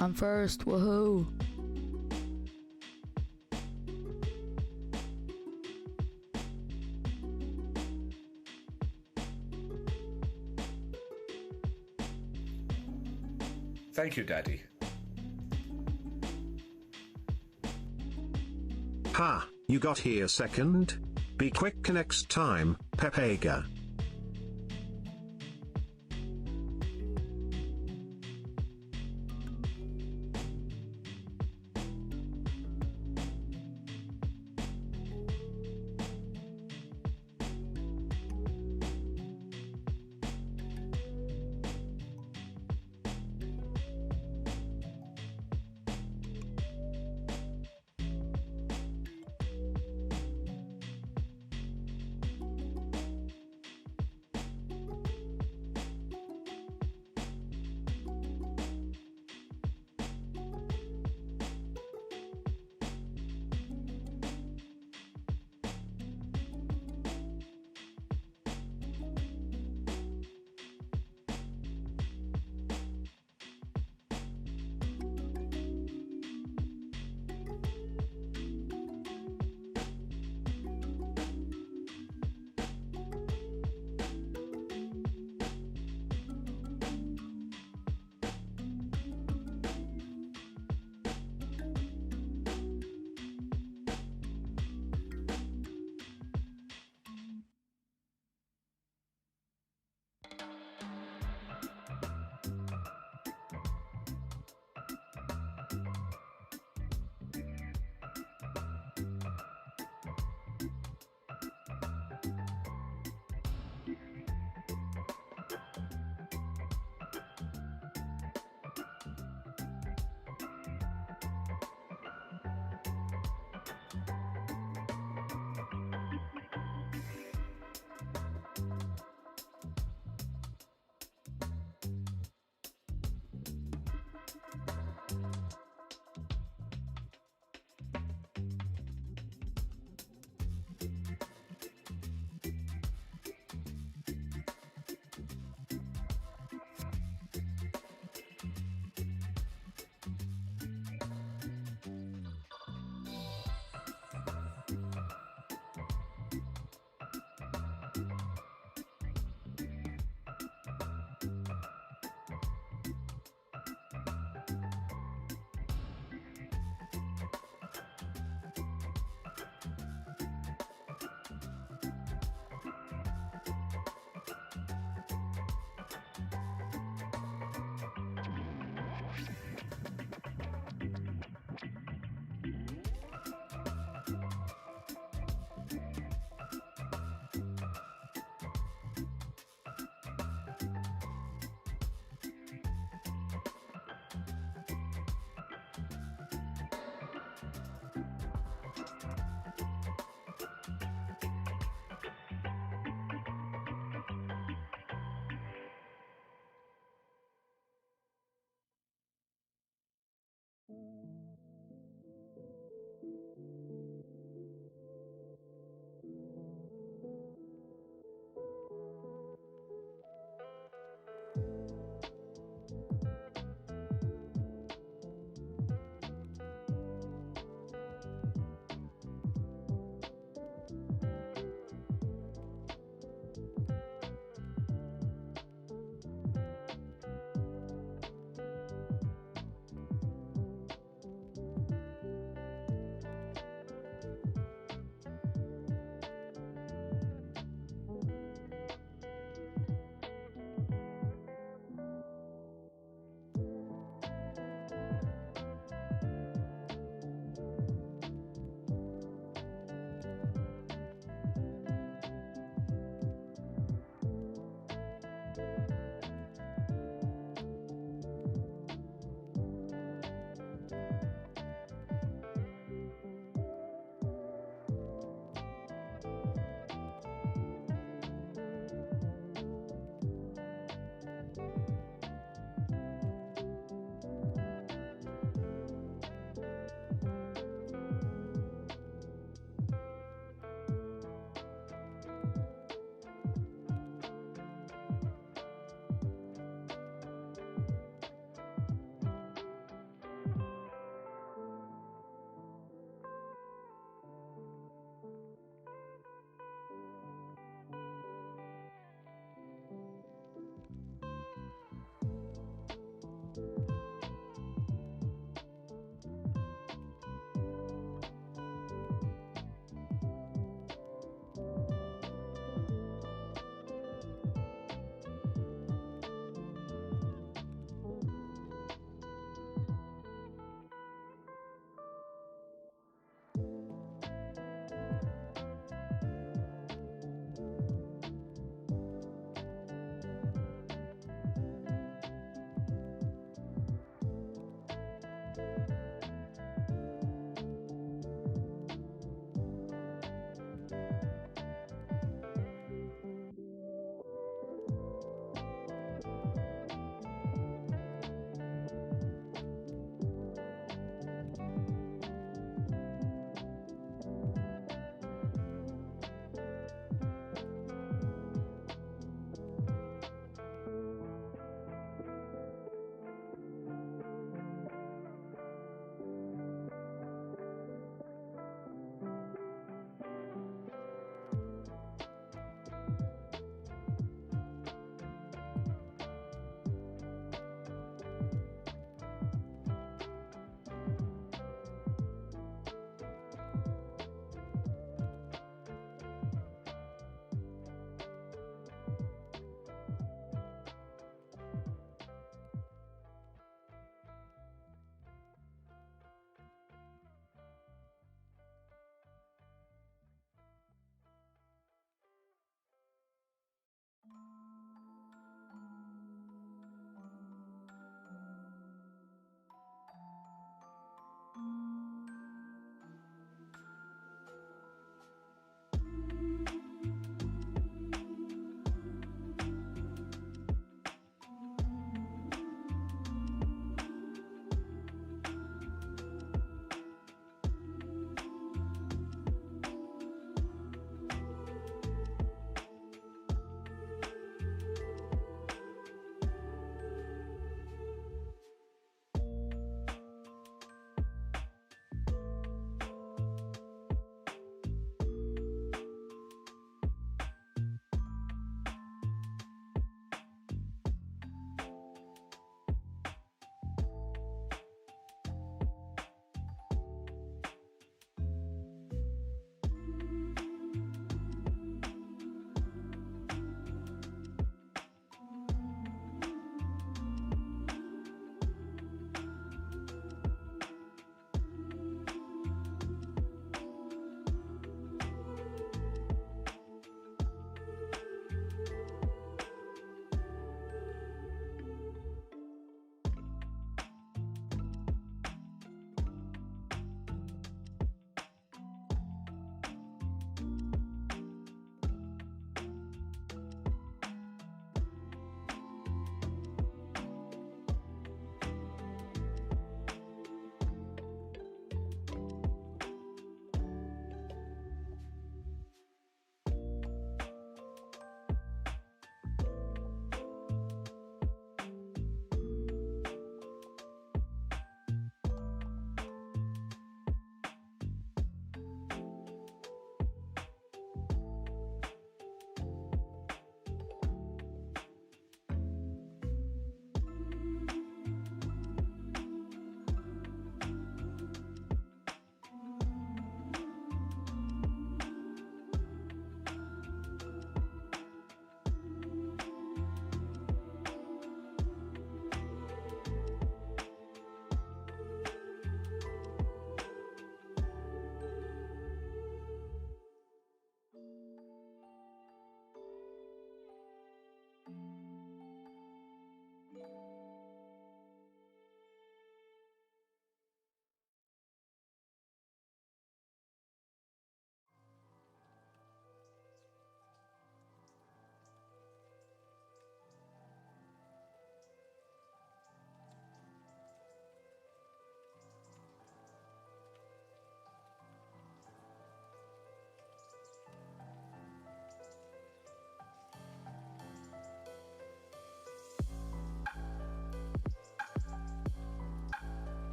I'm first, woohoo! Thank you, Daddy. Ha, you got here second? Be quick next time, Pepega.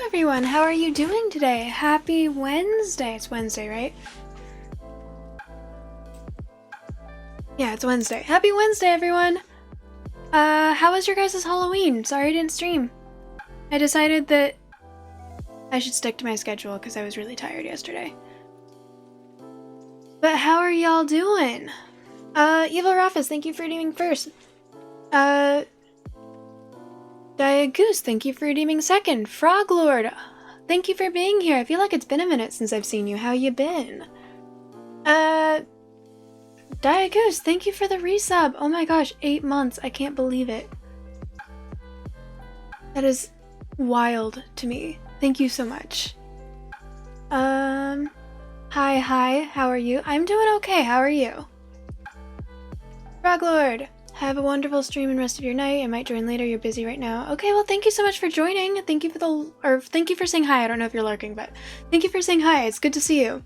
everyone. How are you doing today? Happy Wednesday. It's Wednesday, right? Yeah, it's Wednesday. Happy Wednesday, everyone. How was your guys' Halloween? Sorry I didn't stream. I decided that I should stick to my schedule because I was really tired yesterday. But how are y'all doing? Evil Rafis, thank you for redeeming first. Diagoose, thank you for redeeming second. Froglord, thank you for being here. I feel like it's been a minute since I've seen you. How you been? Diagoose, thank you for the resub. Oh my gosh, 8 months. I can't believe it. That is wild to me. Thank you so much. Hi, how are you? I'm doing okay, how are you? Froglord, have a wonderful stream and rest of your night. I might join later, you're busy right now. Okay, well thank you so much for joining. Thank you for saying hi. I don't know if you're lurking, but thank you for saying hi. It's good to see you.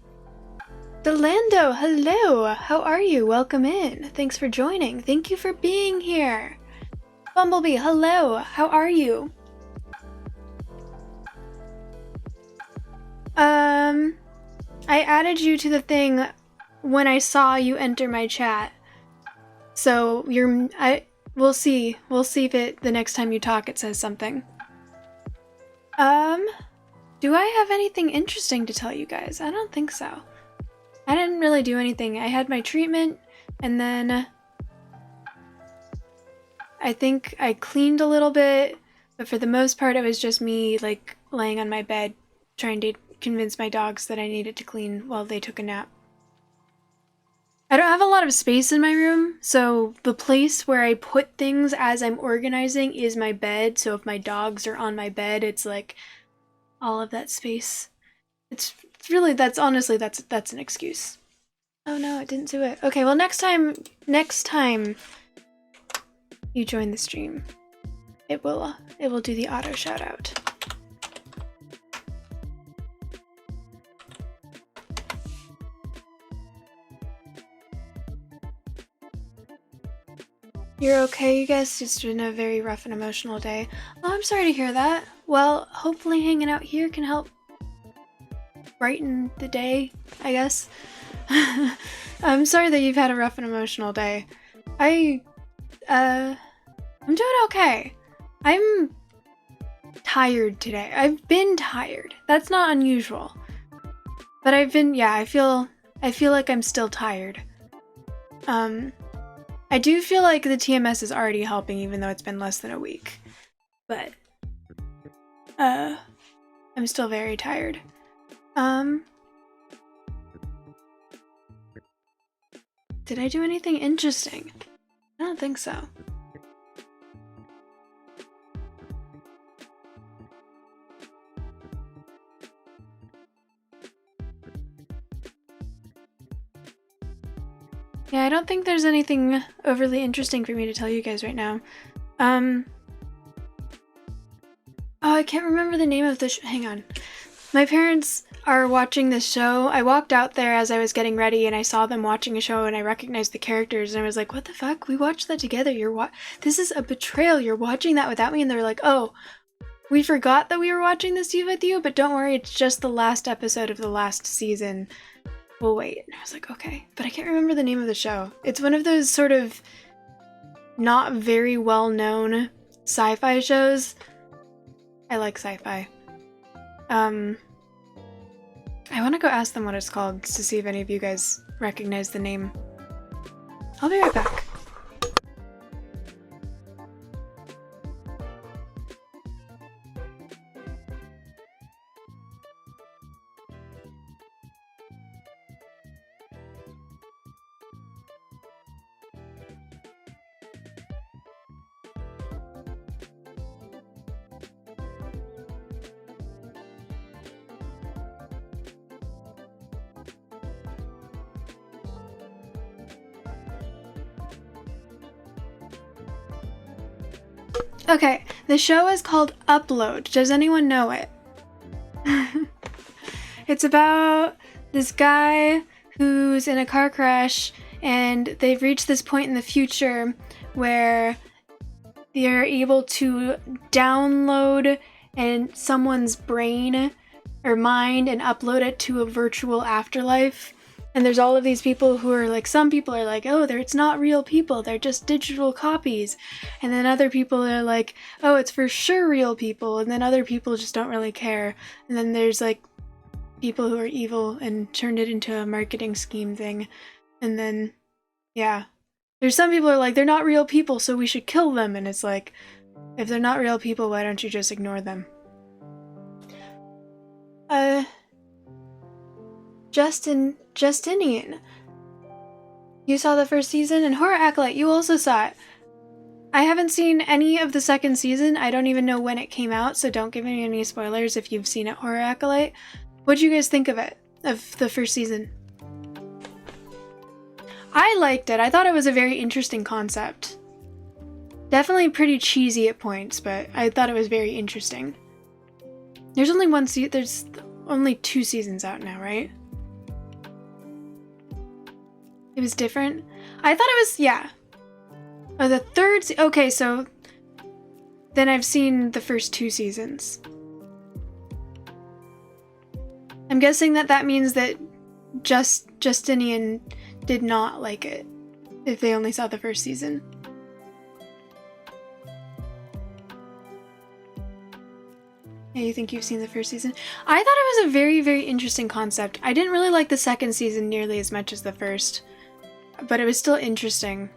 Delando, hello. How are you? Welcome in. Thanks for joining. Thank you for being here. Bumblebee, hello. How are you? I added you to the thing when I saw you enter my chat. So we'll see. We'll see if the next time you talk it says something. Do I have anything interesting to tell you guys? I don't think so. I didn't really do anything. I had my treatment and then I think I cleaned a little bit, but for the most part it was just me like laying on my bed trying to convince my dogs that I needed to clean while they took a nap. I don't have a lot of space in my room, so the place where I put things as I'm organizing is my bed, so if my dogs are on my bed, it's like all of that space. It's really, that's an excuse. Oh no, it didn't do it. Okay, well next time you join the stream, it will do the auto shout out. You're okay, you guys? It's been a very rough and emotional day. Oh, I'm sorry to hear that. Well, hopefully hanging out here can help brighten the day, I guess. I'm sorry that you've had a rough and emotional day. I'm doing okay. I'm tired today. I've been tired. That's not unusual. But I've been, yeah, I feel like I'm still tired. I do feel like the TMS is already helping even though it's been less than a week. But I'm still very tired. Did I do anything interesting? I don't think so. Yeah, I don't think there's anything overly interesting for me to tell you guys right now. Oh, I can't remember the name of the hang on. My parents are watching this show. I walked out there as I was getting ready and I saw them watching a show and I recognized the characters and I was like, what the fuck? We watched that together. This is a betrayal. You're watching that without me? And they're like, oh, we forgot that we were watching this with you, but don't worry, it's just the last episode of the last season. We'll wait. And I was like, okay. But I can't remember the name of the show. It's one of those sort of not very well-known sci-fi shows. I like sci-fi. I want to go ask them what it's called to see if any of you guys recognize the name. I'll be right back. Okay, the show is called Upload. Does anyone know it? It's about this guy who's in a car crash and they've reached this point in the future where they're able to download and someone's brain or mind and upload it to a virtual afterlife. And there's all of these people who are like, some people are like, oh, it's not real people, they're just digital copies. And then other people are like, oh, it's for sure real people. And then other people just don't really care. And then there's like people who are evil and turned it into a marketing scheme thing. And then, yeah. There's some people who are like, they're not real people, so we should kill them. And it's like, if they're not real people, why don't you just ignore them? Justinian. You saw the first season? And Horror Acolyte, you also saw it. I haven't seen any of the second season. I don't even know when it came out, so don't give me any spoilers if you've seen it, Horror Acolyte. What'd you guys think of it? Of the first season? I liked it. I thought it was a very interesting concept. Definitely pretty cheesy at points, but I thought it was very interesting. There's only 2 seasons out now, right? It was different? I thought it was, yeah. Oh, the third, okay, so then I've seen the first 2 seasons. I'm guessing that means that Justinian did not like it, if they only saw the first season. Yeah, you think you've seen the first season? I thought it was a very, very interesting concept. I didn't really like the second season nearly as much as the first, but it was still interesting.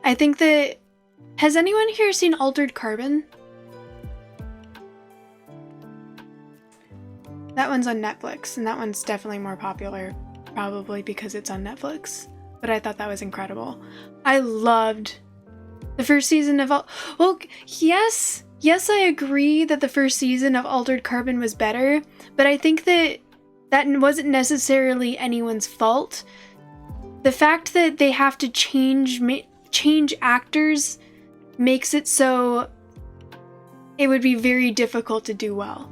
I think that... Has anyone here seen Altered Carbon? That one's on Netflix, and that one's definitely more popular, probably because it's on Netflix. But I thought that was incredible. I loved the first season of... Well, yes, I agree that the first season of Altered Carbon was better, but I think that wasn't necessarily anyone's fault. The fact that they have to change actors makes it so it would be very difficult to do well.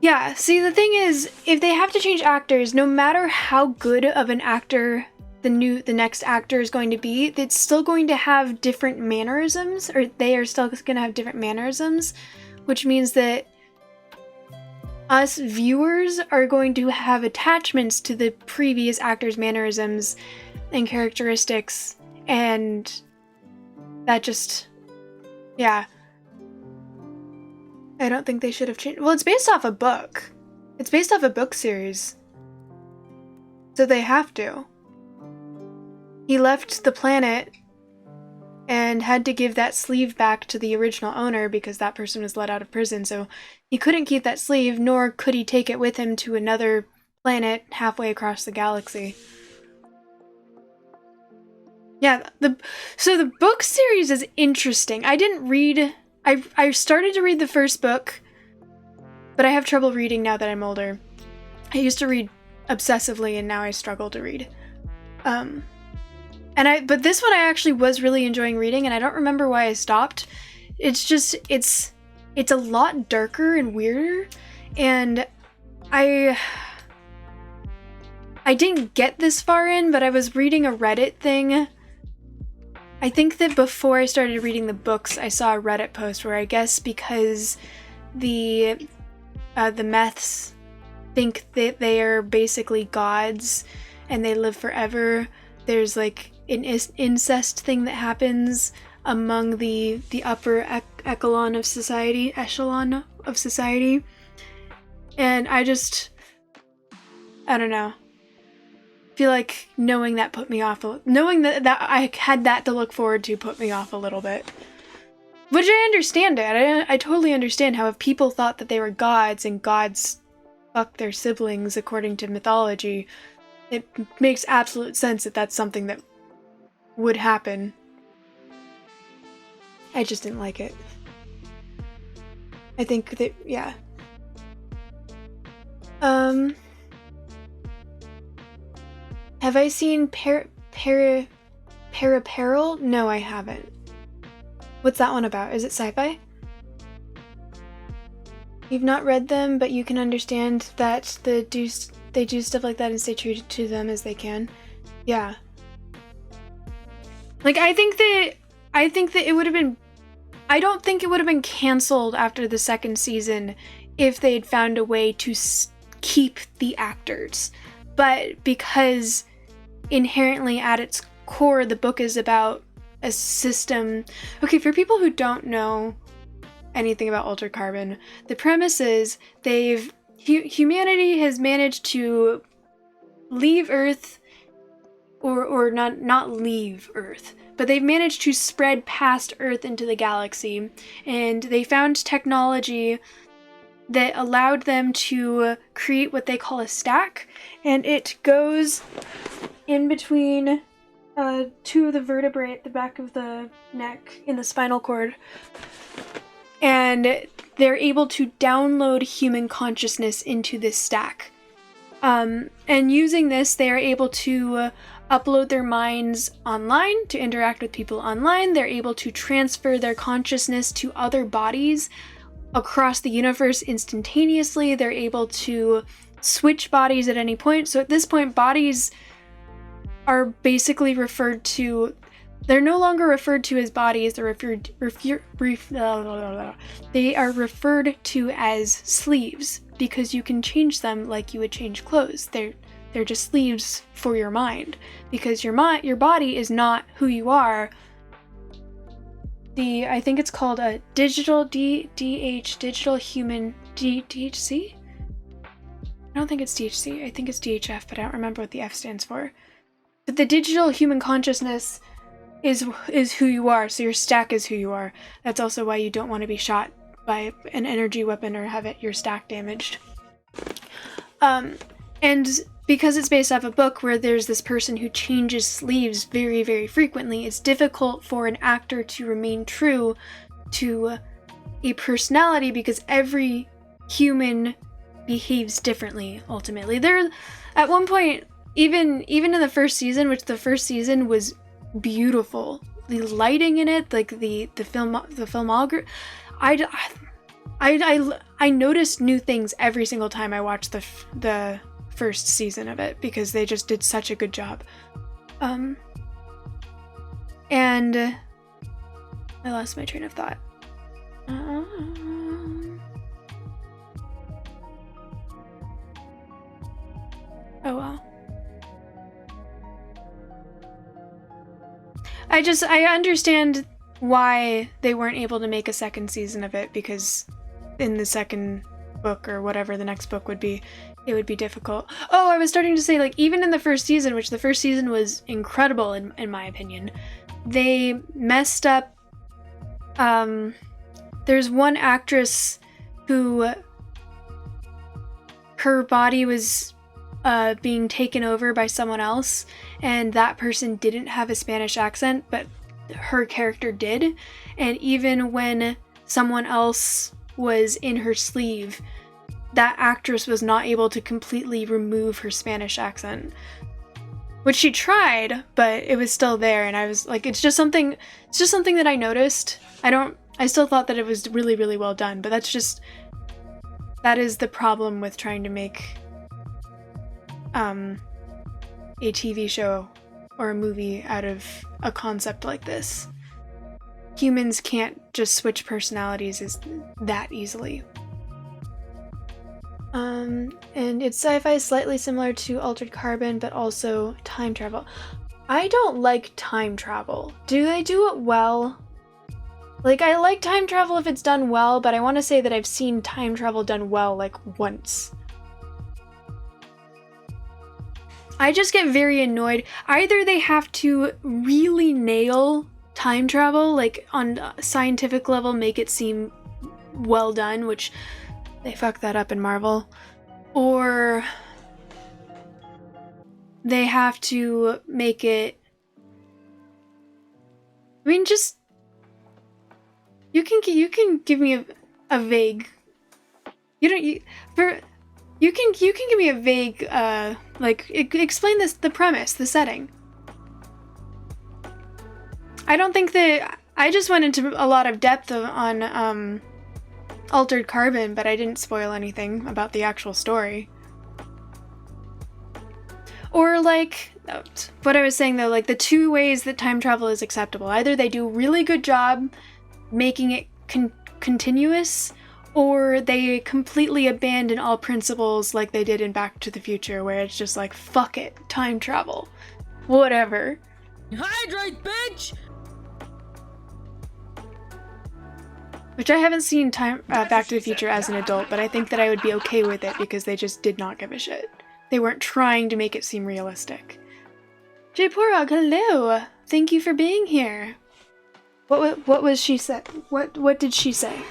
Yeah, see, the thing is, if they have to change actors, no matter how good of an actor the next actor is going to be, it's still going to have different mannerisms, or they are still going to have different mannerisms, which means that us viewers are going to have attachments to the previous actor's mannerisms and characteristics, and that just, yeah. I don't think they should have changed. Well, it's based off a book. It's based off a book series. So they have to. He left the planet and had to give that sleeve back to the original owner because that person was let out of prison, so he couldn't keep that sleeve, nor could he take it with him to another planet halfway across the galaxy. Yeah, so the book series is interesting. I didn't read... I started to read the first book, but I have trouble reading now that I'm older. I used to read obsessively, and now I struggle to read. But this one I actually was really enjoying reading, and I don't remember why I stopped. It's just, it's a lot darker and weirder, and I didn't get this far in, but I was reading a Reddit thing. I think that before I started reading the books, I saw a Reddit post where I guess because the Meths think that they are basically gods and they live forever, there's like an incest thing that happens among the upper echelon of society, and I don't know. I feel like knowing that put me off. Knowing that I had that to look forward to put me off a little bit. Which I understand it. I totally understand how if people thought that they were gods and gods fuck their siblings according to mythology, it makes absolute sense that that's something that would happen. I just didn't like it. I think that, yeah. Have I seen Paraperil? No, I haven't. What's that one about? Is it sci-fi? You've not read them, but you can understand that they do stuff like that and stay true to them as they can. Yeah. Like, I think that I think that it would have been... I don't think it would have been canceled after the second season if they had found a way to keep the actors. But because inherently at its core, the book is about a system... Okay, for people who don't know anything about Altered Carbon, the premise is humanity has managed to leave Earth, or not leave Earth, but they've managed to spread past Earth into the galaxy, and they found technology that allowed them to create what they call a stack, and it goes in between two of the vertebrae at the back of the neck in the spinal cord, and they're able to download human consciousness into this stack. And using this, they are able to upload their minds online to interact with people online. They're able to transfer their consciousness to other bodies across the universe instantaneously. They're able to switch bodies at any point. So at this point, bodies are basically referred to... They're no longer referred to as bodies. They're they are referred to as sleeves, because you can change them like you would change clothes. They're just sleeves for your mind, because your body is not who you are. I think it's called a digital digital human DHC. I don't think it's DHC. I think it's DHF, but I don't remember what the F stands for. But the digital human consciousness is who you are, so your stack is who you are. That's also why you don't want to be shot by an energy weapon or have your stack damaged. And because it's based off a book where there's this person who changes sleeves very, very frequently, it's difficult for an actor to remain true to a personality, because every human behaves differently, ultimately. At one point, even in the first season, which the first season was beautiful, the lighting in it, like the filmography, I noticed new things every single time I watched the first season of it, because they just did such a good job. And I lost my train of thought. Oh well. I understand why they weren't able to make a second season of it, because in the second book, or whatever the next book would be, it would be difficult. Oh, I was starting to say, like, even in the first season, which the first season was incredible in my opinion, they messed up. There's one actress who, her body was being taken over by someone else, and that person didn't have a Spanish accent, but her character did. And even when someone else was in her sleeve, that actress was not able to completely remove her Spanish accent, which she tried, but it was still there. And I was like, it's just something that I noticed. I still thought that it was really, really well done, but that is the problem with trying to make a TV show or a movie out of a concept like this. Humans can't just switch personalities that easily. And it's sci-fi, slightly similar to Altered Carbon, but also time travel. I don't like time travel. Do they do it well? Like, I like time travel if it's done well, but I want to say that I've seen time travel done well, like, once. I just get very annoyed. Either they have to really nail time travel, like, on a scientific level, make it seem well done, which they fuck that up in Marvel, or they have to make it... I mean, just... You can give me a vague... You can give me a vague, explain the premise, the setting. I don't think that... I just went into a lot of depth on Altered Carbon, but I didn't spoil anything about the actual story. Or like, what I was saying though, like the two ways that time travel is acceptable. Either they do a really good job making it continuous, or they completely abandon all principles like they did in Back to the Future, where it's just like, fuck it, time travel. Whatever. Hydrate, bitch! Which I haven't seen Back to the Future as an adult, but I think that I would be okay with it because they just did not give a shit. They weren't trying to make it seem realistic. Jay Porog, hello! Thank you for being here. What was she said? What did she say?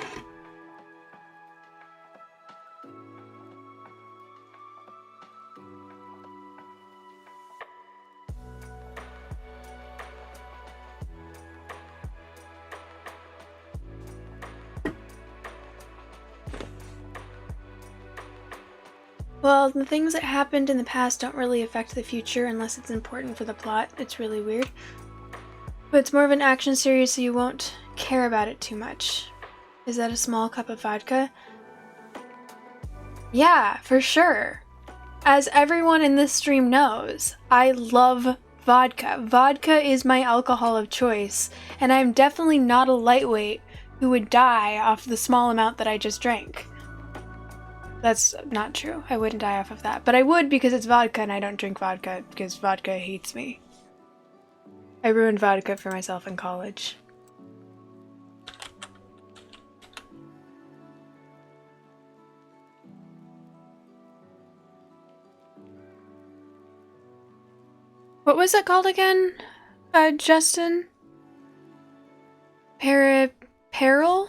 Well, the things that happened in the past don't really affect the future unless it's important for the plot. It's really weird. But it's more of an action series, so you won't care about it too much. Is that a small cup of vodka? Yeah, for sure. As everyone in this stream knows, I love vodka. Vodka is my alcohol of choice, and I'm definitely not a lightweight who would die off the small amount that I just drank. That's not true. I wouldn't die off of that. But I would because it's vodka and I don't drink vodka because vodka hates me. I ruined vodka for myself in college. What was it called again, Justin? Peril?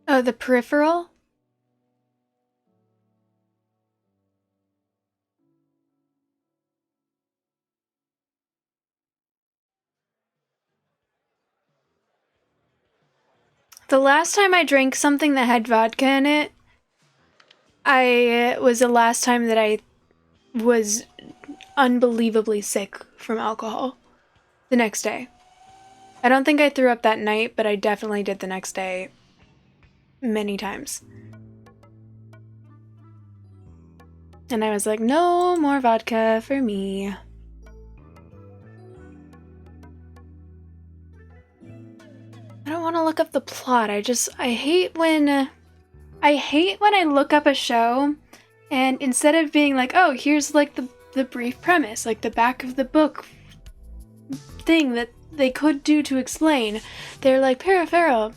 Oh, the peripheral? The last time I drank something that had vodka in it, was the last time that I was unbelievably sick from alcohol. The next day. I don't think I threw up that night, but I definitely did the next day. Many times. And I was like, no more vodka for me. I don't want to look up the plot. I hate when I look up a show and instead of being like, oh, here's like the brief premise, like the back of the book thing that they could do to explain, they're like, peripheral.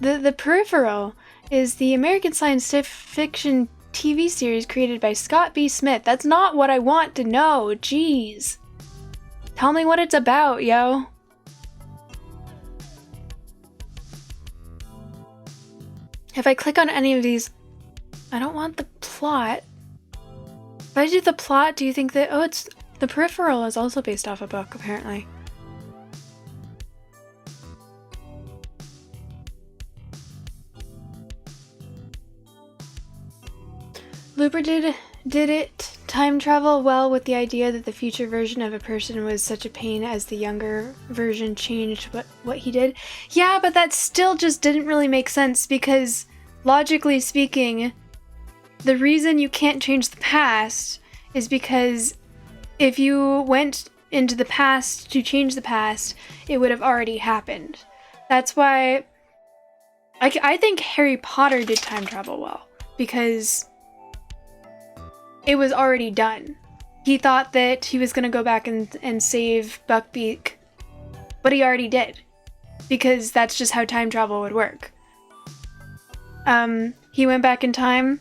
The Peripheral is the American science fiction TV series created by Scott B. Smith. That's not what I want to know. Jeez. Tell me what it's about, yo. If I click on any of these, I don't want the plot. If I do the plot, do you think that, oh, it's, The Peripheral is also based off a book, apparently. Looper did it time travel well with the idea that the future version of a person was such a pain as the younger version changed what he did? Yeah, but that still just didn't really make sense because, logically speaking, the reason you can't change the past is because if you went into the past to change the past, it would have already happened. That's why I think Harry Potter did time travel well, because it was already done. He thought that he was going to go back and save Buckbeak, but he already did, because that's just how time travel would work. He went back in time,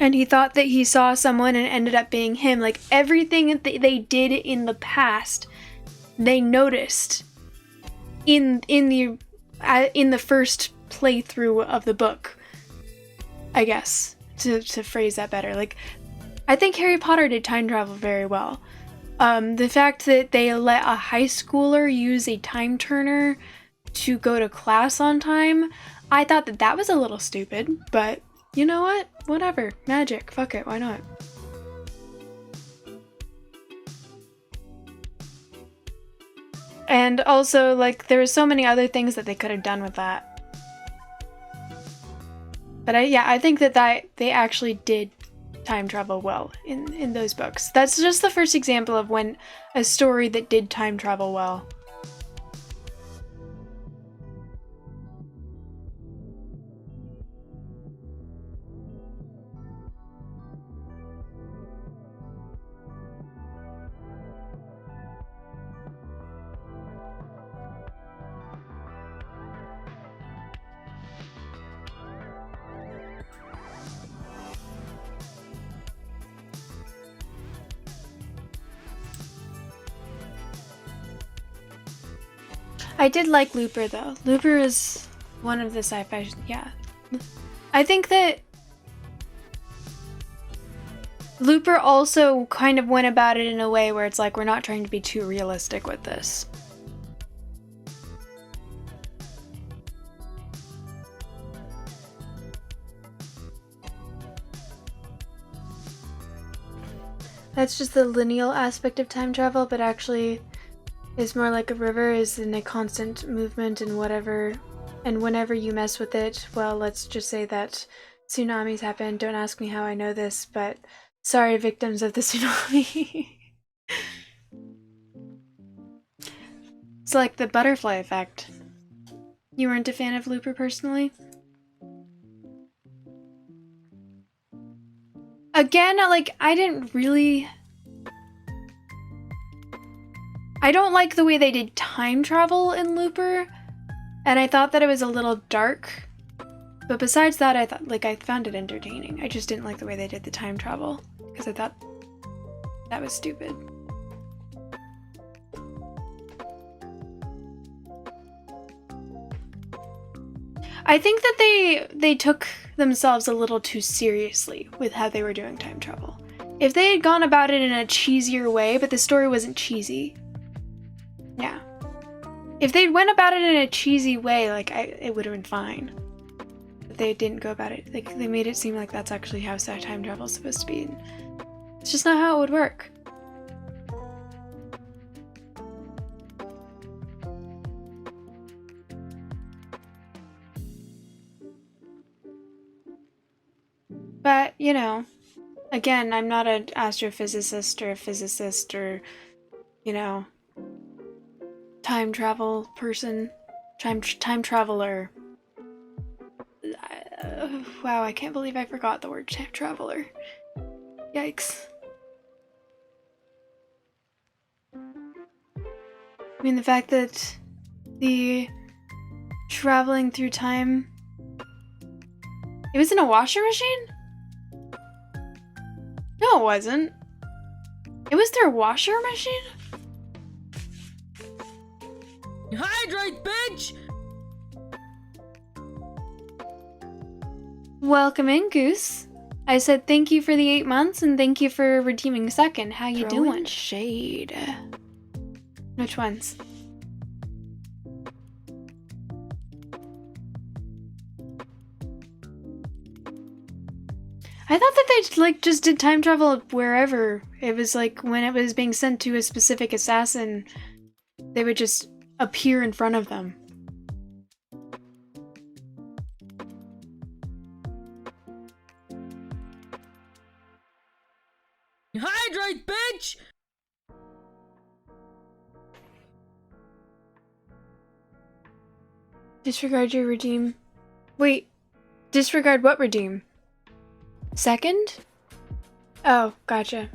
and he thought that he saw someone and it ended up being him. Like, everything that they did in the past, they noticed in the first playthrough of the book, I guess, to phrase that better. Like, I think Harry Potter did time travel very well. The fact that they let a high schooler use a time turner to go to class on time, I thought that was a little stupid, but you know what? Whatever. Magic. Fuck it. Why not? And also, like, there were so many other things that they could have done with that. But I think that they actually did time travel well in those books. That's just the first example of when a story that did time travel well. I did like Looper, though. Looper is one of the sci-fi... Yeah. I think that Looper also kind of went about it in a way where it's like, we're not trying to be too realistic with this. That's just the lineal aspect of time travel, but actually... is more like a river, is in a constant movement and whatever, and whenever you mess with it, well, let's just say that tsunamis happen. Don't ask me how I know this, but sorry, victims of the tsunami. It's like the butterfly effect. You weren't a fan of Looper personally? Again, like, I don't like the way they did time travel in Looper, and I thought that it was a little dark. But besides that, I found it entertaining. I just didn't like the way they did the time travel, because I thought that was stupid. I think that they took themselves a little too seriously with how they were doing time travel. If they had gone about it in a cheesier way, but the story wasn't cheesy. Yeah. If they'd went about it in a cheesy way, like, it would have been fine. But they didn't go about it. Like, they made it seem like that's actually how time travel is supposed to be. And it's just not how it would work. But, you know, again, I'm not an astrophysicist or a physicist or, you know, time travel person, time traveler. Wow, I can't believe I forgot the word traveler. Yikes. I mean, the fact that the traveling through time, it was in a washer machine? No, it wasn't. It was their washer machine? Hydrate, bitch! Welcome in, Goose. I said thank you for the 8 months and thank you for redeeming second. How you doing? Shade. Which ones? I thought that they just did time travel wherever. It was like when it was being sent to a specific assassin, they would just appear in front of them. Hydrate, bitch! Disregard your redeem. Wait, disregard what redeem? Second? Oh, gotcha.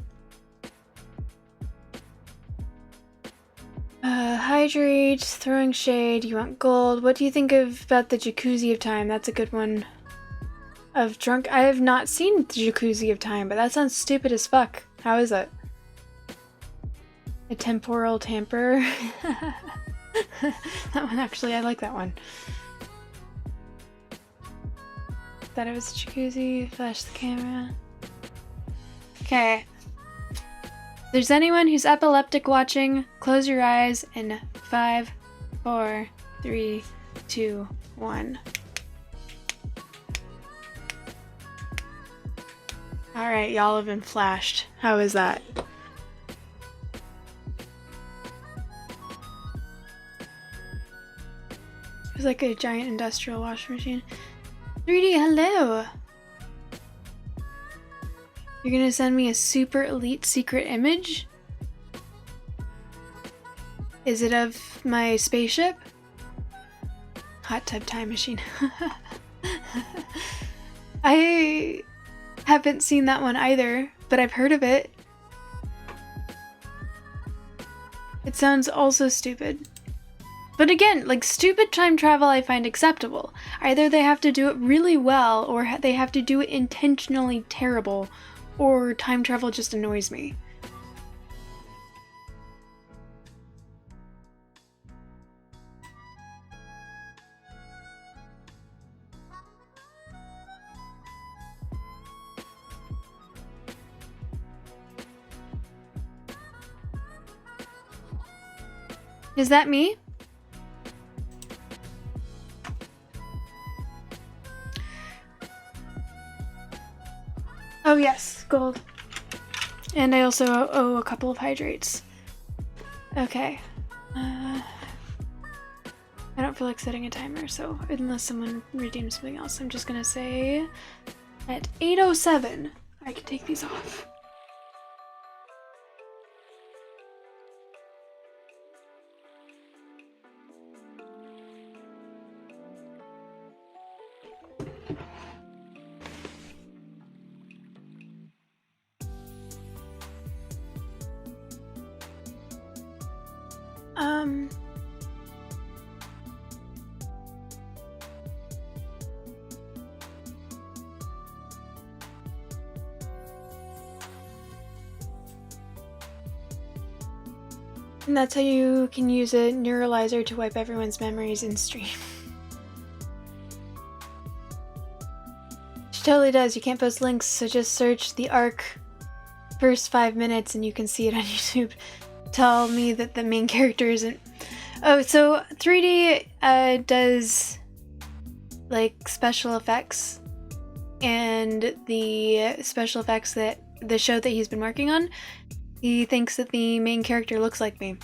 Hydrate, throwing shade, you want gold. What do you think about the Jacuzzi of Time? That's a good one. Of drunk. I have not seen the Jacuzzi of Time, but that sounds stupid as fuck. How is it? A temporal tamper? That one actually, I like that one. Thought it was a jacuzzi, flash the camera. Okay. If there's anyone who's epileptic watching, close your eyes in 5, 4, 3, 2, 1. Alright, y'all have been flashed. How is that? was like a giant industrial washing machine. 3D, hello! You're gonna send me a super elite secret image? Is it of my spaceship? Hot tub time machine. I haven't seen that one either, but I've heard of it. It sounds also stupid. But again, like, stupid time travel I find acceptable. Either they have to do it really well, or they have to do it intentionally terrible, or time travel just annoys me. Is that me? Oh yes, gold. And I also owe a couple of hydrates. Okay. I don't feel like setting a timer, so unless someone redeems something else, I'm just gonna say at 8:07 I can take these off. And that's how you can use a neuralizer to wipe everyone's memories in stream. She totally does. You can't post links, so just search the arc first 5 minutes and you can see it on YouTube. Tell me that the main character isn't... Oh, so 3D does like special effects, and the special effects that the show that he's been working on, he thinks that the main character looks like me.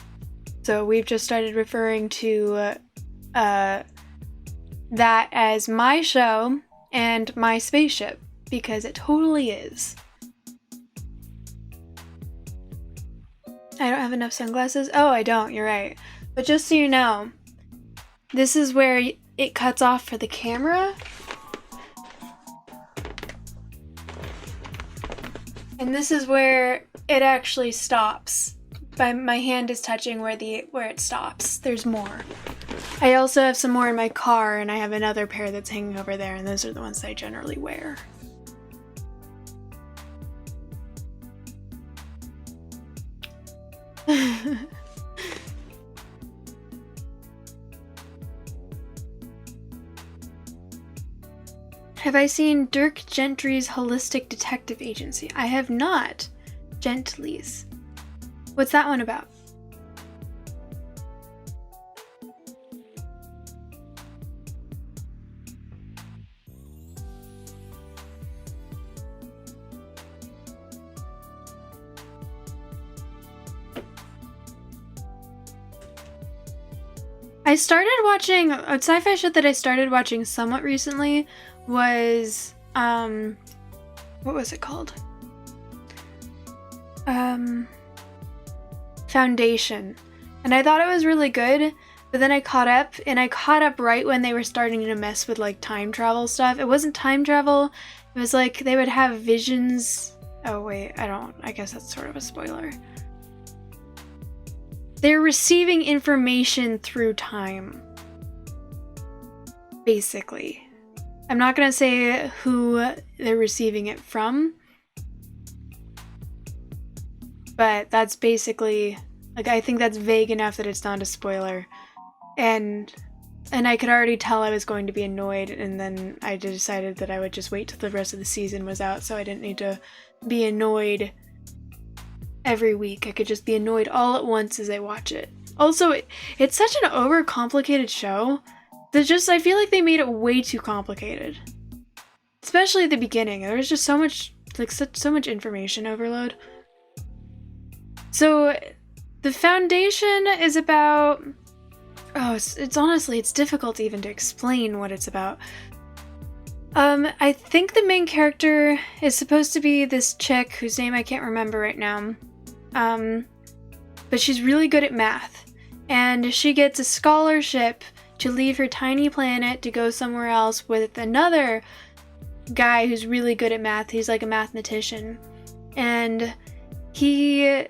So we've just started referring to that as my show and my spaceship, because it totally is. I don't have enough sunglasses. Oh, I don't, you're right. But just so you know, this is where it cuts off for the camera. And this is where it actually stops. My hand is touching where it stops. There's more. I also have some more in my car, and I have another pair that's hanging over there, and those are the ones that I generally wear. Have I seen Dirk Gentry's Holistic Detective Agency? I have not. Gently's. What's that one about? I started watching a sci-fi show that I started watching somewhat recently was what was it called? Foundation. And I thought it was really good, but then I caught up, and I caught up right when they were starting to mess with like time travel stuff. It wasn't time travel, it was like they would have visions. Oh wait, I guess that's sort of a spoiler. They're receiving information through time, basically. I'm not gonna say who they're receiving it from, but that's basically, like, I think that's vague enough that it's not a spoiler. And I could already tell I was going to be annoyed, and then I decided that I would just wait till the rest of the season was out, so I didn't need to be annoyed every week. I could just be annoyed all at once as I watch it. Also, it's such an overcomplicated show that just, I feel like they made it way too complicated. Especially at the beginning. There was just so much, like, so much information overload. So, the Foundation is about Oh, it's honestly, it's difficult even to explain what it's about. I think the main character is supposed to be this chick whose name I can't remember right now. But she's really good at math. And she gets a scholarship to leave her tiny planet to go somewhere else with another guy who's really good at math. He's like a mathematician. And he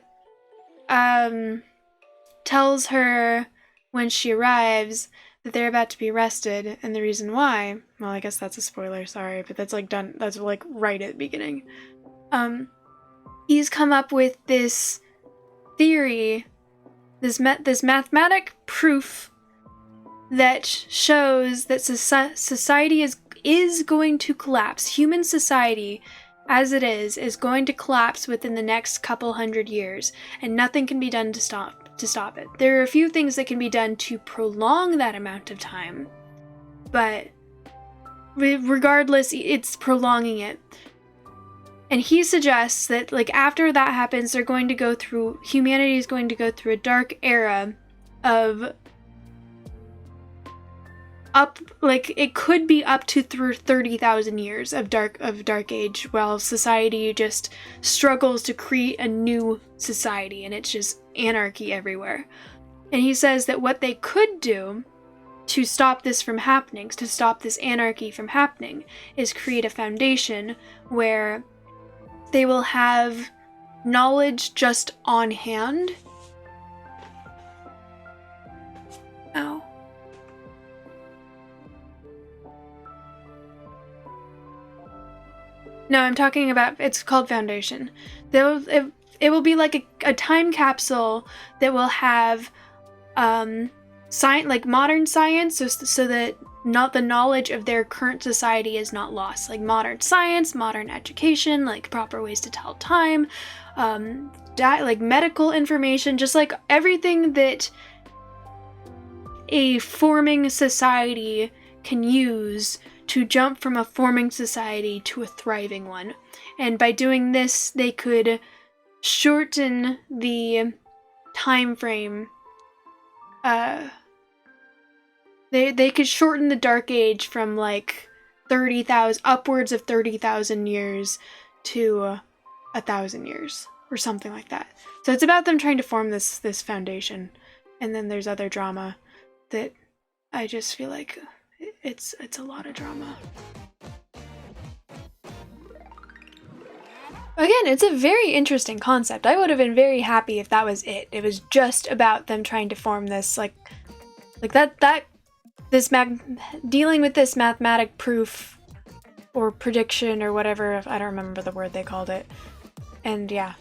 tells her when she arrives that they're about to be arrested, and the reason why, well, I guess that's a spoiler, sorry, but that's like right at the beginning. He's come up with this theory, this mathematic proof that shows that society is going to collapse. Human society, as it is going to collapse within the next couple hundred years, and nothing can be done to stop it. There are a few things that can be done to prolong that amount of time, but regardless, it's prolonging it. And he suggests that, like, after that happens, humanity is going to go through a dark era of it could be up to 30,000 years of dark age, while society just struggles to create a new society, and it's just anarchy everywhere. And he says that what they could do to stop this from happening, to stop this anarchy from happening, is create a foundation where they will have knowledge just on hand. Ow. No, I'm talking about, it's called Foundation. It will be like a time capsule that will have like modern science, so that not the knowledge of their current society is not lost. Like modern science, modern education, like proper ways to tell time, like medical information, just like everything that a forming society can use to jump from a forming society to a thriving one. And by doing this, they could shorten the time frame. They could shorten the Dark Age from like 30,000, upwards of 30,000 years to 1,000 years, or something like that. So it's about them trying to form this foundation, and then there's other drama that I just feel like it's a lot of drama. Again, it's a very interesting concept. I would have been very happy if that was it. It was just about them trying to form this, dealing with this mathematic proof or prediction or whatever. I don't remember the word they called it. And yeah.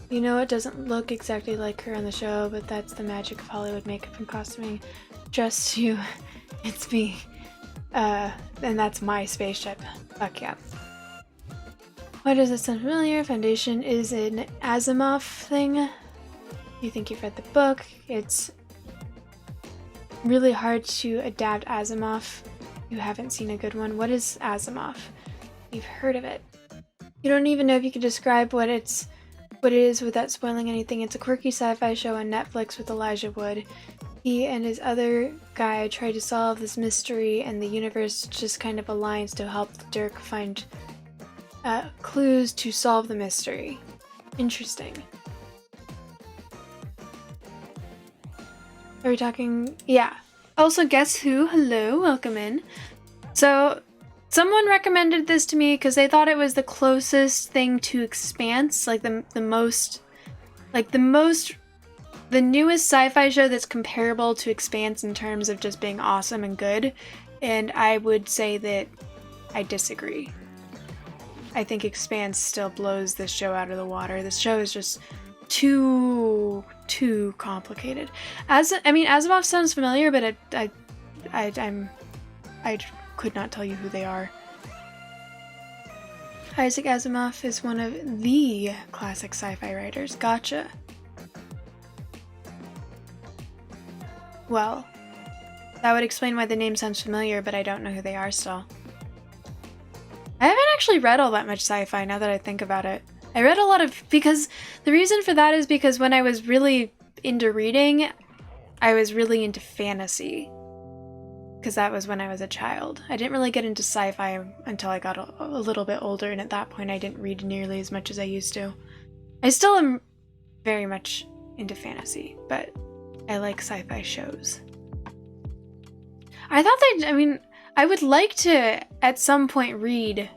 You know, it doesn't look exactly like her on the show, but that's the magic of Hollywood makeup and costuming. Trust you, it's me. And that's my spaceship. Fuck yeah. Why does it sound familiar? Foundation is an Asimov thing. You think you've read the book. It's really hard to adapt Asimov. You haven't seen a good one. What is Asimov? You've heard of it. You don't even know if you can describe what it is without spoiling anything. It's a quirky sci-fi show on Netflix with Elijah Wood. He and his other guy try to solve this mystery, and the universe just kind of aligns to help Dirk find clues to solve the mystery. Interesting. Are we talking? Yeah. Also, guess who? Hello, welcome in. So, someone recommended this to me because they thought it was the closest thing to Expanse, like the newest sci-fi show that's comparable to Expanse in terms of just being awesome and good. And I would say that I disagree. I think Expanse still blows this show out of the water. This show is just too complicated. Asimov sounds familiar, but I could not tell you who they are. Isaac Asimov is one of the classic sci-fi writers. Gotcha. Well, that would explain why the name sounds familiar, but I don't know who they are still. I haven't actually read all that much sci-fi now that I think about it. I read a lot of, because the reason for that is because when I was really into reading, I was really into fantasy. Because that was when I was a child. I didn't really get into sci-fi until I got a little bit older, and at that point I didn't read nearly as much as I used to. I still am very much into fantasy, but I like sci-fi shows. I thought I would like to at some point read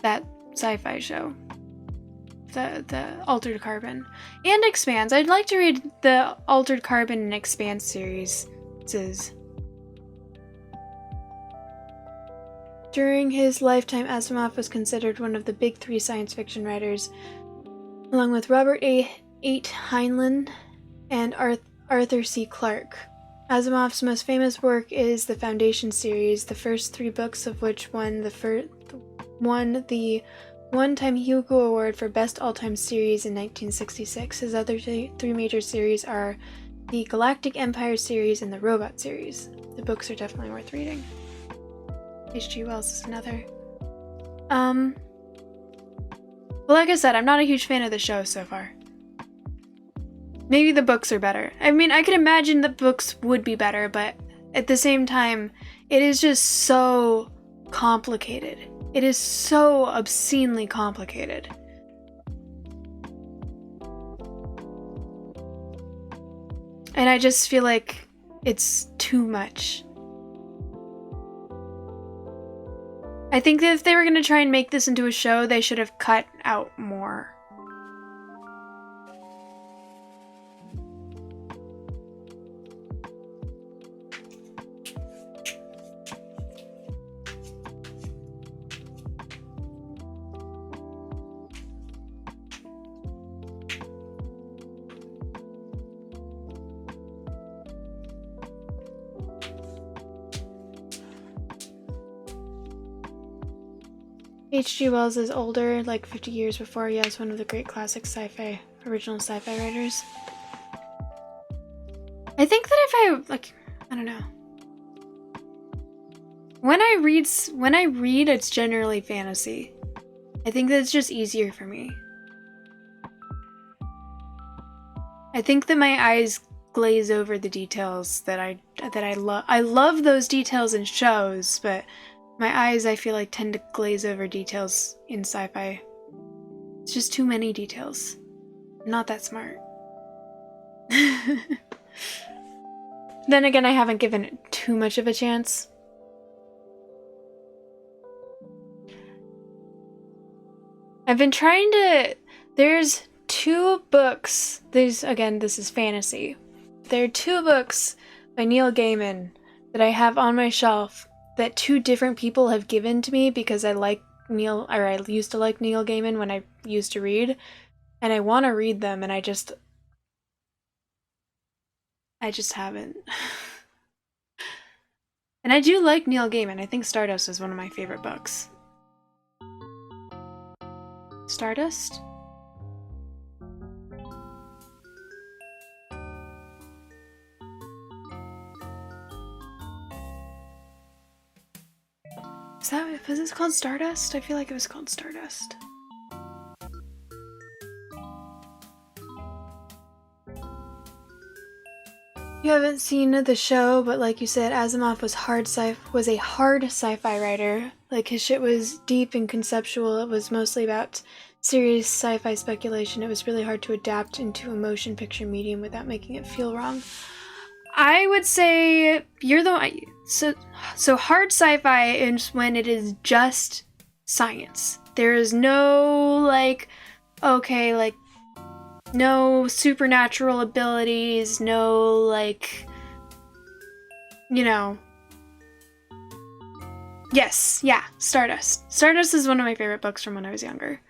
that sci-fi show. The Altered Carbon. And Expanse. I'd like to read the Altered Carbon and Expanse series. During his lifetime, Asimov was considered one of the big three science fiction writers, along with Robert H. Heinlein and Arthur C. Clarke. Asimov's most famous work is the Foundation series, the first 3 books of which won the one-time Hugo Award for Best All-Time Series in 1966. His other 3 major series are the Galactic Empire series and the Robot series. The books are definitely worth reading. H.G. Wells is another. Well, like I said, I'm not a huge fan of the show so far. Maybe the books are better. I mean, I could imagine the books would be better, but at the same time, it is just so complicated. It is so obscenely complicated. And I just feel like it's too much. I think that if they were going to try and make this into a show, they should have cut out more. H.G. Wells is older, like 50 years before. He is one of the great classic original sci-fi writers. I think that if I don't know. When I read, it's generally fantasy. I think that it's just easier for me. I think that my eyes glaze over the details that I love. I love those details in shows, but my eyes, I feel like, tend to glaze over details in sci-fi. It's just too many details. I'm not that smart. Then again, I haven't given it too much of a chance. I've been trying to... There's 2 books. This is fantasy. There are 2 books by Neil Gaiman that I have on my shelf that 2 different people have given to me because I used to like Neil Gaiman when I used to read, and I want to read them, and I just haven't. And I do like Neil Gaiman. I think Stardust is one of my favorite books. Stardust? Was this called Stardust? I feel like it was called Stardust. You haven't seen the show, but like you said, Asimov was a hard sci-fi writer. Like, his shit was deep and conceptual. It was mostly about serious sci-fi speculation. It was really hard to adapt into a motion picture medium without making it feel wrong. I would say so hard sci-fi is when it is just science. There is no no supernatural abilities, no Yes, yeah, Stardust. Stardust is one of my favorite books from when I was younger.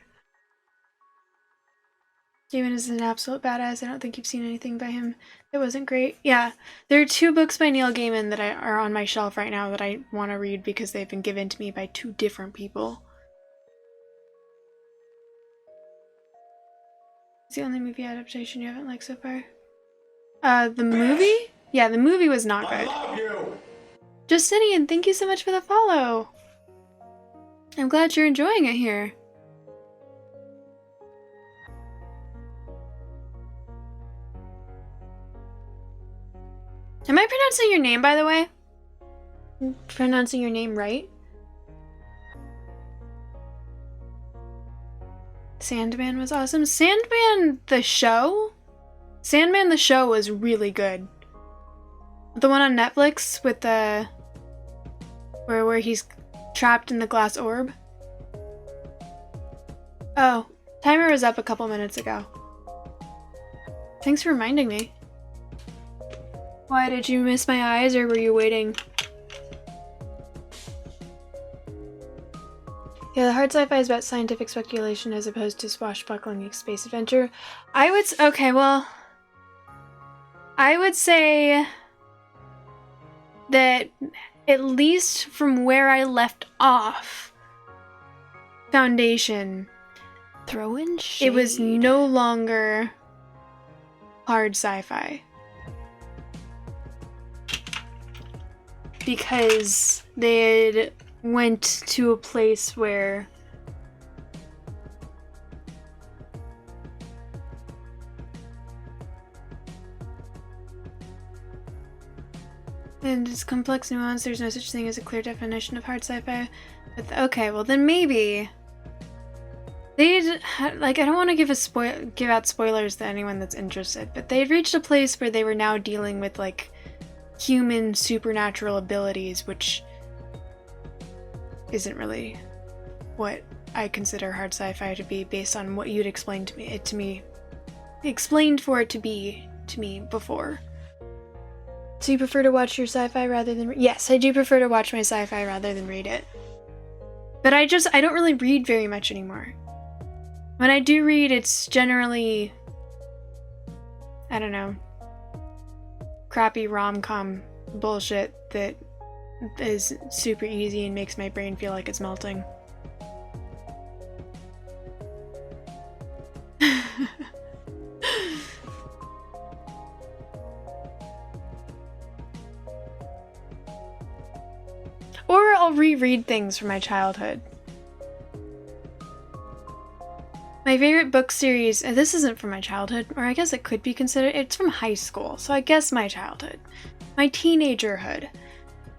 Gaiman is an absolute badass. I don't think you've seen anything by him that wasn't great. Yeah, there are 2 books by Neil Gaiman that are on my shelf right now that I want to read because they've been given to me by 2 different people. It's the only movie adaptation you haven't liked so far. The movie? Yeah, the movie was not good. I love you! Justinian, thank you so much for the follow! I'm glad you're enjoying it here. Am I pronouncing your name, by the way? Pronouncing your name right? Sandman was awesome. Sandman the show? Sandman the show was really good. The one on Netflix with the... where he's trapped in the glass orb. Oh, timer was up a couple minutes ago. Thanks for reminding me. Why, did you miss my eyes or were you waiting? Yeah, the hard sci-fi is about scientific speculation as opposed to swashbuckling space adventure. I would say that at least from where I left off, Foundation, Throw in shade. it was no longer hard sci-fi. Because they had went to a place where and it's complex nuance. There's no such thing as a clear definition of hard sci-fi. But okay, well then maybe they'd like, I don't want to give out spoilers to anyone that's interested, but they'd reached a place where they were now dealing with like human supernatural abilities, which isn't really what I consider hard sci-fi to be, based on what you'd explained to me explained for it to be to me before. So you prefer to watch your sci-fi rather than yes, I do prefer to watch my sci-fi rather than read it. But I don't really read very much anymore. When I do read, it's generally, I don't know, crappy rom-com bullshit that is super easy and makes my brain feel like it's melting. Or I'll reread things from my childhood. My favorite book series, and this isn't from my childhood, or I guess it could be considered, it's from high school, so I guess my childhood. My teenagerhood.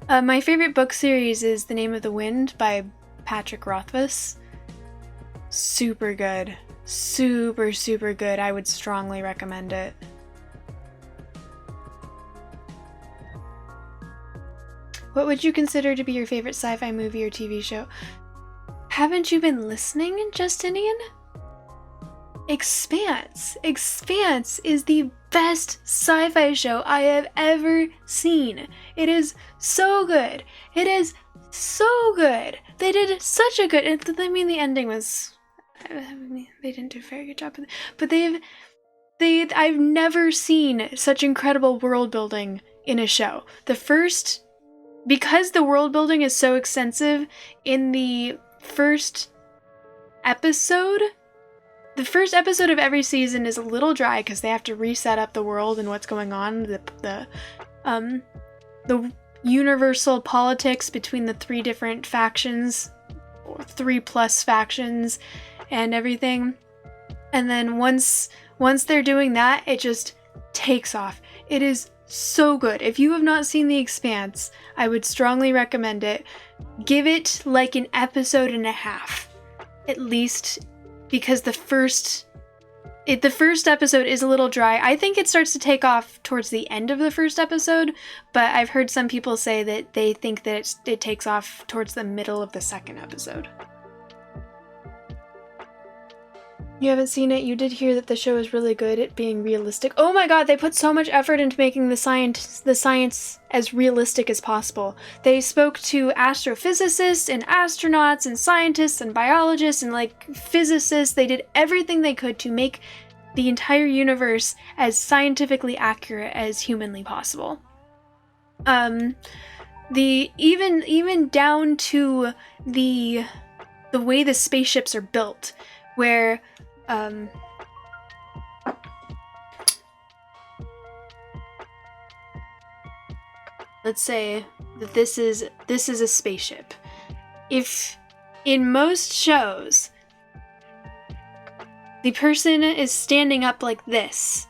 My favorite book series is The Name of the Wind by Patrick Rothfuss. Super good. Super, super good. I would strongly recommend it. What would you consider to be your favorite sci-fi movie or TV show? Haven't you been listening, Justinian? Expanse. Expanse is the best sci-fi show I have ever seen. It is so good. It is so good. They did such a good... I mean, the ending was... they didn't do a very good job. But I've never seen such incredible world building in a show. Because the world building is so extensive in the first episode of every season is a little dry because they have to reset up the world and what's going on, the universal politics between the three different factions, or 3+ factions, and everything. And then once they're doing that, it just takes off. It is so good. If you have not seen The Expanse, I would strongly recommend it. Give it like an episode and a half, at least, because the first episode is a little dry. I think it starts to take off towards the end of the first episode, but I've heard some people say that they think that it takes off towards the middle of the second episode. You haven't seen it? You did hear that the show is really good at being realistic. Oh my god, they put so much effort into making the science as realistic as possible. They spoke to astrophysicists and astronauts and scientists and biologists and like physicists. They did everything they could to make the entire universe as scientifically accurate as humanly possible. Even down to the way the spaceships are built, where let's say that this is a spaceship. If in most shows, the person is standing up like this,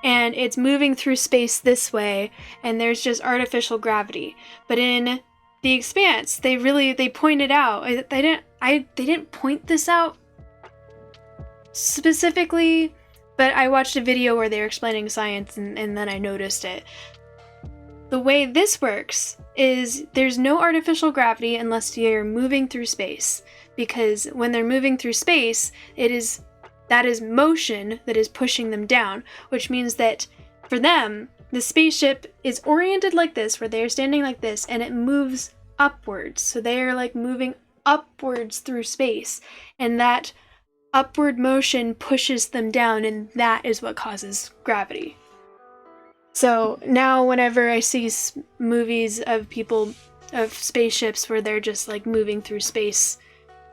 and it's moving through space this way, and there's just artificial gravity. But in The Expanse, they pointed out, they didn't point this out specifically, but I watched a video where they were explaining science, and then I noticed it. The way this works is there's no artificial gravity unless you're moving through space, because when they're moving through space, that is motion that is pushing them down, which means that for them, the spaceship is oriented like this, where they're standing like this, and it moves upwards. So they are like moving upwards through space, and that upward motion pushes them down, and that is what causes gravity. So now whenever I see movies of spaceships where they're just like moving through space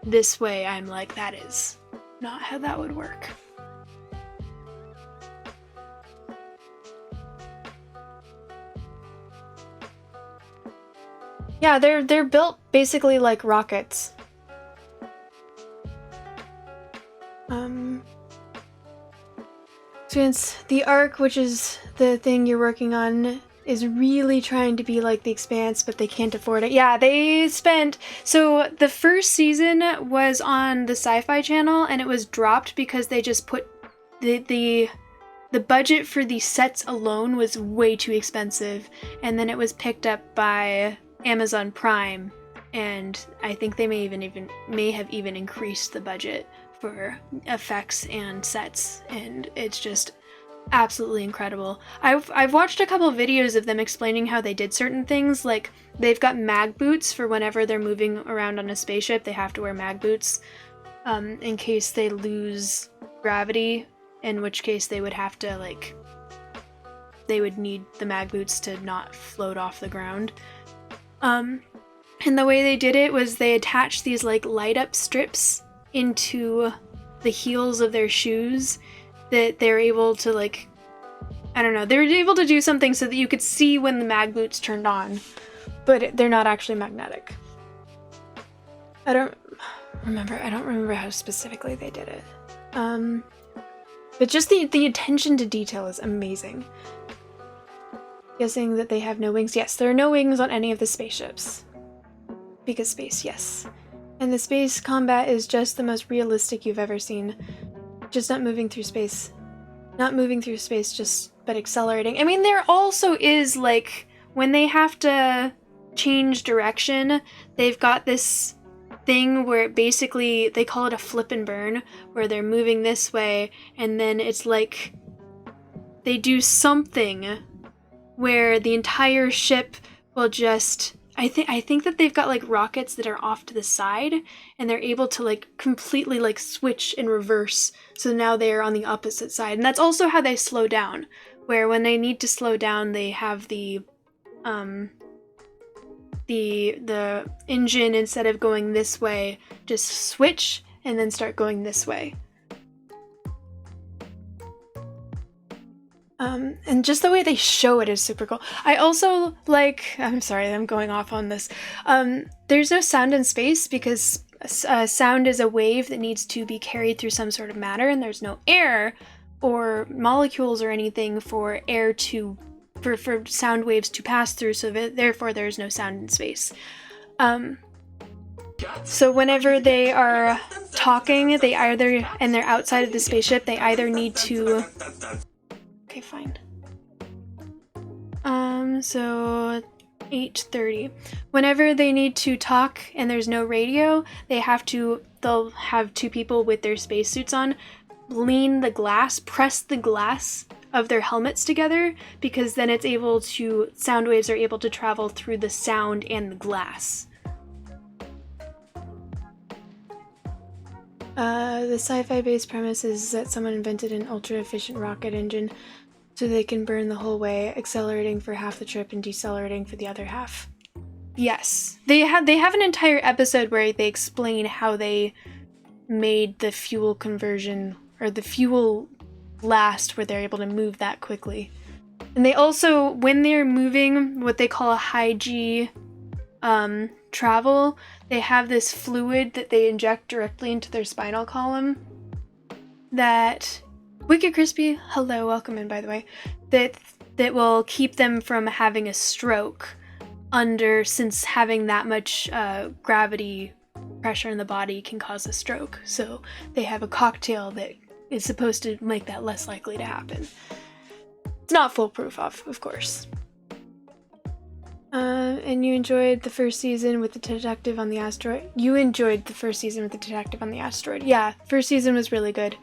this way, I'm like, that is not how that would work. Yeah, they're built basically like rockets. Since the Ark, which is the thing you're working on, is really trying to be like The Expanse, but they can't afford it. Yeah, so the first season was on the Sci-Fi Channel, and it was dropped because they just put the budget for the sets alone was way too expensive, and then it was picked up by Amazon Prime, and I think they may have even increased the budget for effects and sets, and it's just absolutely incredible. I've watched a couple of videos of them explaining how they did certain things, like they've got mag boots for whenever they're moving around on a spaceship. They have to wear mag boots in case they lose gravity, in which case they would have to they would need the mag boots to not float off the ground. And the way they did it was they attached these light up strips into the heels of their shoes that they're able to they were able to do something so that you could see when the mag boots turned on, but they're not actually magnetic. I don't remember how specifically they did it. But just the attention to detail is amazing. Guessing that they have no wings. Yes, there are no wings on any of the spaceships. Because space, yes. And the space combat is just the most realistic you've ever seen. Just not moving through space. Not moving through space, but accelerating. I mean, there also is, when they have to change direction, they've got this thing where basically, they call it a flip and burn, where they're moving this way, and then it's like they do something where the entire ship will just... I think that they've got rockets that are off to the side, and they're able to completely switch in reverse, so now they are on the opposite side. And that's also how they slow down, where when they need to slow down, they have the engine, instead of going this way, just switch and then start going this way. And just the way they show it is super cool. I also I'm sorry, I'm going off on this. There's no sound in space because sound is a wave that needs to be carried through some sort of matter, and there's no air or molecules or anything for sound waves to pass through, so therefore there's no sound in space. So whenever they are talking, and they're outside of the spaceship, they either need to... Okay, fine. So 8:30. Whenever they need to talk and there's no radio, they'll have two people with their spacesuits on press the glass of their helmets together, because then sound waves are able to travel through the sound and the glass. The sci-fi based premise is that someone invented an ultra-efficient rocket engine so they can burn the whole way, accelerating for half the trip and decelerating for the other half. Yes. They have an entire episode where they explain how they made the fuel conversion, or the fuel last, where they're able to move that quickly. And they also, when they're moving what they call a high G travel, they have this fluid that they inject directly into their spinal column that Wicked Crispy, hello, welcome in by the way, that will keep them from having a stroke since having that much gravity pressure in the body can cause a stroke. So they have a cocktail that is supposed to make that less likely to happen. It's not foolproof, of course. And you enjoyed the first season with the detective on the asteroid? You enjoyed the first season with the detective on the asteroid. Yeah, first season was really good.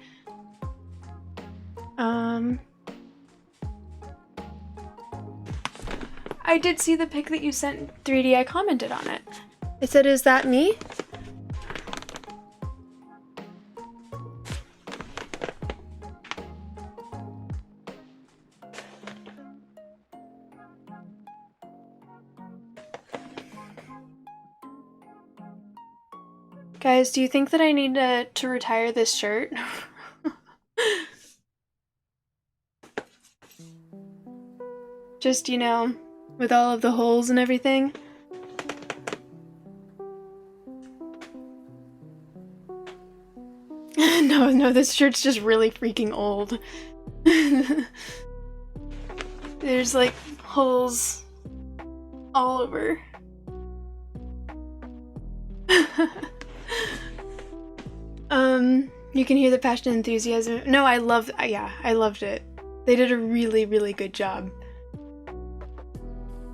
I did see the pic that you sent 3D. I commented on it. I said, is that me? Guys, do you think that I need to retire this shirt? Just, with all of the holes and everything. No, this shirt's just really freaking old. There's like holes all over. You can hear the passion and enthusiasm. No, I loved it. They did a really, really good job.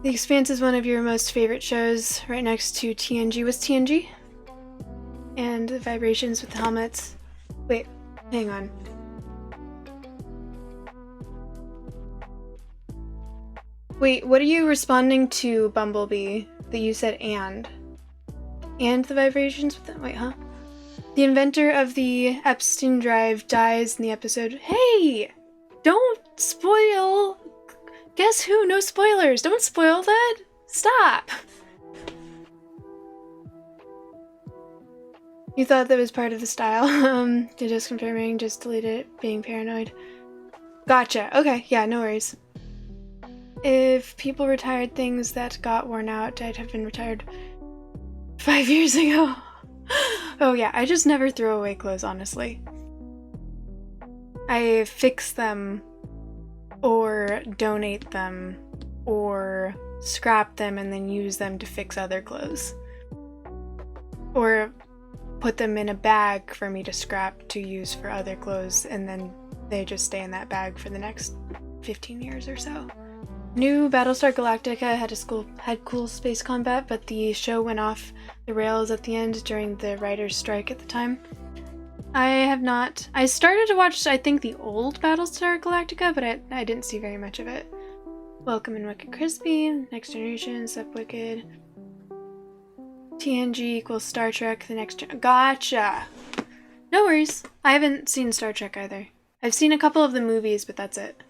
The Expanse is one of your most favorite shows, right next to TNG. What's TNG? And the vibrations with the helmets. Wait, hang on. Wait, what are you responding to, Bumblebee? That you said and? And the vibrations with them? Wait, huh? The inventor of the Epstein drive dies in the episode. Hey! Don't spoil! Guess who? No spoilers! Don't spoil that! Stop! You thought that was part of the style. Just confirming, just delete it, being paranoid. Gotcha. Okay, yeah, no worries. If people retired things that got worn out, I'd have been retired 5 years ago. Oh yeah, I just never throw away clothes, honestly. I fix them, or donate them, or scrap them and then use them to fix other clothes. Or put them in a bag for me to scrap to use for other clothes, and then they just stay in that bag for the next 15 years or so. New Battlestar Galactica had cool space combat, but the show went off the rails at the end during the writer's strike at the time. I started to watch, I think, the old Battlestar Galactica, but I didn't see very much of it. Welcome in Wicked Crispy, Next Generation, Sup Wicked. TNG equals Star Trek, The Next Gen. Gotcha! No worries. I haven't seen Star Trek either. I've seen a couple of the movies, but that's it.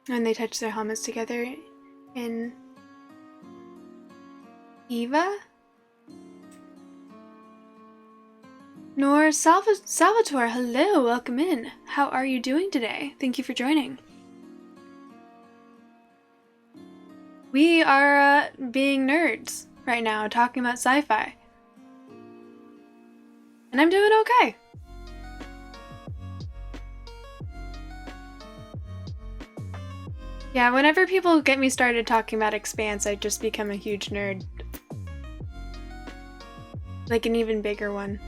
And they touch their helmets together in Eva? Nor Salvatore, hello, welcome in. How are you doing today? Thank you for joining. We are being nerds right now, talking about sci-fi. And I'm doing okay. Yeah, whenever people get me started talking about Expanse, I just become a huge nerd. Like an even bigger one.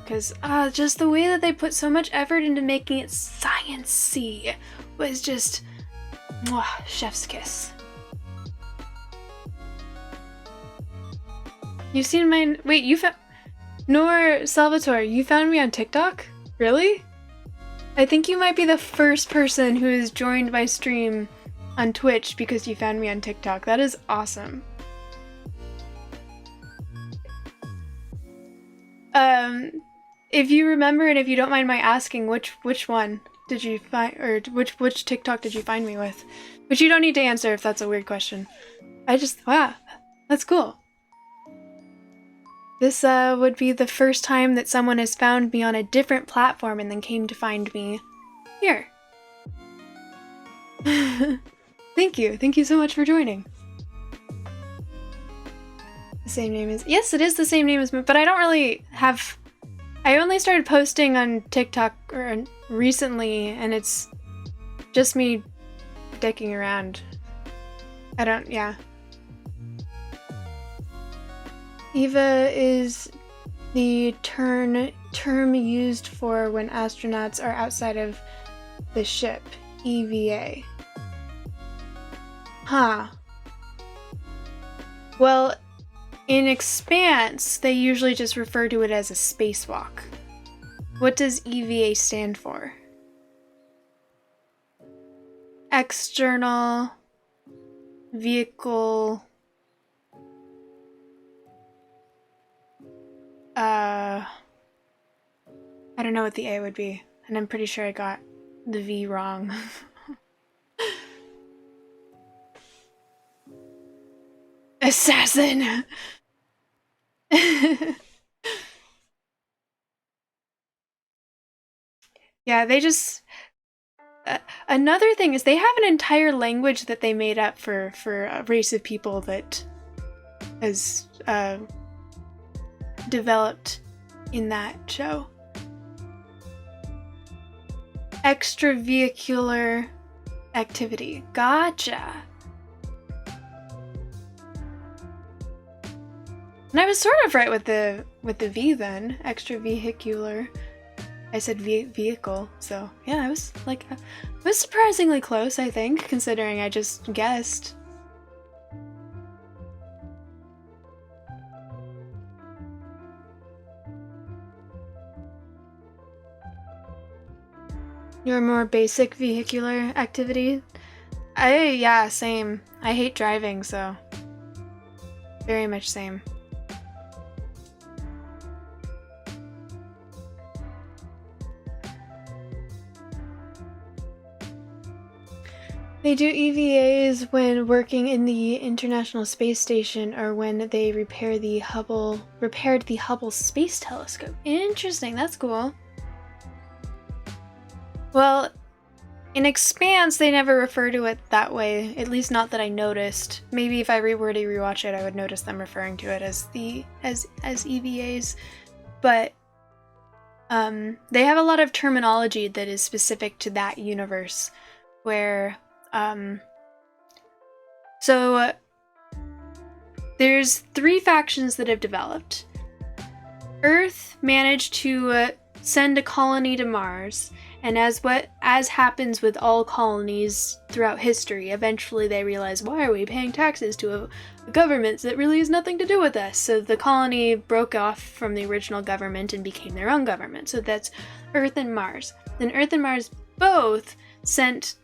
Because, just the way that they put so much effort into making it science-y was just, mwah, chef's kiss. You've seen mine. Wait, you found. Nor Salvatore, you found me on TikTok? Really? I think you might be the first person who has joined my stream on Twitch because you found me on TikTok. That is awesome. If you remember and if you don't mind my asking, which one did you find, or which TikTok did you find me with? But you don't need to answer if that's a weird question. Wow, that's cool. This would be the first time that someone has found me on a different platform and then came to find me here. Thank you. Thank you so much for joining. The same name as... Yes, it is the same name as... But I don't really have... I only started posting on TikTok recently, and it's just me dicking around. I don't... Yeah. EVA is the term used for when astronauts are outside of the ship. EVA. Huh. Well, in Expanse, they usually just refer to it as a spacewalk. What does EVA stand for? External vehicle... I don't know what the A would be, and I'm pretty sure I got the V wrong. Assassin! Yeah, they just... another thing is they have an entire language that they made up for a race of people that has developed in that show. Extravehicular activity. Gotcha. And I was sort of right with the V then. Extravehicular. I said vehicle, so yeah, I was surprisingly close, I think, considering I just guessed. Your more basic vehicular activity? Yeah, same. I hate driving, so very much same. They do EVAs when working in the International Space Station or when they repaired the Hubble Space Telescope. Interesting, that's cool. Well, in Expanse, they never refer to it that way, at least not that I noticed. Maybe if I were to rewatch it, I would notice them referring to it as EVAs. But they have a lot of terminology that is specific to that universe, where there's 3 factions that have developed. Earth managed to send a colony to Mars, and as happens with all colonies throughout history, eventually they realize, why are we paying taxes to a government that really has nothing to do with us? So the colony broke off from the original government and became their own government. So that's Earth and Mars. Then Earth and Mars both sent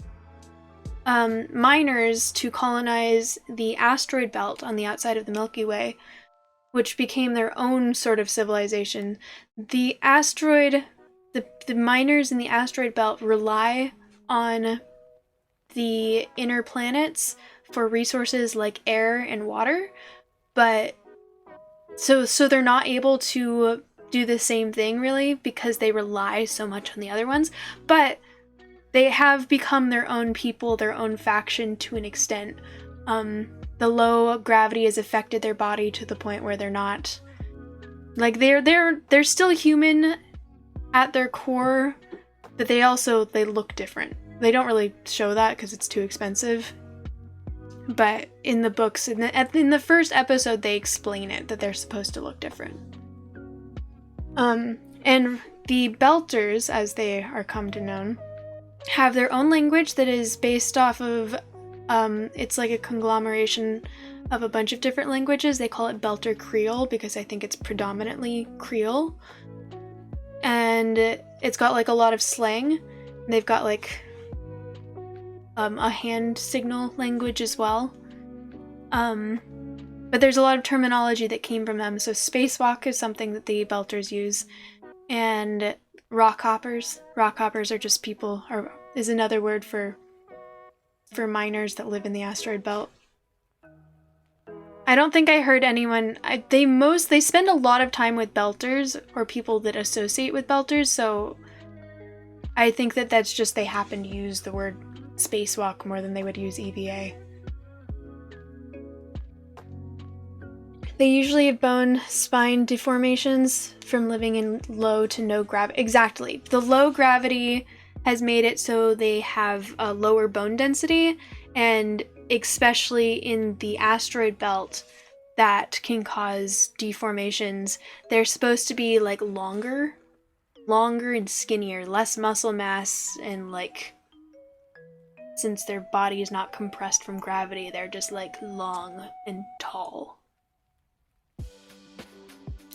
miners to colonize the asteroid belt on the outside of the Milky Way, which became their own sort of civilization. The miners in the asteroid belt rely on the inner planets for resources like air and water, but so they're not able to do the same thing really because they rely so much on the other ones, but they have become their own people, their own faction to an extent. The low gravity has affected their body to the point where they're not... Like, they're still human at their core, but they look different. They don't really show that because it's too expensive. But in the books, in the first episode, they explain it, that they're supposed to look different. And the Belters, as they are come to known, have their own language that is based off of, it's like a conglomeration of a bunch of different languages. They call it Belter Creole because I think it's predominantly Creole. And it's got like a lot of slang. They've got like a hand signal language as well. But there's a lot of terminology that came from them. So spacewalk is something that the Belters use. And rockhoppers. Rockhoppers are just people, or is another word for miners that live in the asteroid belt. I don't think I heard anyone... They spend a lot of time with Belters, or people that associate with Belters, so I think that that's just they happen to use the word spacewalk more than they would use EVA. They usually have bone spine deformations from living in low to no gravity. Exactly. The low gravity has made it so they have a lower bone density, and especially in the asteroid belt that can cause deformations, they're supposed to be like longer and skinnier, less muscle mass, and like, since their body is not compressed from gravity, they're just like long and tall.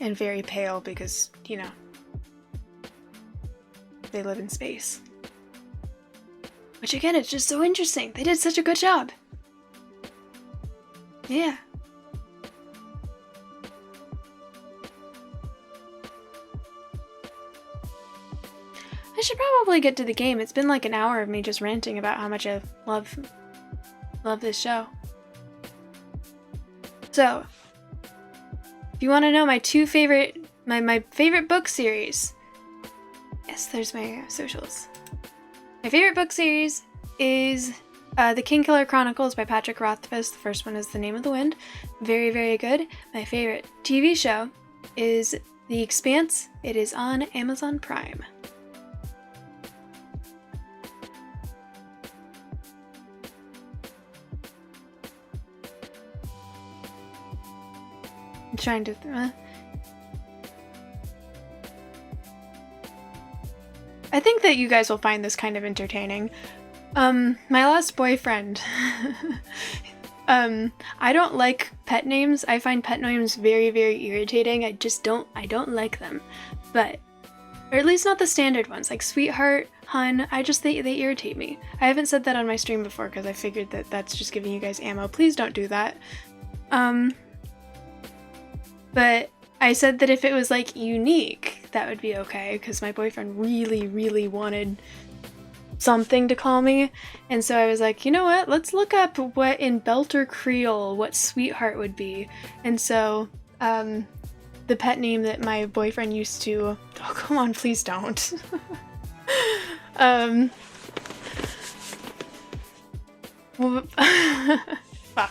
And very pale because, you know, they live in space. Which again, it's just so interesting. They did such a good job. Yeah. I should probably get to the game. It's been like an hour of me just ranting about how much I love this show. So, if you want to know my my favorite book series, yes, there's my socials. My favorite book series is The Kingkiller Chronicles by Patrick Rothfuss. The first one is The Name of the Wind. Very, very good. My favorite TV show is The Expanse. It is on Amazon Prime. I'm trying to... I think that you guys will find this kind of entertaining. My last boyfriend. I don't like pet names. I find pet names very, very irritating. I don't like them. But, or at least not the standard ones, like Sweetheart, Hun, they irritate me. I haven't said that on my stream before because I figured that that's just giving you guys ammo. Please don't do that. But I said that if it was like unique, that would be okay, because my boyfriend really, really wanted something to call me. And so I was like, you know what? Let's look up what in Belter Creole, what Sweetheart would be. And so, the pet name that my boyfriend used to... Oh, come on, please don't. Fuck,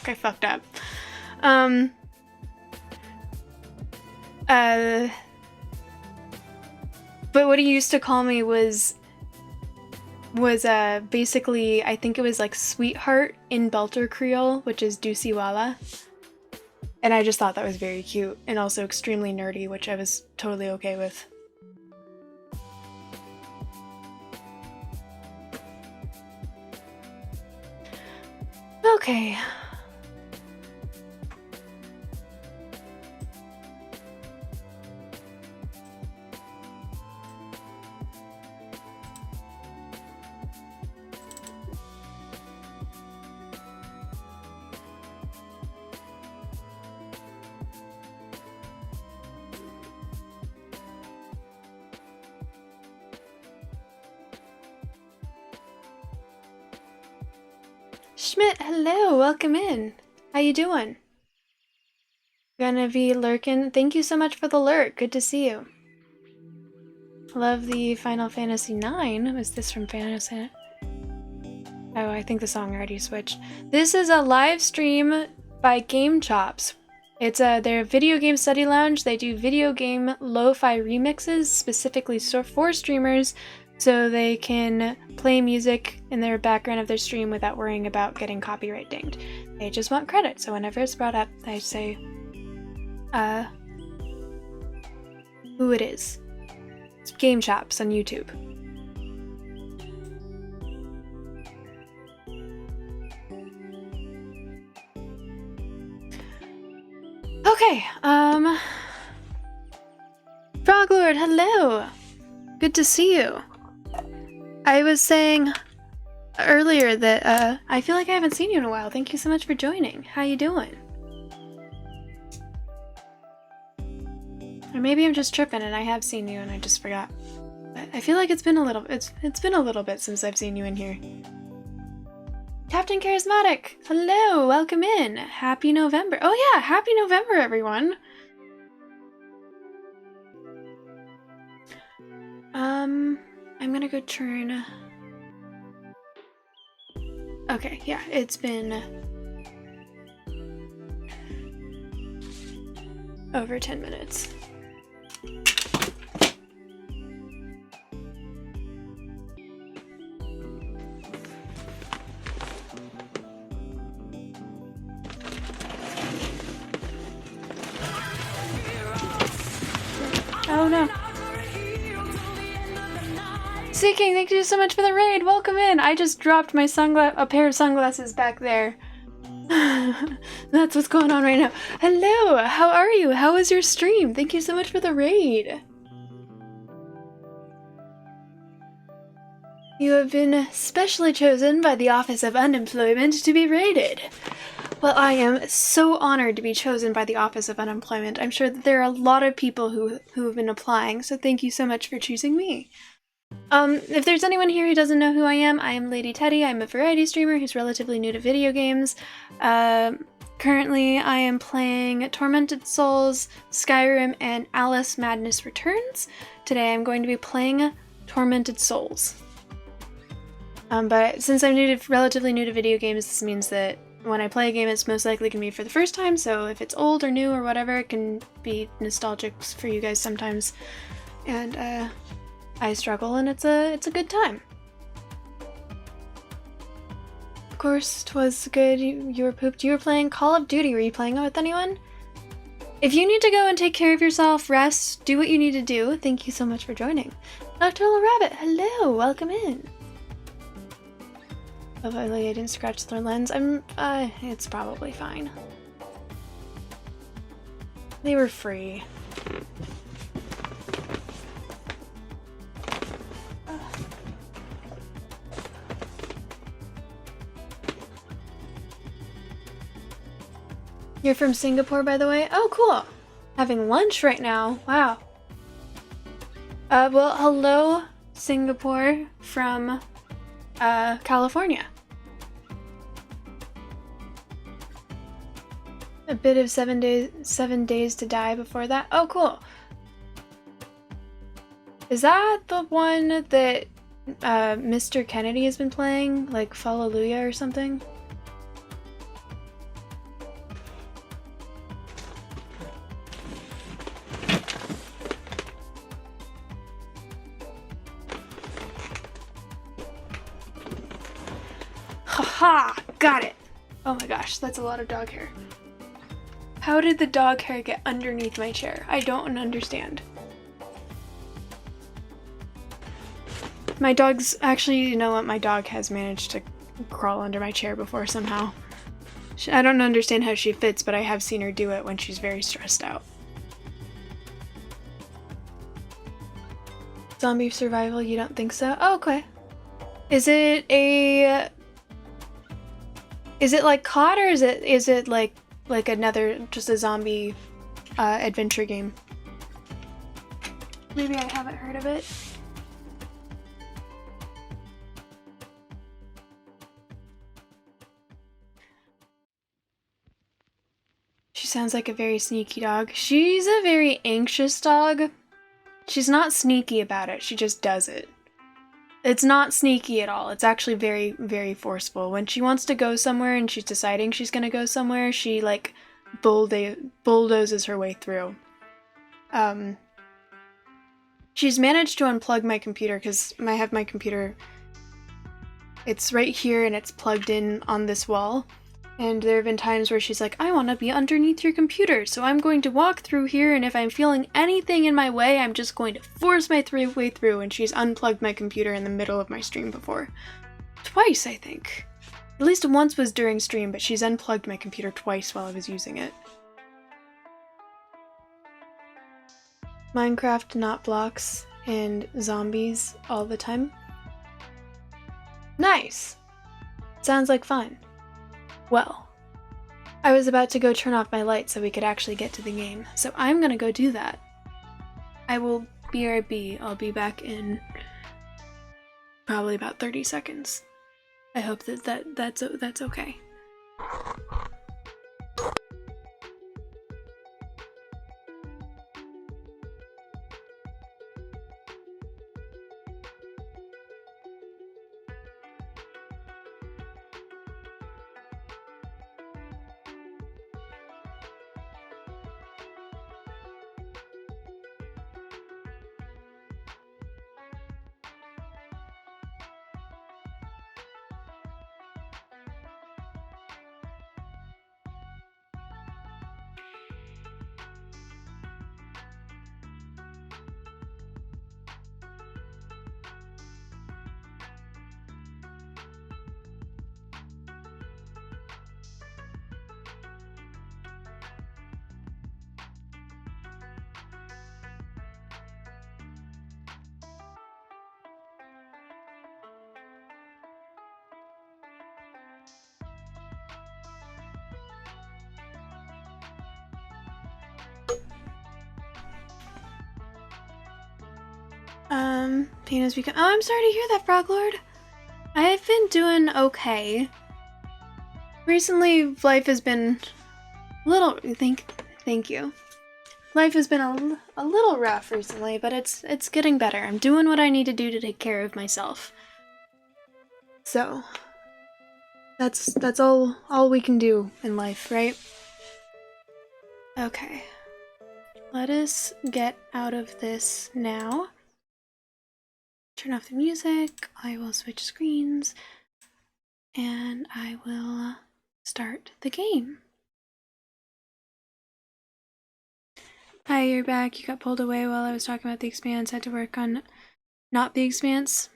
I fucked up. But what he used to call me was basically, I think it was like Sweetheart in Belter Creole, which is Dusiwala. And I just thought that was very cute and also extremely nerdy, which I was totally okay with. Okay. Schmidt, hello, welcome in. How you doing? Gonna be lurking. Thank you so much for the lurk. Good to see you. Love the Final Fantasy IX. Was this from Fantasy? Oh, I think the song already switched. This is a live stream by Game Chops. It's their video game study lounge. They do video game lo-fi remixes specifically for streamers, so they can play music in their background of their stream without worrying about getting copyright dinged. They just want credit, so whenever it's brought up, I say, who it is. It's Game Chops on YouTube. Okay, Froglord, hello! Good to see you. I was saying earlier that, I feel like I haven't seen you in a while. Thank you so much for joining. How you doing? Or maybe I'm just tripping and I have seen you and I just forgot. But I feel like it's been a little bit since I've seen you in here. Captain Charismatic, hello, welcome in. Happy November. Oh yeah, happy November, everyone. I'm gonna go turn Okay, yeah, it's been over 10 minutes. Oh no. Seeking, thank you so much for the raid. Welcome in. I just dropped my a pair of sunglasses back there. That's what's going on right now. Hello, how are you? How was your stream? Thank you so much for the raid. You have been specially chosen by the Office of Unemployment to be raided. Well, I am so honored to be chosen by the Office of Unemployment. I'm sure that there are a lot of people who have been applying, so thank you so much for choosing me. If there's anyone here who doesn't know who I am Lady Teddy. I'm a variety streamer who's relatively new to video games. Currently, I am playing Tormented Souls, Skyrim, and Alice Madness Returns. Today I'm going to be playing Tormented Souls. But since I'm relatively new to video games, this means that when I play a game, it's most likely going to be for the first time, so if it's old or new or whatever, it can be nostalgic for you guys sometimes. And, I struggle, and it's a good time. Of course, 'twas good. You were pooped. You were playing Call of Duty. Were you playing it with anyone? If you need to go and take care of yourself, rest, do what you need to do. Thank you so much for joining. Nocturnal Rabbit, hello, welcome in. Oh, I didn't scratch their lens. It's probably fine. They were free. You're from Singapore, by the way? Oh, cool. Having lunch right now. Wow. Well, hello, Singapore from, California. A bit of 7 days to die before that. Oh, cool. Is that the one that, Mr. Kennedy has been playing? Like, Hallelujah or something? Haha! Got it! Oh my gosh, that's a lot of dog hair. How did the dog hair get underneath my chair? I don't understand. My dog's... Actually, you know what? My dog has managed to crawl under my chair before somehow. I don't understand how she fits, but I have seen her do it when she's very stressed out. Zombie survival, you don't think so? Oh, okay. Is it like COD, or is it like another, just a zombie adventure game? Maybe I haven't heard of it. She sounds like a very sneaky dog. She's a very anxious dog. She's not sneaky about it, she just does it. It's not sneaky at all. It's actually very, very forceful. When she wants to go somewhere and she's deciding she's gonna go somewhere, she, like, bulldozes her way through. She's managed to unplug my computer, because I have my computer... It's right here and it's plugged in on this wall. And there have been times where she's like, I want to be underneath your computer, so I'm going to walk through here, and if I'm feeling anything in my way, I'm just going to force my way through, and she's unplugged my computer in the middle of my stream before. Twice, I think. At least once was during stream, but she's unplugged my computer twice while I was using it. Minecraft, not blocks, and zombies all the time. Nice! Sounds like fun. Well, I was about to go turn off my light so we could actually get to the game, so I'm gonna go do that. I will BRB. I'll be back in probably about 30 seconds. I hope that's okay. Pain has become. Oh, I'm sorry to hear that, Frog Lord. I've been doing okay. Recently, life has been a little. Thank you. Life has been a little rough recently, but it's getting better. I'm doing what I need to do to take care of myself. So that's all we can do in life, right? Okay. Let us get out of this now. Turn off the music. I will switch screens. And I will start the game. Hi, you're back. You got pulled away while I was talking about The Expanse. Had to work on not The Expanse.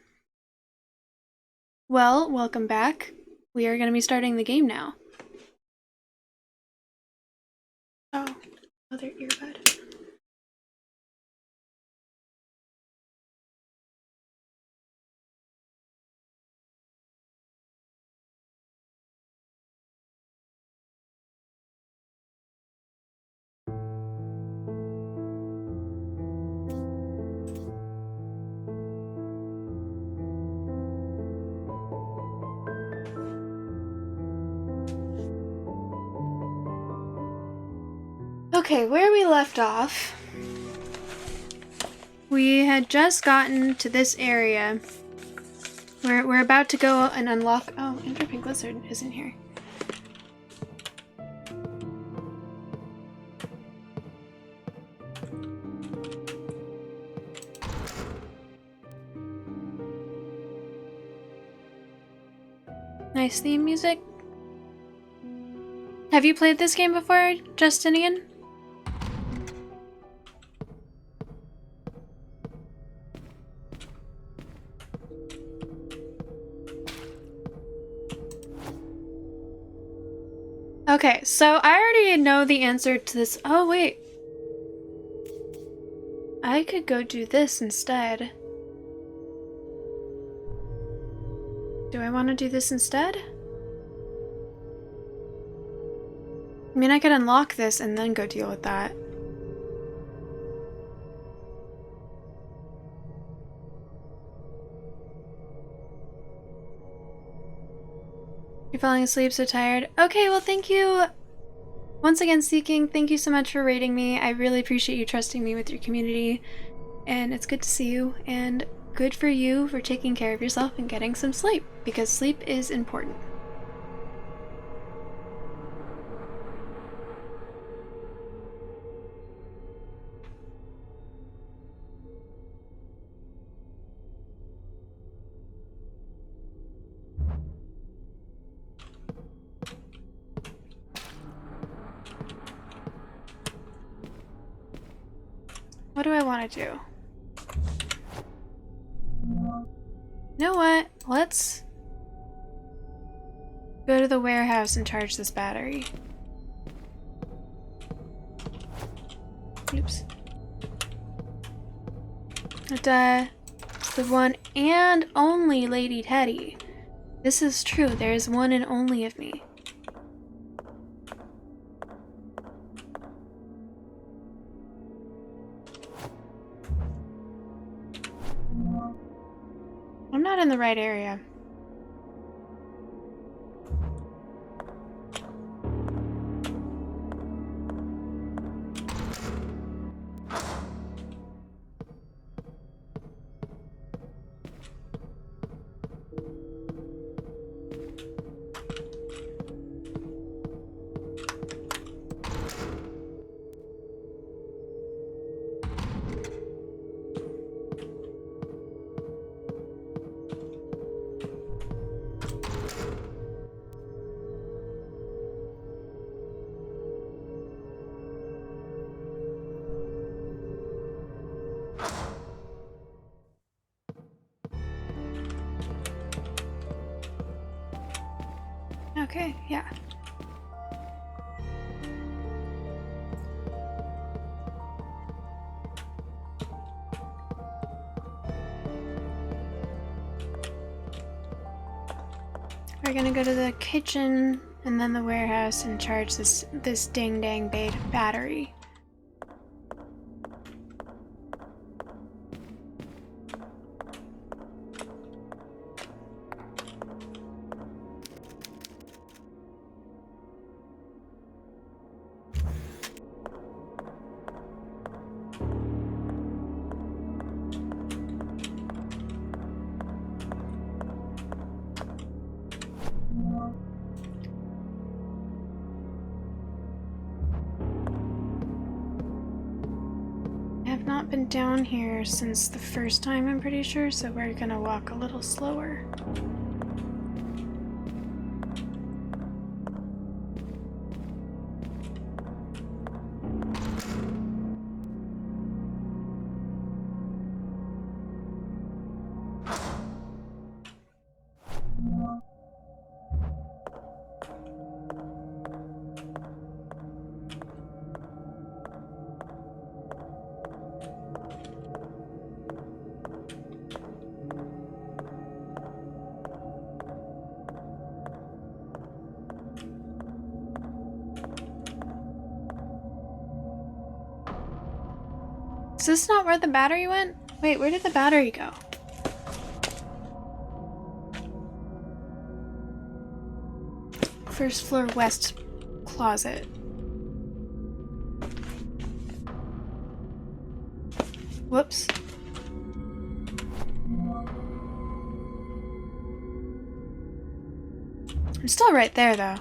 Well, welcome back. We are going to be starting the game now. Oh, other earbud. Okay, where we left off, we had just gotten to this area where we're about to go and unlock. Oh, Interpink Lizard isn't here. Nice theme music. Have you played this game before, Justinian? Okay, so I already know the answer to this. Oh, wait. I could go do this instead. Do I want to do this instead? I mean, I could unlock this and then go deal with that. You're falling asleep, so tired. Okay, well, thank you once again, Seeking. Thank you so much for rating me. I really appreciate you trusting me with your community. And it's good to see you. And good for you for taking care of yourself and getting some sleep, because sleep is important. What do I want to do? You know what? Let's go to the warehouse and charge this battery. Oops. But, the one and only Lady Teddy. This is true. There is one and only of me. I'm not in the right area. Okay, yeah. We're gonna go to the kitchen and then the warehouse and charge this ding dang battery. I've not been down here since the first time, I'm pretty sure, so we're gonna walk a little slower. Is this not where the battery went? Wait, where did the battery go? First floor west closet. Whoops. I'm still right there, though.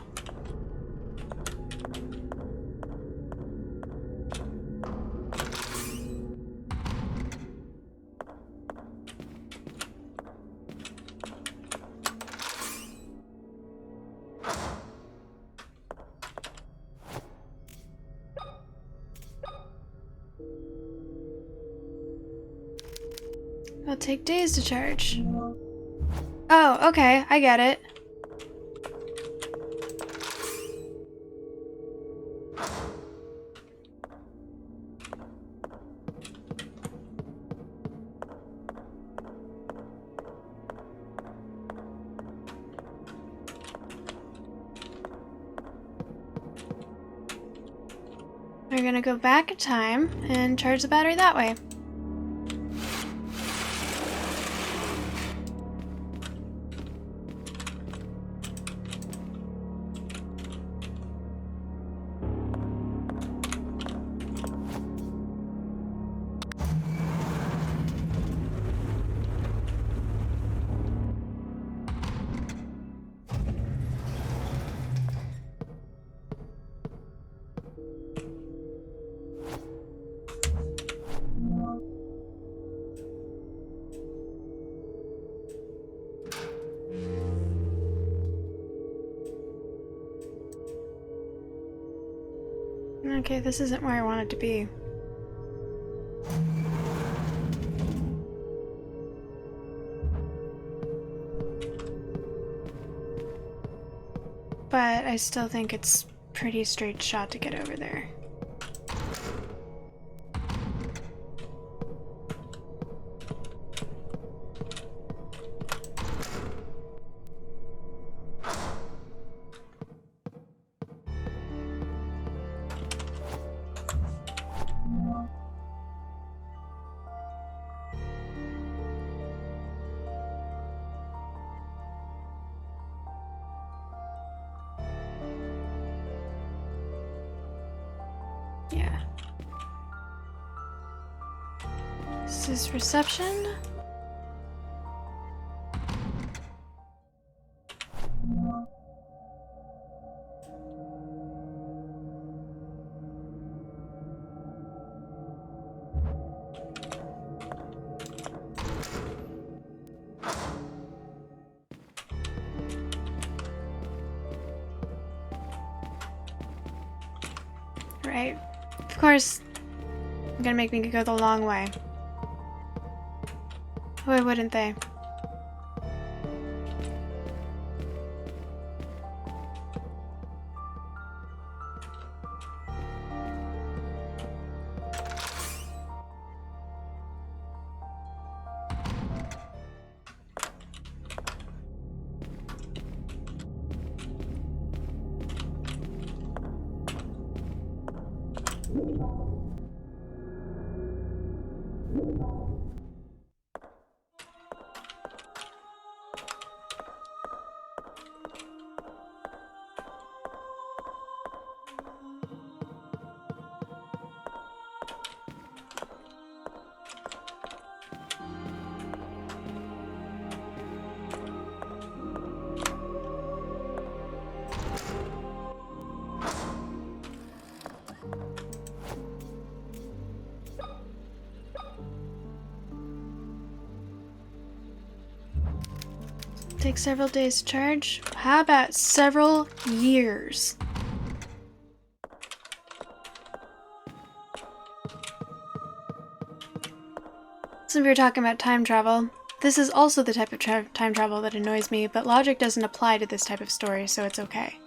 It'll take days to charge. Oh, okay, I get it. We're gonna go back in time and charge the battery that way. Okay, this isn't where I want it to be. But I still think it's pretty straight shot to get over there. Yeah. This is reception. Right. Of course, they're gonna make me go the long way. Why wouldn't they? Takes several days to charge. How about several years? Since we were talking about time travel, this is also the type of time travel that annoys me, but logic doesn't apply to this type of story, so it's okay.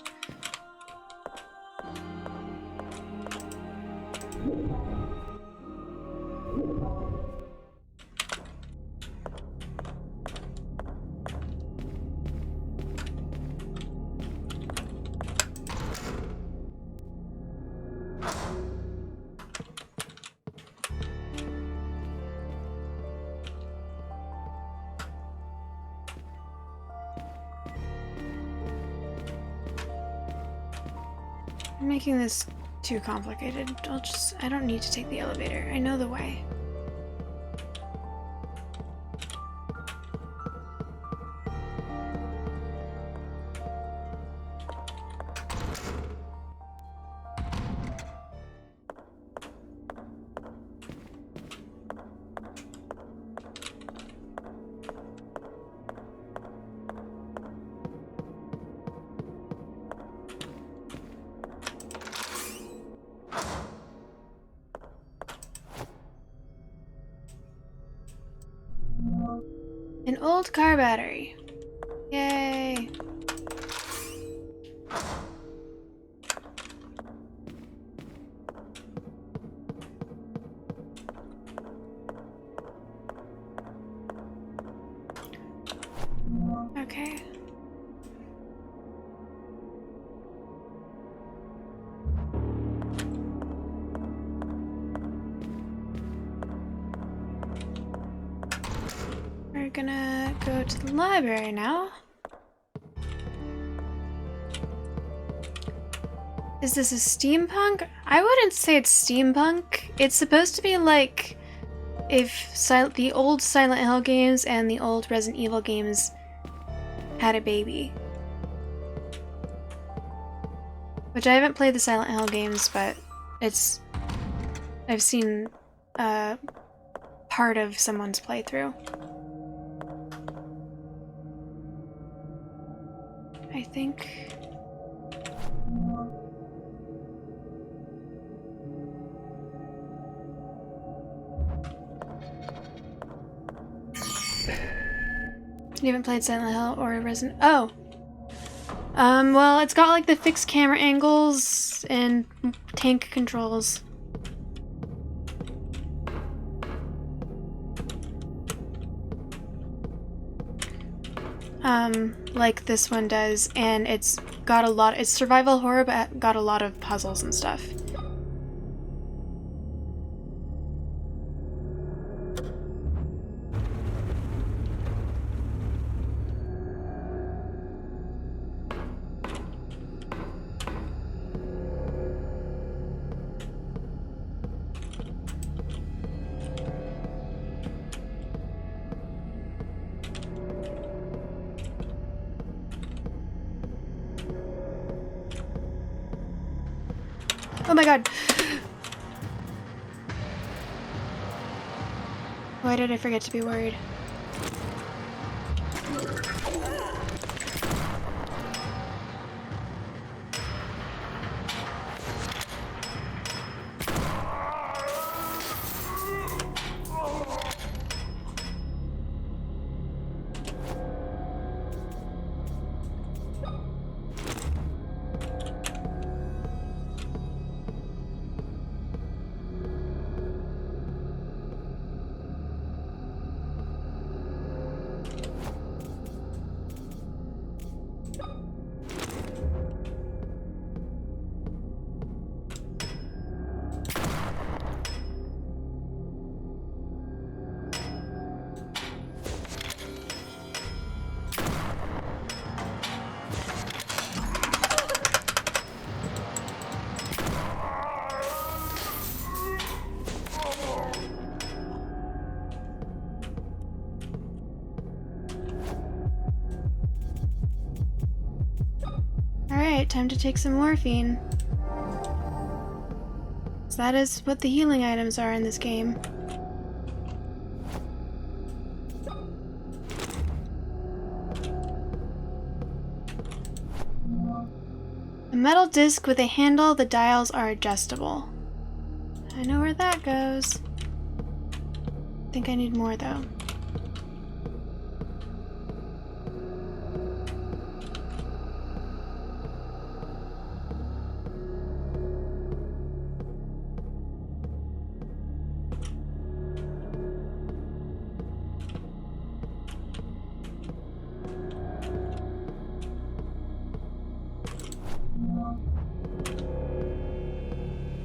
I'm making this too complicated. I don't need to take the elevator. I know the way. An old car battery. Yay. Okay. We're gonna go to the library now. Is this a steampunk? I wouldn't say it's steampunk. It's supposed to be like if the old Silent Hill games and the old Resident Evil games had a baby. Which I haven't played the Silent Hill games, but I've seen part of someone's playthrough. I think. You haven't played Silent Hill or Resident... Oh! Well, it's got like the fixed camera angles and tank controls. Like this one does, and it's got it's survival horror, but got a lot of puzzles and stuff. Oh my god! Why did I forget to be worried? Alright, time to take some morphine. So that is what the healing items are in this game. metal disc with a handle, the dials are adjustable. I know where that goes. I think I need more though.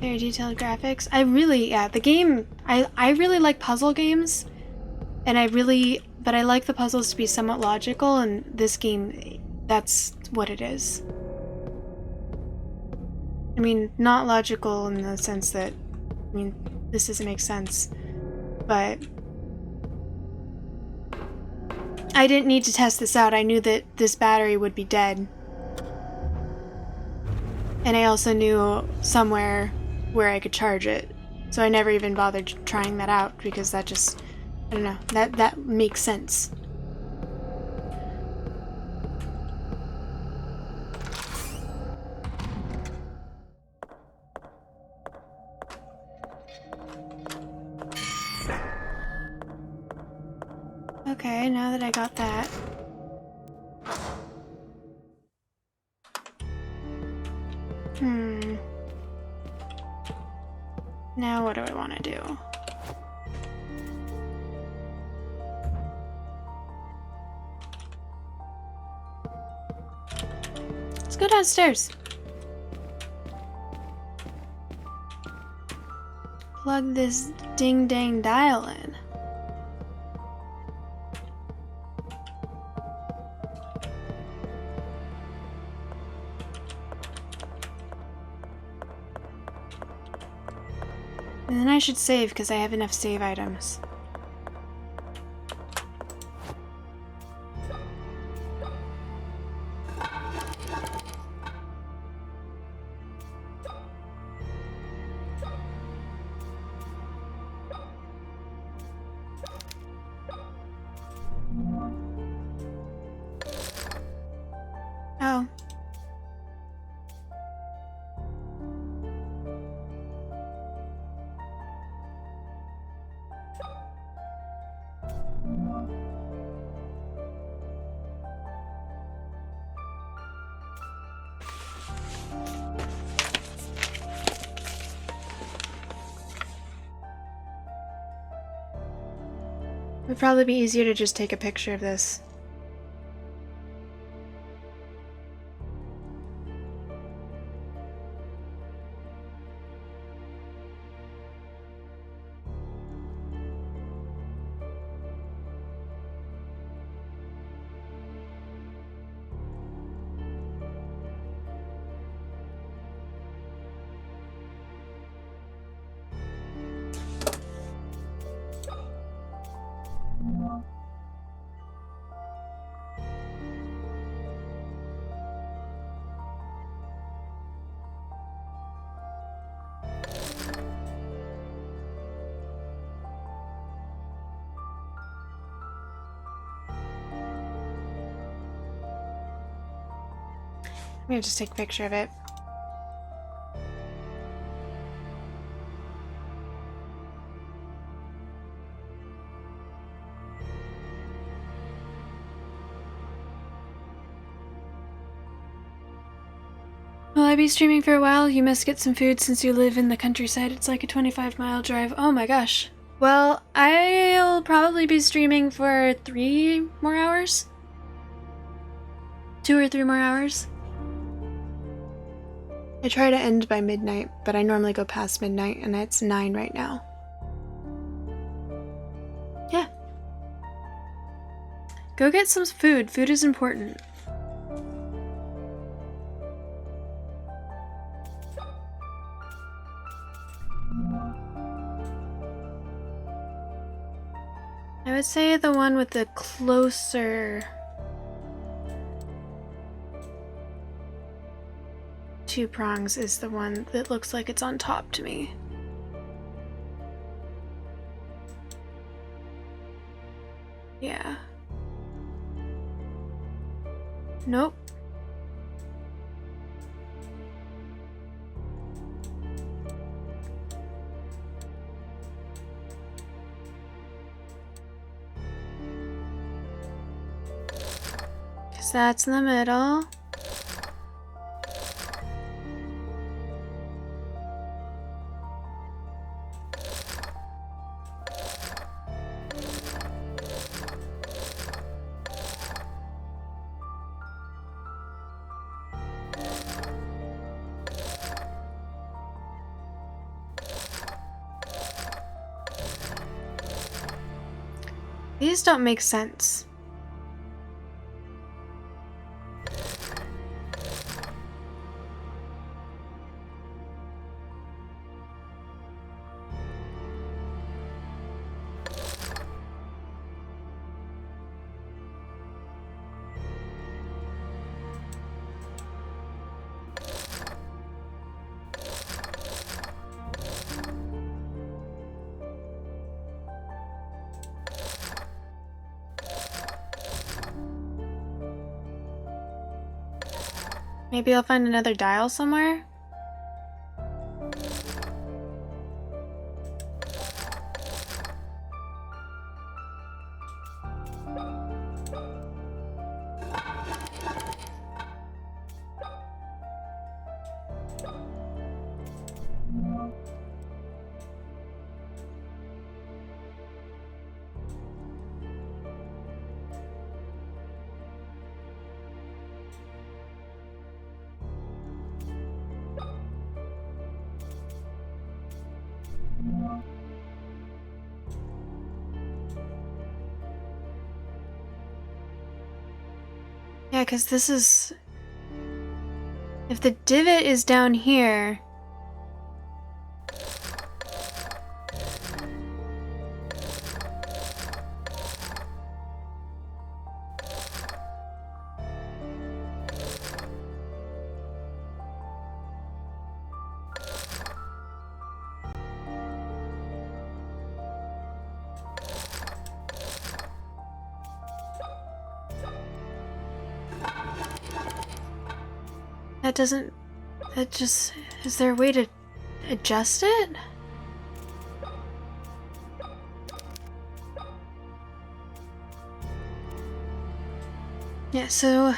Very detailed graphics. The game, I really like puzzle games, and but I like the puzzles to be somewhat logical, and this game, that's what it is. I mean, not logical in the sense that, this doesn't make sense, but I didn't need to test this out. I knew that this battery would be dead. And I also knew somewhere where I could charge it. So I never even bothered trying that out because that just, I don't know, that makes sense. Okay, now that I got that. Now what do I want to do? Let's go downstairs. Plug this ding-dang dial in. And then I should save because I have enough save items. Oh. It would probably be easier to just take a picture of this. I'm gonna just take a picture of it. Will I be streaming for a while? You must get some food since you live in the countryside. It's like a 25-mile drive. Oh my gosh. Well, I'll probably be streaming for 3 more hours. 2 or 3 more hours. I try to end by midnight, but I normally go past midnight, and it's 9 right now. Yeah. Go get some food. Food is important. I would say the one with the closer 2 prongs is the one that looks like it's on top to me. Yeah. Nope. So that's in the middle. These don't make sense. Maybe I'll find another dial somewhere? Yeah, because this is... If the divot is down here... That doesn't... That just... Is there a way to adjust it? Yeah, so...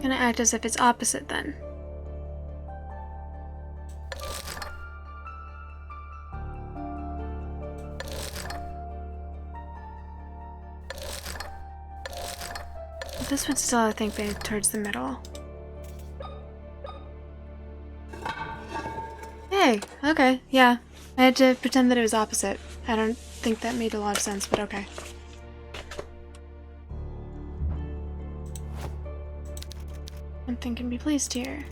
Gonna act as if it's opposite then. But this would still, I think, be towards the middle. Hey, okay, yeah. I had to pretend that it was opposite. I don't think that made a lot of sense, but okay. Something can be placed here.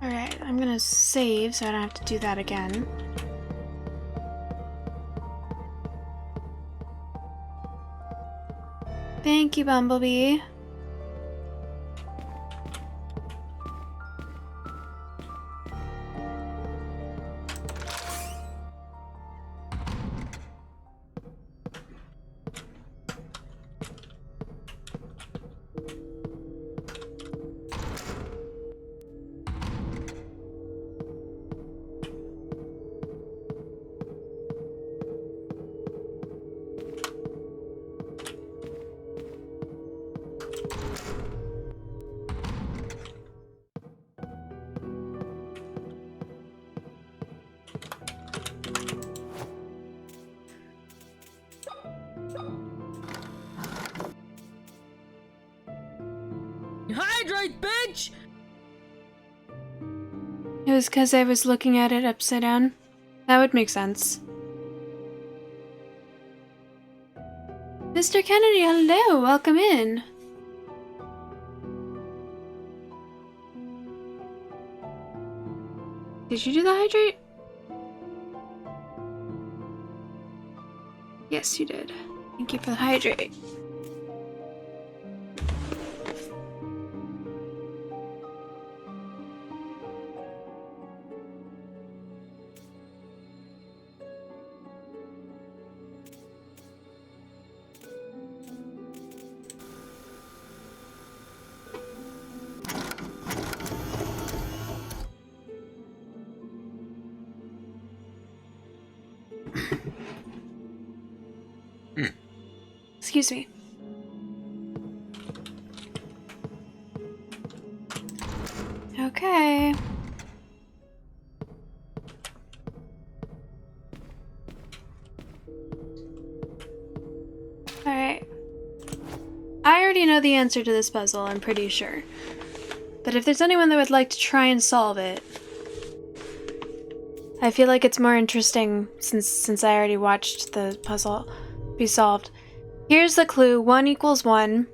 Alright, I'm gonna save so I don't have to do that again. Thank you, Bumblebee. Hydrate, bitch! It was because I was looking at it upside down. That would make sense. Mr. Kennedy, hello! Welcome in! Did you do the hydrate? Yes, you did. Thank you for the hydrate. Excuse me. Okay. Alright. I already know the answer to this puzzle, I'm pretty sure. But if there's anyone that would like to try and solve it, I feel like it's more interesting since I already watched the puzzle be solved. Here's the clue. 1 equals 1.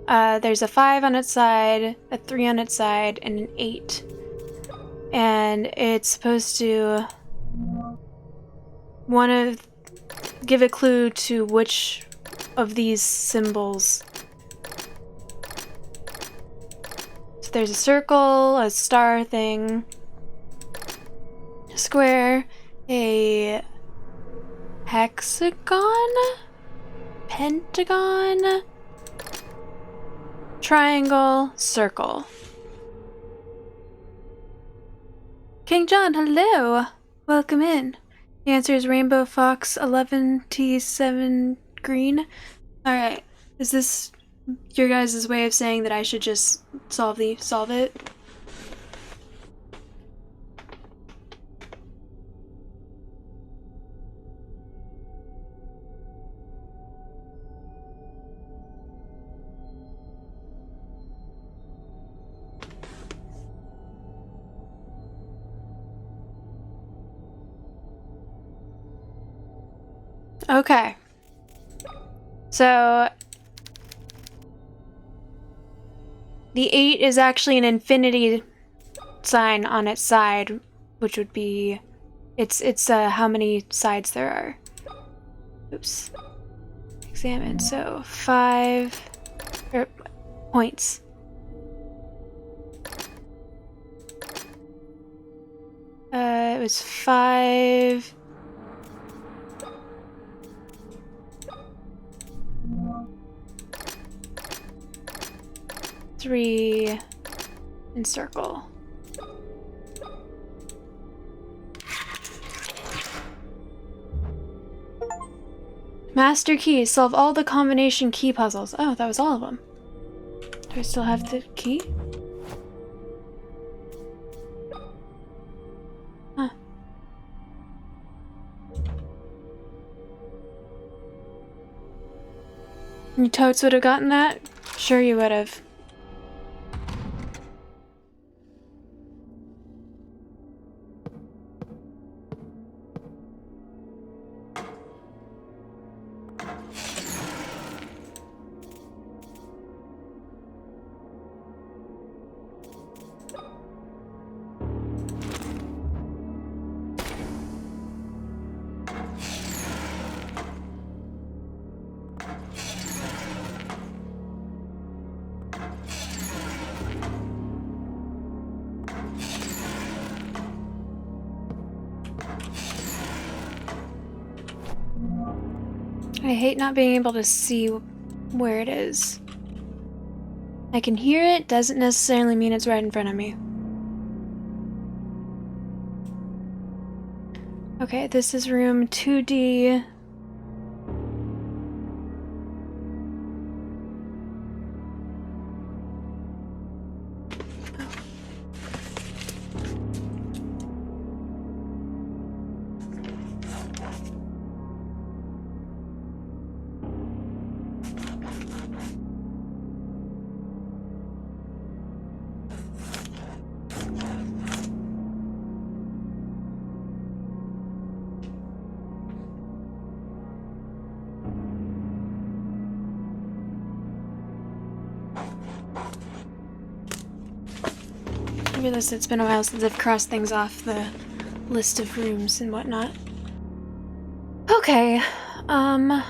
There's a 5 on its side, a 3 on its side, and an 8. And it's supposed to give a clue to which of these symbols. So there's a circle, a star thing, a square, a hexagon, pentagon, triangle, circle. King John, hello! Welcome in. The answer is Rainbow Fox 11T7 green. Alright, is this your guys' way of saying that I should just solve it? Okay. So the 8 is actually an infinity sign on its side, which would be it's how many sides there are. Oops. Examine. So 5 points. It was 5. Three and circle. Master key. Solve all the combination key puzzles. Oh, that was all of them. Do I still have the key? Huh. You totes would have gotten that? Sure you would have. I hate not being able to see where it is. I can hear it, doesn't necessarily mean it's right in front of me. Okay, this is room 2D. I realize it's been a while since I've crossed things off the list of rooms and whatnot. Okay, Um...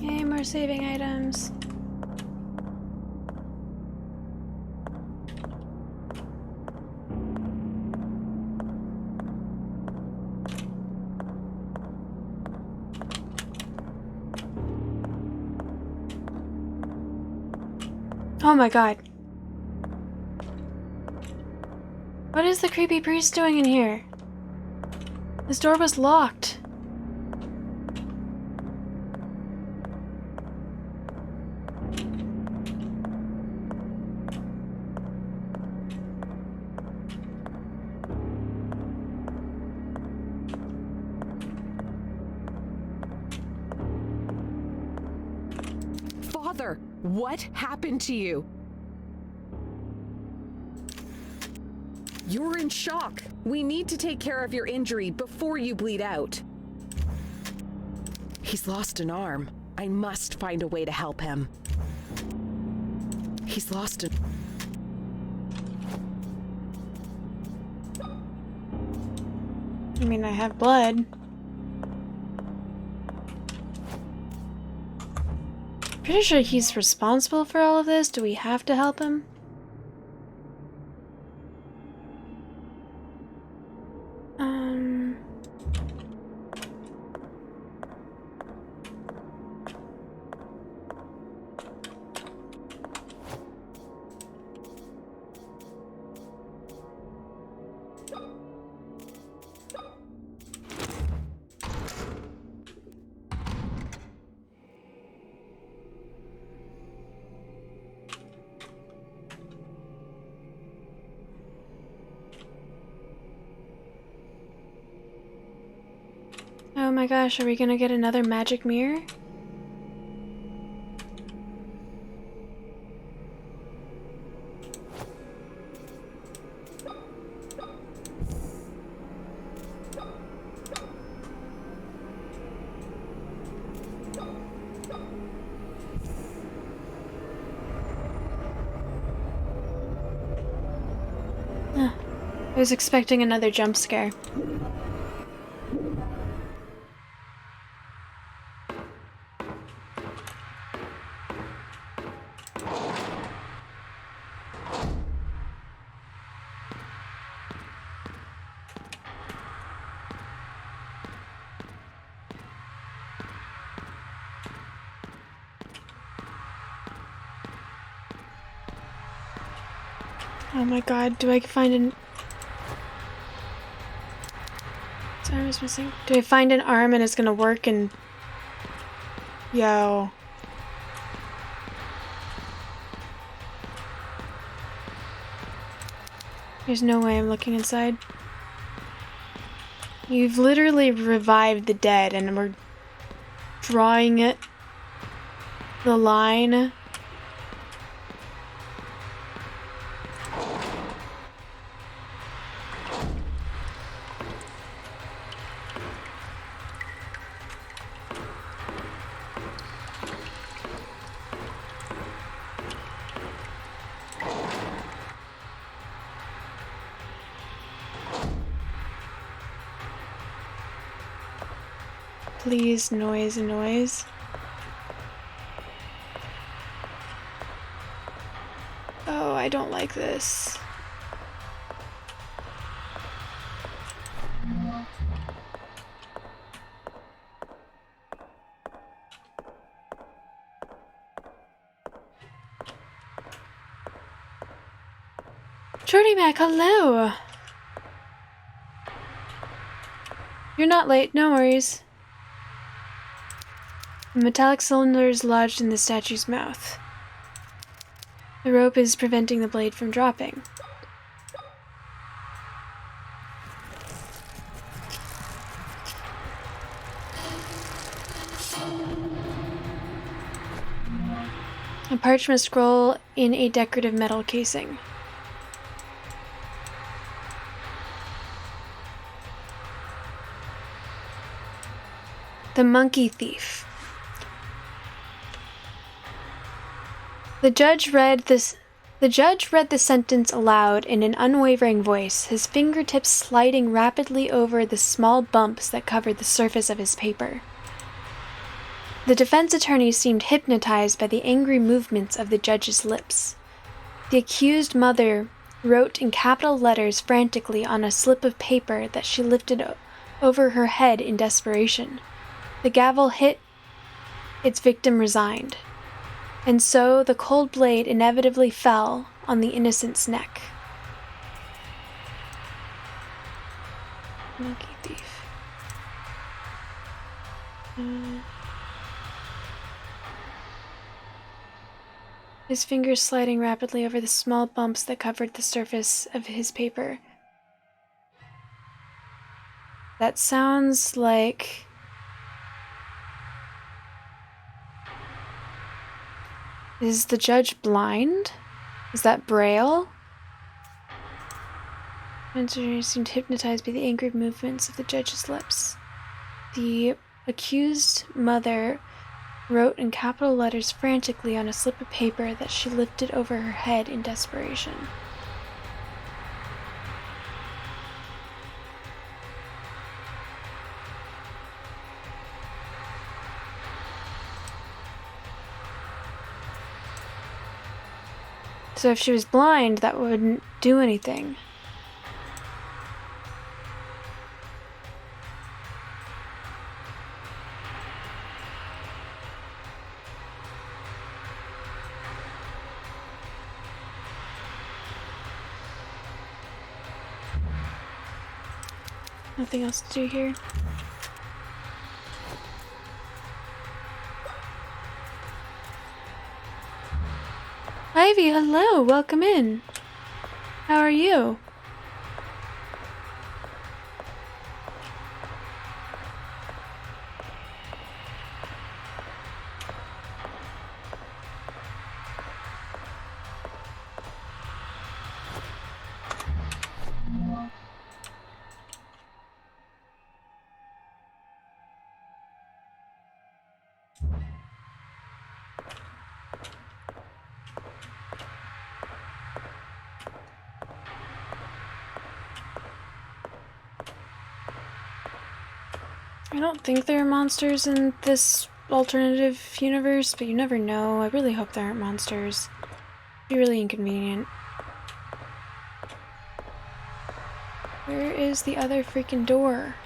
Yay, more saving items. Oh my god. What is the creepy priest doing in here? This door was locked. Father, what happened to you? You're in shock. We need to take care of your injury before you bleed out. He's lost an arm. I must find a way to help him. He's lost an... I mean, I have blood. Pretty sure he's responsible for all of this. Do we have to help him? Oh my gosh, are we gonna get another magic mirror? I was expecting another jump scare. Oh my god, do I find an... His arm is missing. Do I find an arm and it's gonna work and... Yo. There's no way I'm looking inside. You've literally revived the dead and we're drawing it... the line... Please, noise. Oh, I don't like this. Jordy Mac, hello! You're not late, no worries. A metallic cylinder is lodged in the statue's mouth. The rope is preventing the blade from dropping. A parchment scroll in a decorative metal casing. The Monkey Thief. The judge read the sentence aloud in an unwavering voice, his fingertips sliding rapidly over the small bumps that covered the surface of his paper. The defense attorney seemed hypnotized by the angry movements of the judge's lips. The accused mother wrote in capital letters frantically on a slip of paper that she lifted over her head in desperation. The gavel hit, its victim resigned. And so the cold blade inevitably fell on the innocent's neck. Monkey thief. His fingers sliding rapidly over the small bumps that covered the surface of his paper. That sounds like... Is the judge blind? Is that Braille? Mentor seemed hypnotized by the angry movements of the judge's lips. The accused mother wrote in capital letters frantically on a slip of paper that she lifted over her head in desperation. So if she was blind, that wouldn't do anything. Nothing else to do here. Ivy, hello, welcome in. How are you? I don't think there are monsters in this alternative universe, but you never know. I really hope there aren't monsters. It'd be really inconvenient. Where is the other freaking door?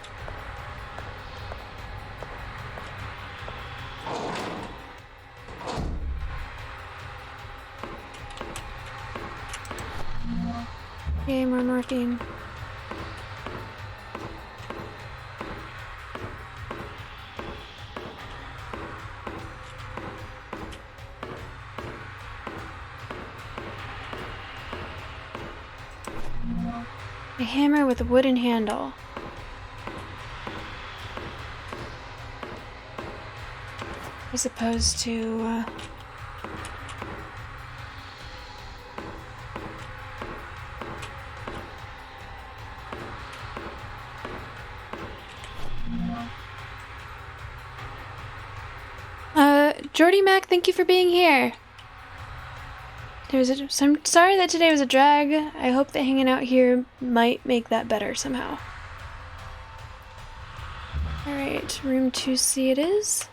Yay, more morphine. A hammer with a wooden handle. As opposed to, Jordy Mac, thank you for being here. I'm sorry that today was a drag. I hope that hanging out here might make that better somehow. Alright, room 2C it is.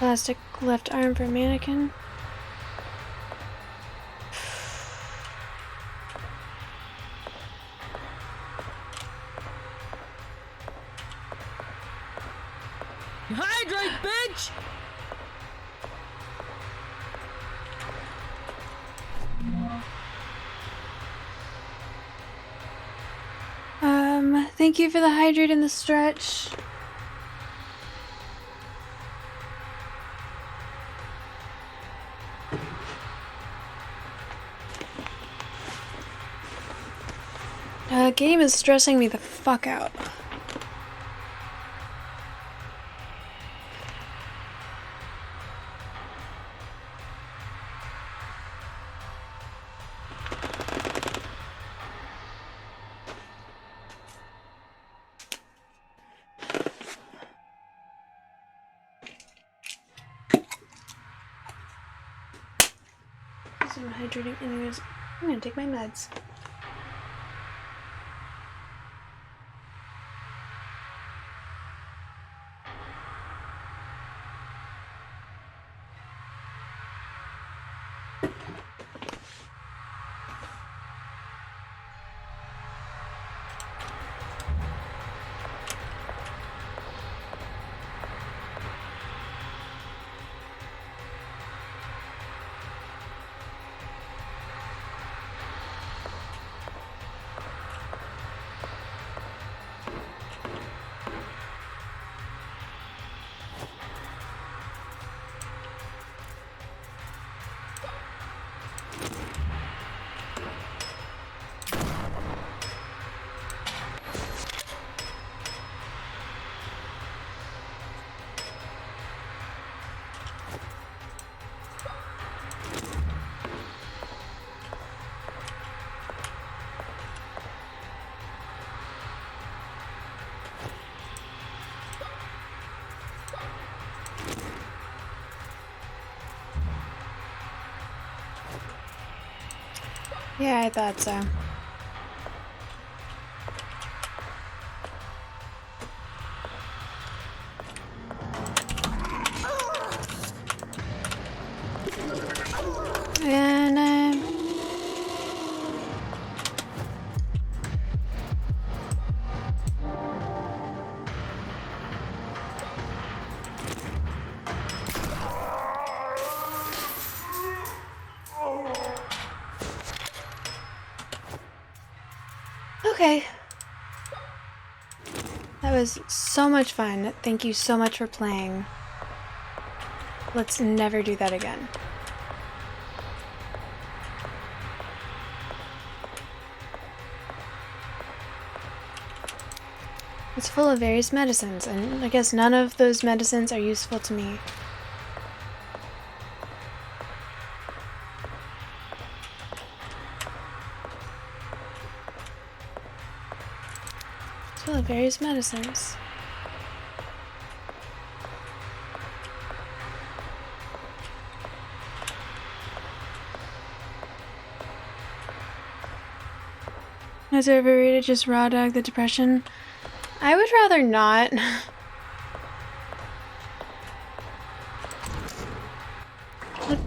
Plastic left arm for mannequin. Hydrate, bitch! Thank you for the hydrate and the stretch. Game is stressing me the fuck out. So I'm hydrating anyways. I'm gonna take my meds. Yeah, I thought so. And okay. That was so much fun. Thank you so much for playing. Let's never do that again. It's full of various medicines, and I guess none of those medicines are useful to me. It's full of various medicines. Is there ever a way to just raw dog the depression? I would rather not. Look.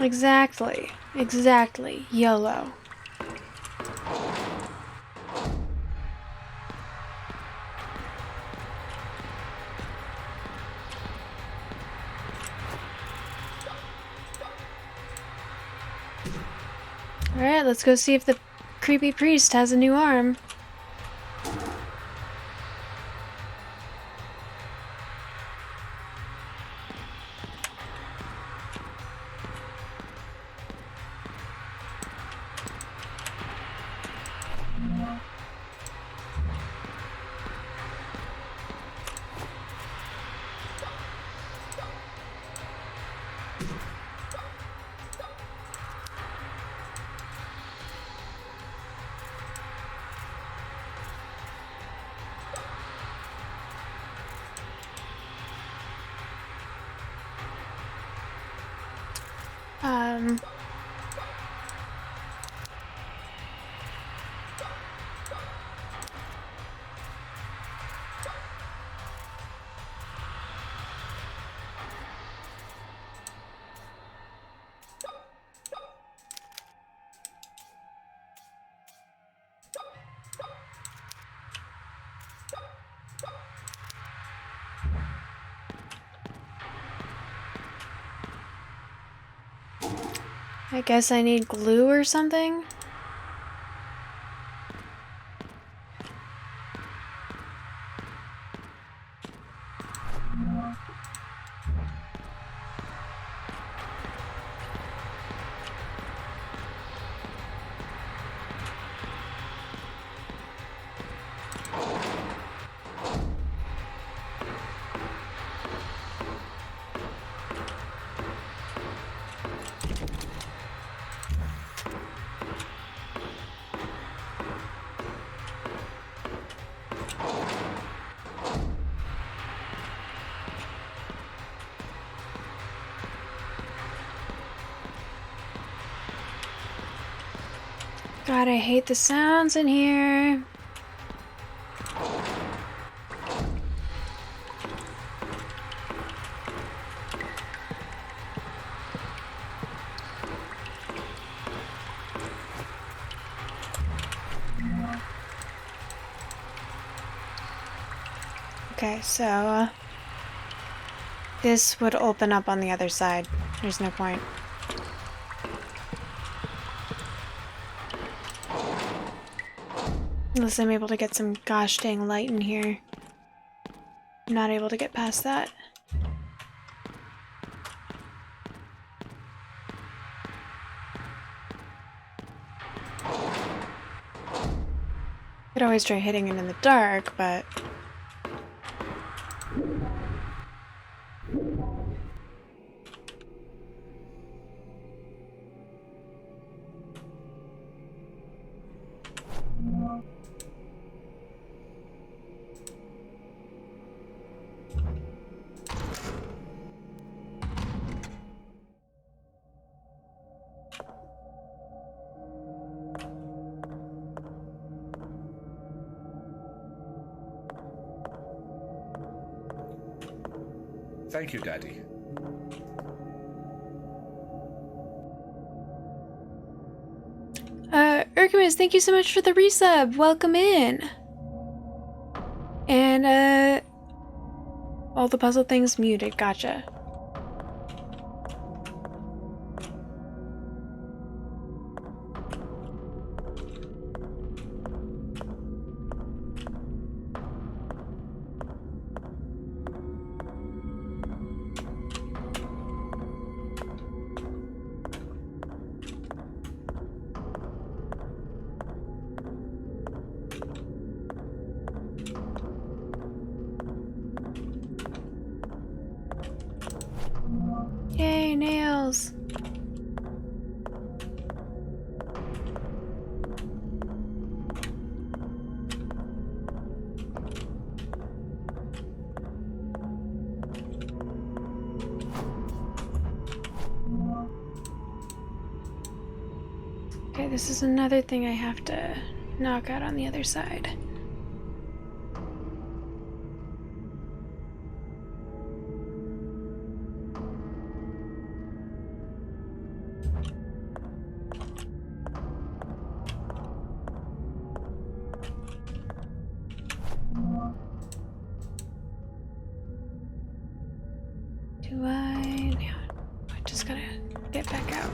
Exactly. Exactly. YOLO. Alright, let's go see if the creepy priest has a new arm. Um... I guess I need glue or something? God, I hate the sounds in here. Okay, so this would open up on the other side. There's no point. Unless I'm able to get some gosh dang light in here. I'm not able to get past that. Could always try hitting it in the dark, but... Thank you, Daddy. Urkamus, thank you so much for the resub. Welcome in. And, all the puzzle things muted. Gotcha. Yay, nails! Okay, this is another thing I have to knock out on the other side. Do I? Yeah, I just gotta get back out.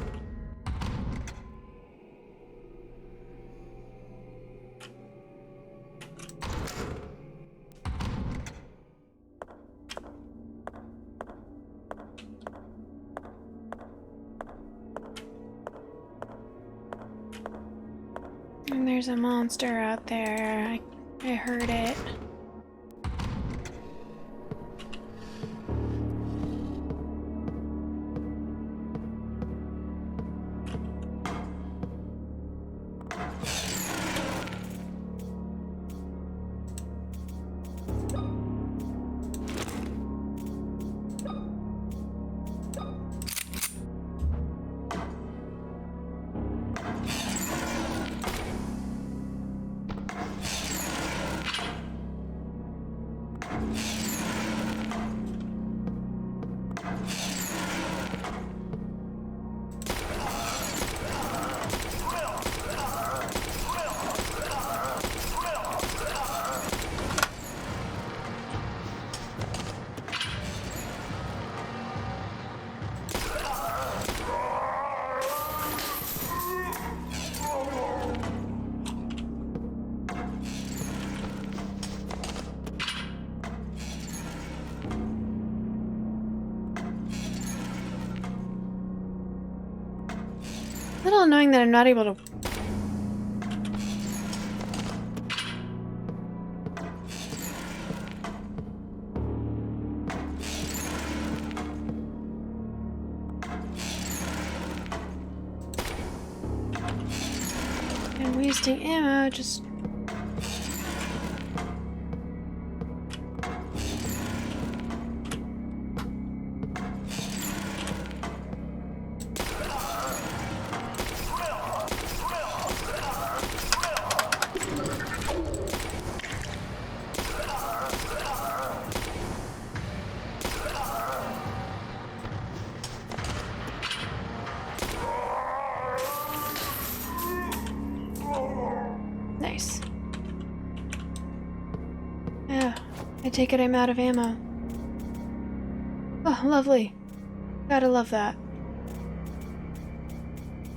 And there's a monster out there. I heard it. A little annoying that I'm not able to... I'm wasting ammo, just... Nice. Yeah, I take it I'm out of ammo. Oh, lovely. Gotta love that.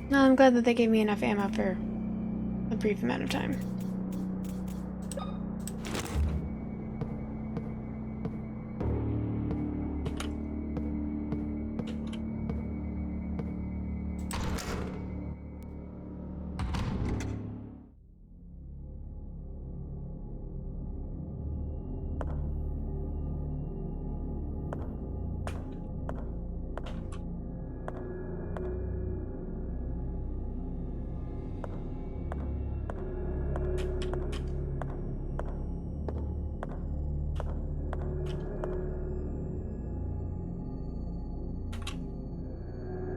No, I'm glad that they gave me enough ammo for a brief amount of time.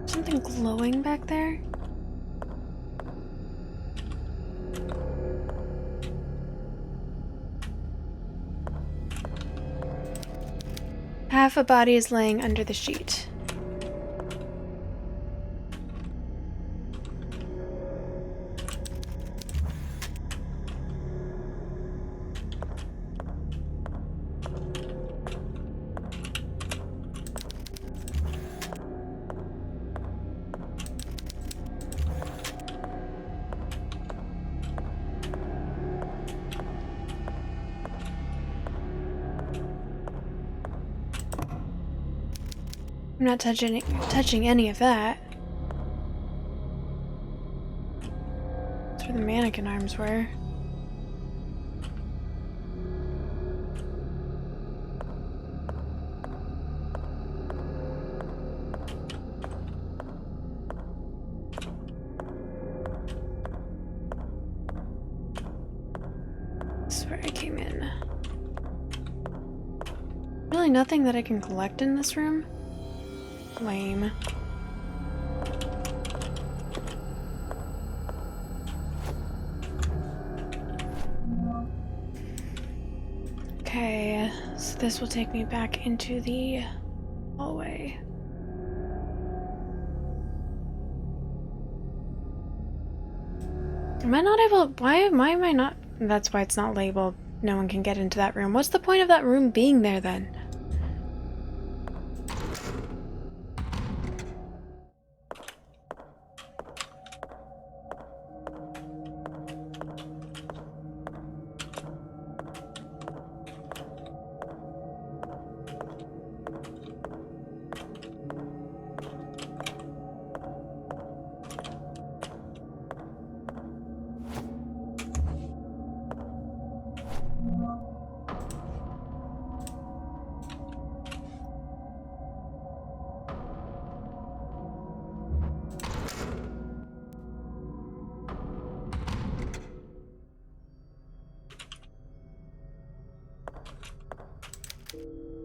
Something glowing back there? Half a body is laying under the sheet. I'm not touching any of that. That's where the mannequin arms were. This is where I came in. Really nothing that I can collect in this room? Lame. Okay, so this will take me back into the hallway. Am I not able? Why am I not? That's why it's not labeled. No one can get into that room. What's the point of that room being there then?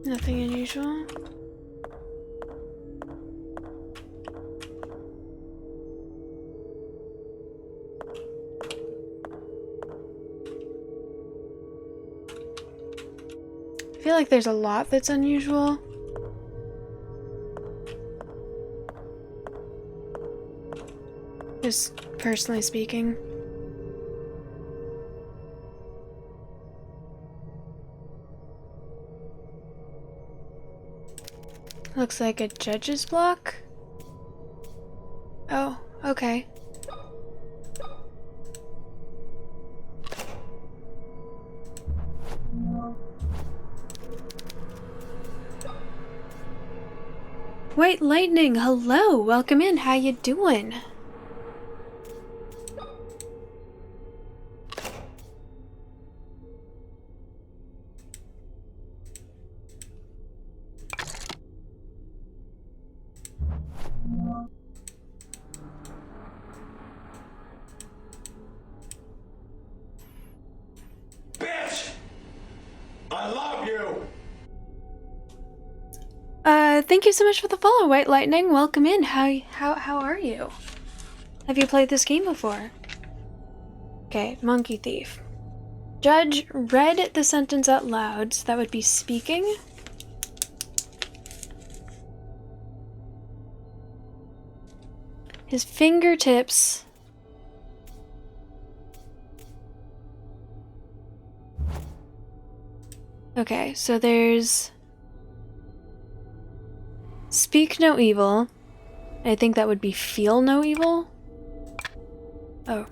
Nothing unusual. I feel like there's a lot that's unusual. Just personally speaking. Looks like a judge's block. Oh, okay. White Lightning, hello, welcome in, how you doing? thank you so much for the follow, White Lightning. Welcome in. How are you? Have you played this game before? Okay, Monkey Thief. Judge read the sentence out loud, so that would be speaking. His fingertips. Okay, so there's speak no evil. I think that would be feel no evil. Oh.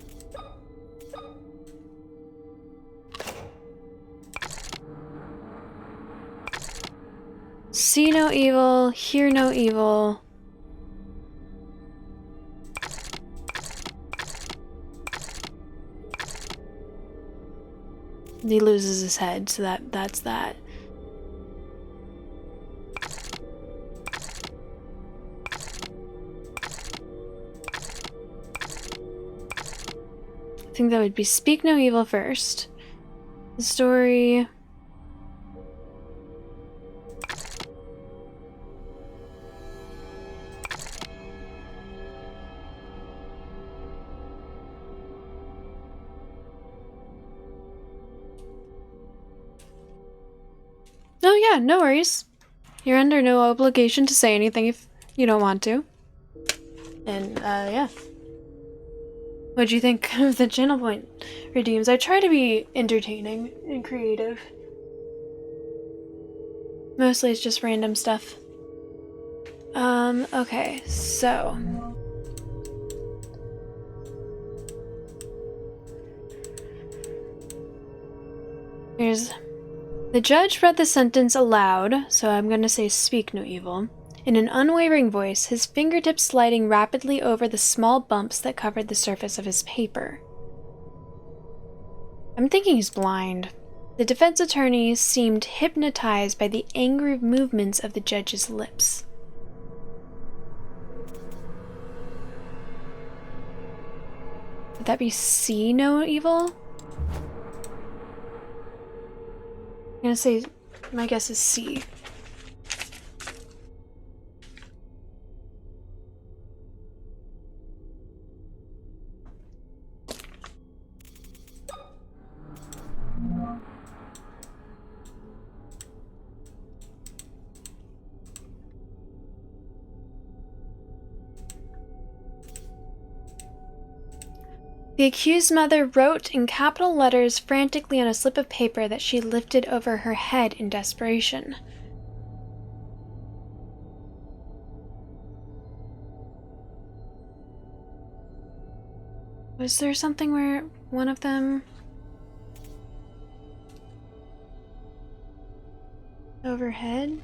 See no evil, hear no evil. He loses his head, so that's that. I think that would be speak no evil first. The story. Oh yeah, no worries. You're under no obligation to say anything if you don't want to. And, yeah. What'd you think of the channel point redeems? I try to be entertaining and creative. Mostly it's just random stuff. Okay, so... The judge read the sentence aloud, so I'm gonna say speak no evil. In an unwavering voice, his fingertips sliding rapidly over the small bumps that covered the surface of his paper. I'm thinking he's blind. The defense attorney seemed hypnotized by the angry movements of the judge's lips. Would that be see no evil? I'm gonna say, my guess is C. The accused mother wrote in capital letters frantically on a slip of paper that she lifted over her head in desperation. Was there something where one of them... overhead?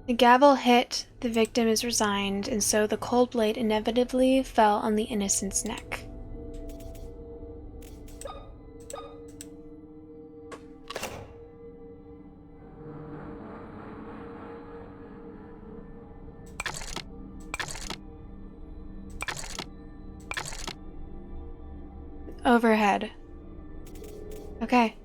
The gavel hit, the victim is resigned, and so the cold blade inevitably fell on the innocent's neck. Overhead. Okay.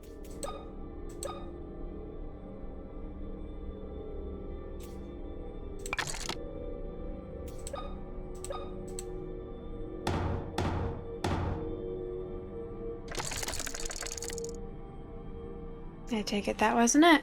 I take it that wasn't it.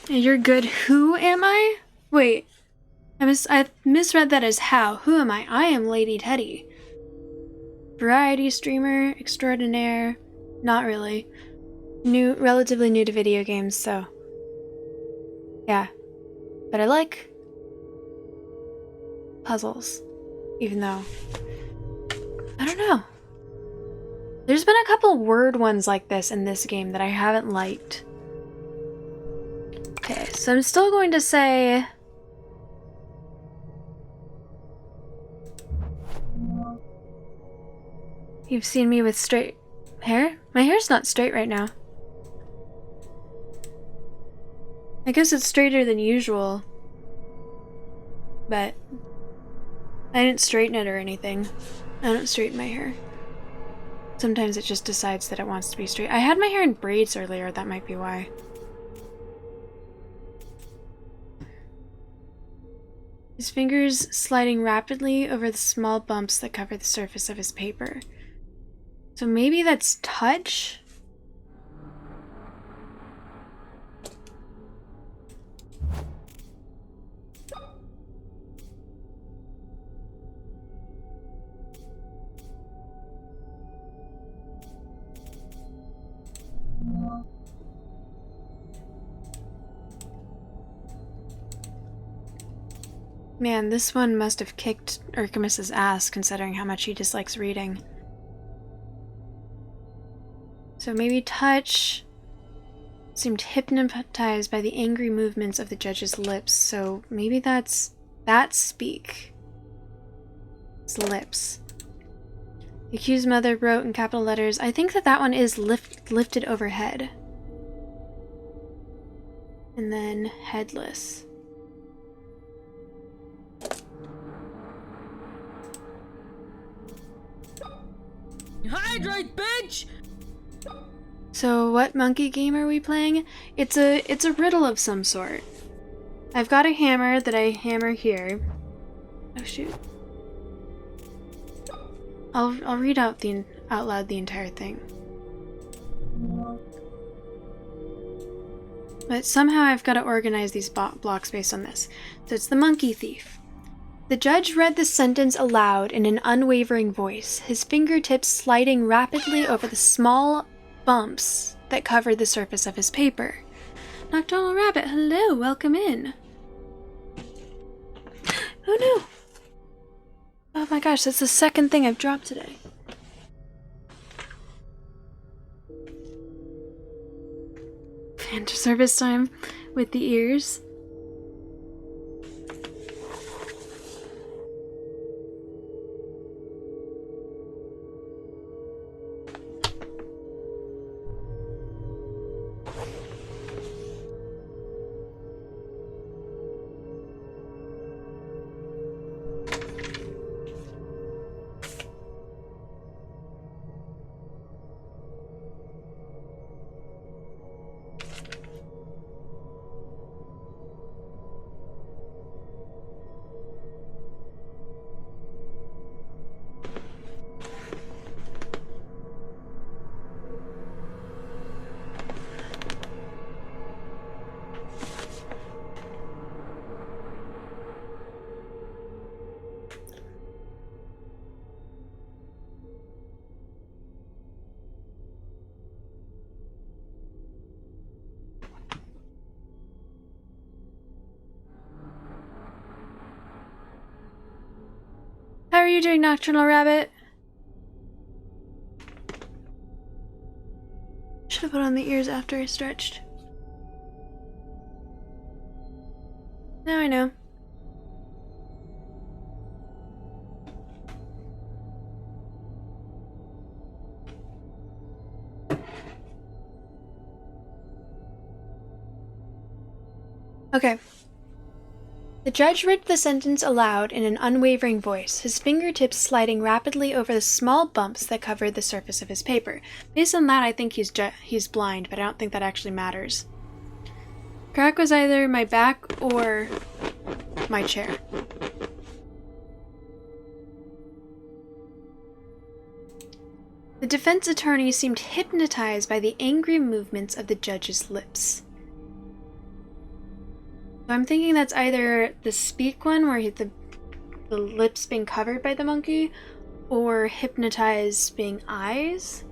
You're good. Who am I? Wait. I misread that as how. Who am I? I am Lady Teddy. Variety streamer extraordinaire. Not really. Relatively new to video games, so... yeah. But I like... puzzles. Even though... I don't know. There's been a couple word ones like this in this game that I haven't liked. Okay, so I'm still going to say... You've seen me with straight hair? My hair's not straight right now. I guess it's straighter than usual. But I didn't straighten it or anything. I don't straighten my hair. Sometimes it just decides that it wants to be straight. I had my hair in braids earlier, that might be why. His fingers sliding rapidly over the small bumps that cover the surface of his paper. So maybe that's touch? Man, this one must have kicked Urkamus's ass considering how much he dislikes reading. So maybe touch seemed hypnotized by the angry movements of the judge's lips, so maybe that's speak. It's lips. The accused mother wrote in capital letters. I think that one is lifted overhead. And then headless. Hydrate, bitch! So what monkey game are we playing? It's a riddle of some sort. I've got a hammer that I hammer here. Oh shoot. I'll read out loud the entire thing. But somehow I've got to organize these blocks based on this. So it's the monkey thief. The judge read the sentence aloud in an unwavering voice, his fingertips sliding rapidly over the small bumps that covered the surface of his paper. Nocturnal Rabbit, hello, welcome in. Oh no! Oh my gosh, that's the second thing I've dropped today. Fan service time with the ears. How are you doing, Nocturnal Rabbit? Should have put on the ears after I stretched. Now I know. Okay. The judge read the sentence aloud in an unwavering voice, his fingertips sliding rapidly over the small bumps that covered the surface of his paper. Based on that, I think he's blind, but I don't think that actually matters. Crack was either my back or my chair. The defense attorney seemed hypnotized by the angry movements of the judge's lips. So I'm thinking that's either the speak one, where the lips being covered by the monkey, or hypnotized being eyes.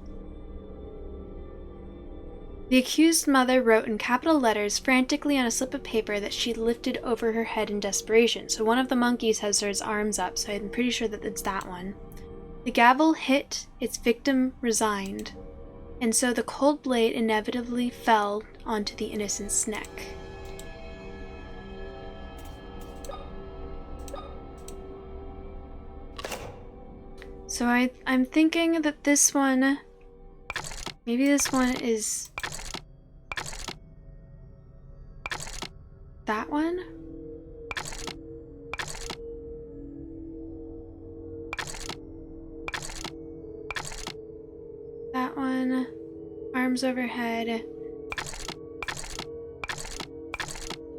The accused mother wrote in capital letters frantically on a slip of paper that she lifted over her head in desperation. So one of the monkeys has his arms up, so I'm pretty sure that it's that one. The gavel hit, its victim resigned, and so the cold blade inevitably fell onto the innocent's neck. So I'm thinking that this one, maybe this one is That one? That one. Arms overhead.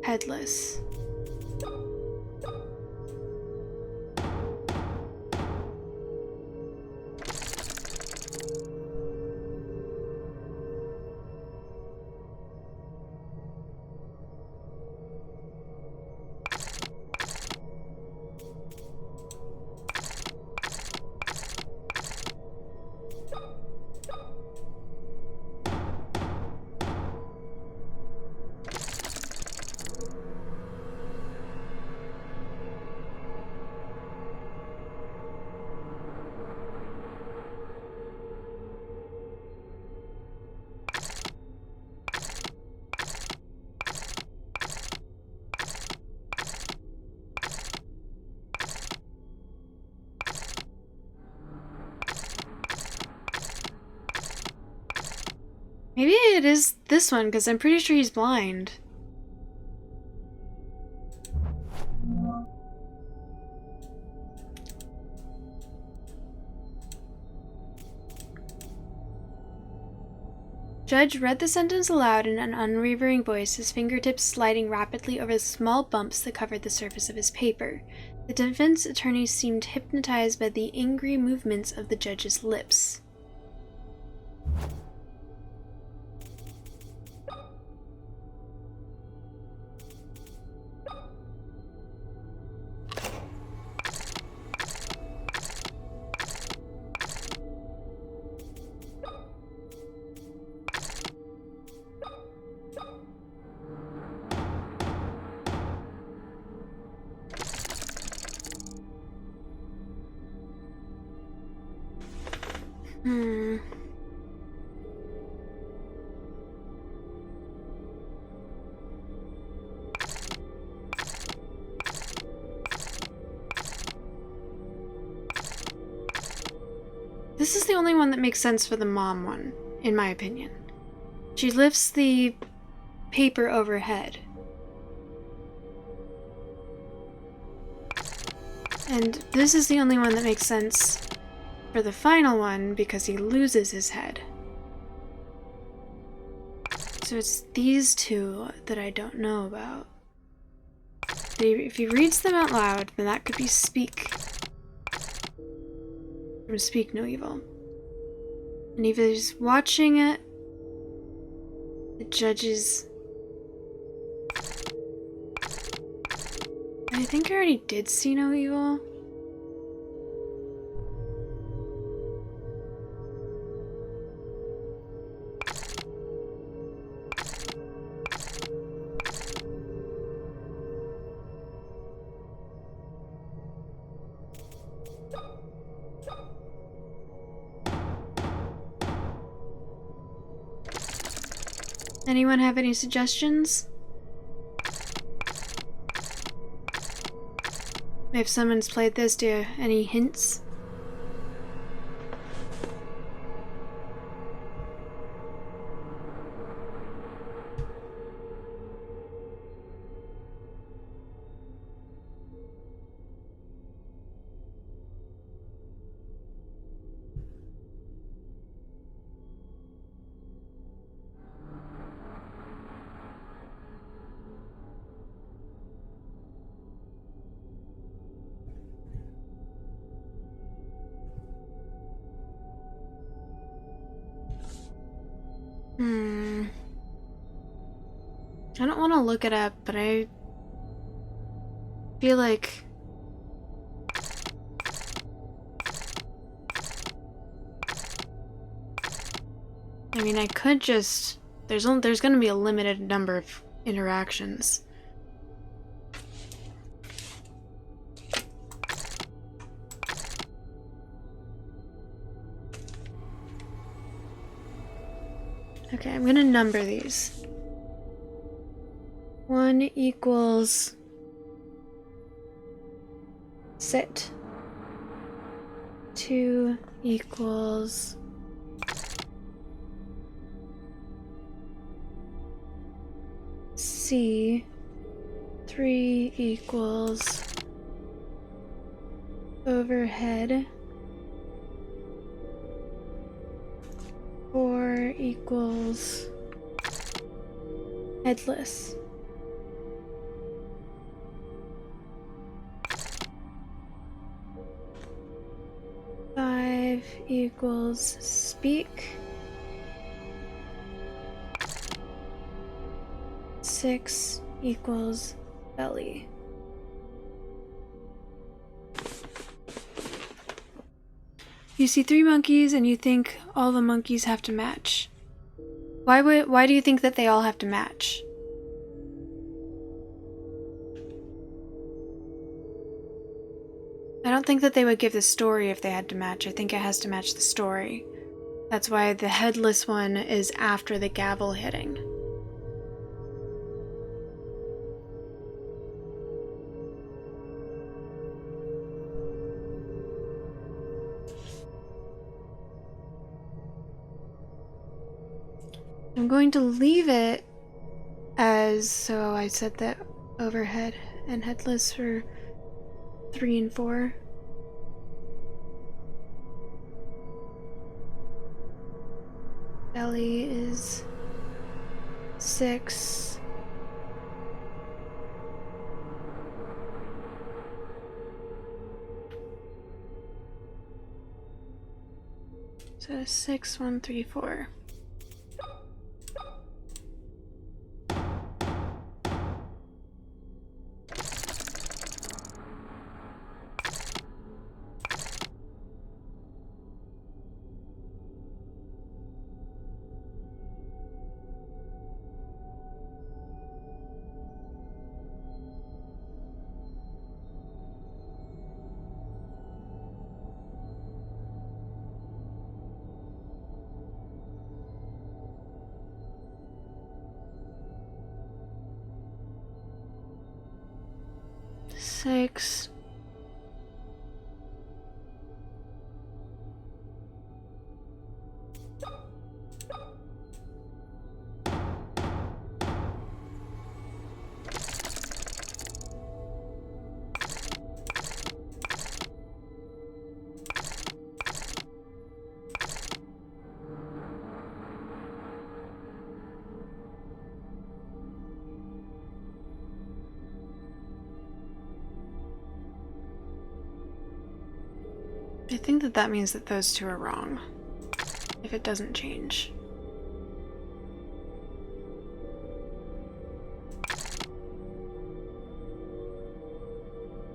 Headless. Maybe it is this one, because I'm pretty sure he's blind. Judge read the sentence aloud in an unwavering voice, his fingertips sliding rapidly over the small bumps that covered the surface of his paper. The defense attorney seemed hypnotized by the angry movements of the judge's lips. This is the only one that makes sense for the mom one, in my opinion. She lifts the paper overhead. And this is the only one that makes sense for the final one because he loses his head. So it's these two that I don't know about. If he reads them out loud, then that could be Speak from Speak No Evil. And if he's watching it, the judge's... I think I already did See No Evil. Anyone have any suggestions? If someone's played this, do you have any hints? I don't want to look it up, but I feel like I mean, I could just there's going to be a limited number of interactions. Okay, I'm gonna number these. 1 equals sit. 2 equals C. 3 equals overhead. 4 equals headless. 5 equals speak. 6 equals belly. You see 3 monkeys and you think all the monkeys have to match. Why do you think that they all have to match? I don't think that they would give the story if they had to match. I think it has to match the story. That's why the headless one is after the gavel hitting. I'm going to leave it as, so I said that overhead and headless for 3 and 4. Belly is 6. So 6, 1, 3, 4. Six. I think that that means that those two are wrong, if it doesn't change.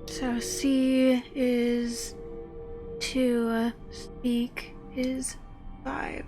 So C is 2, speak is 5.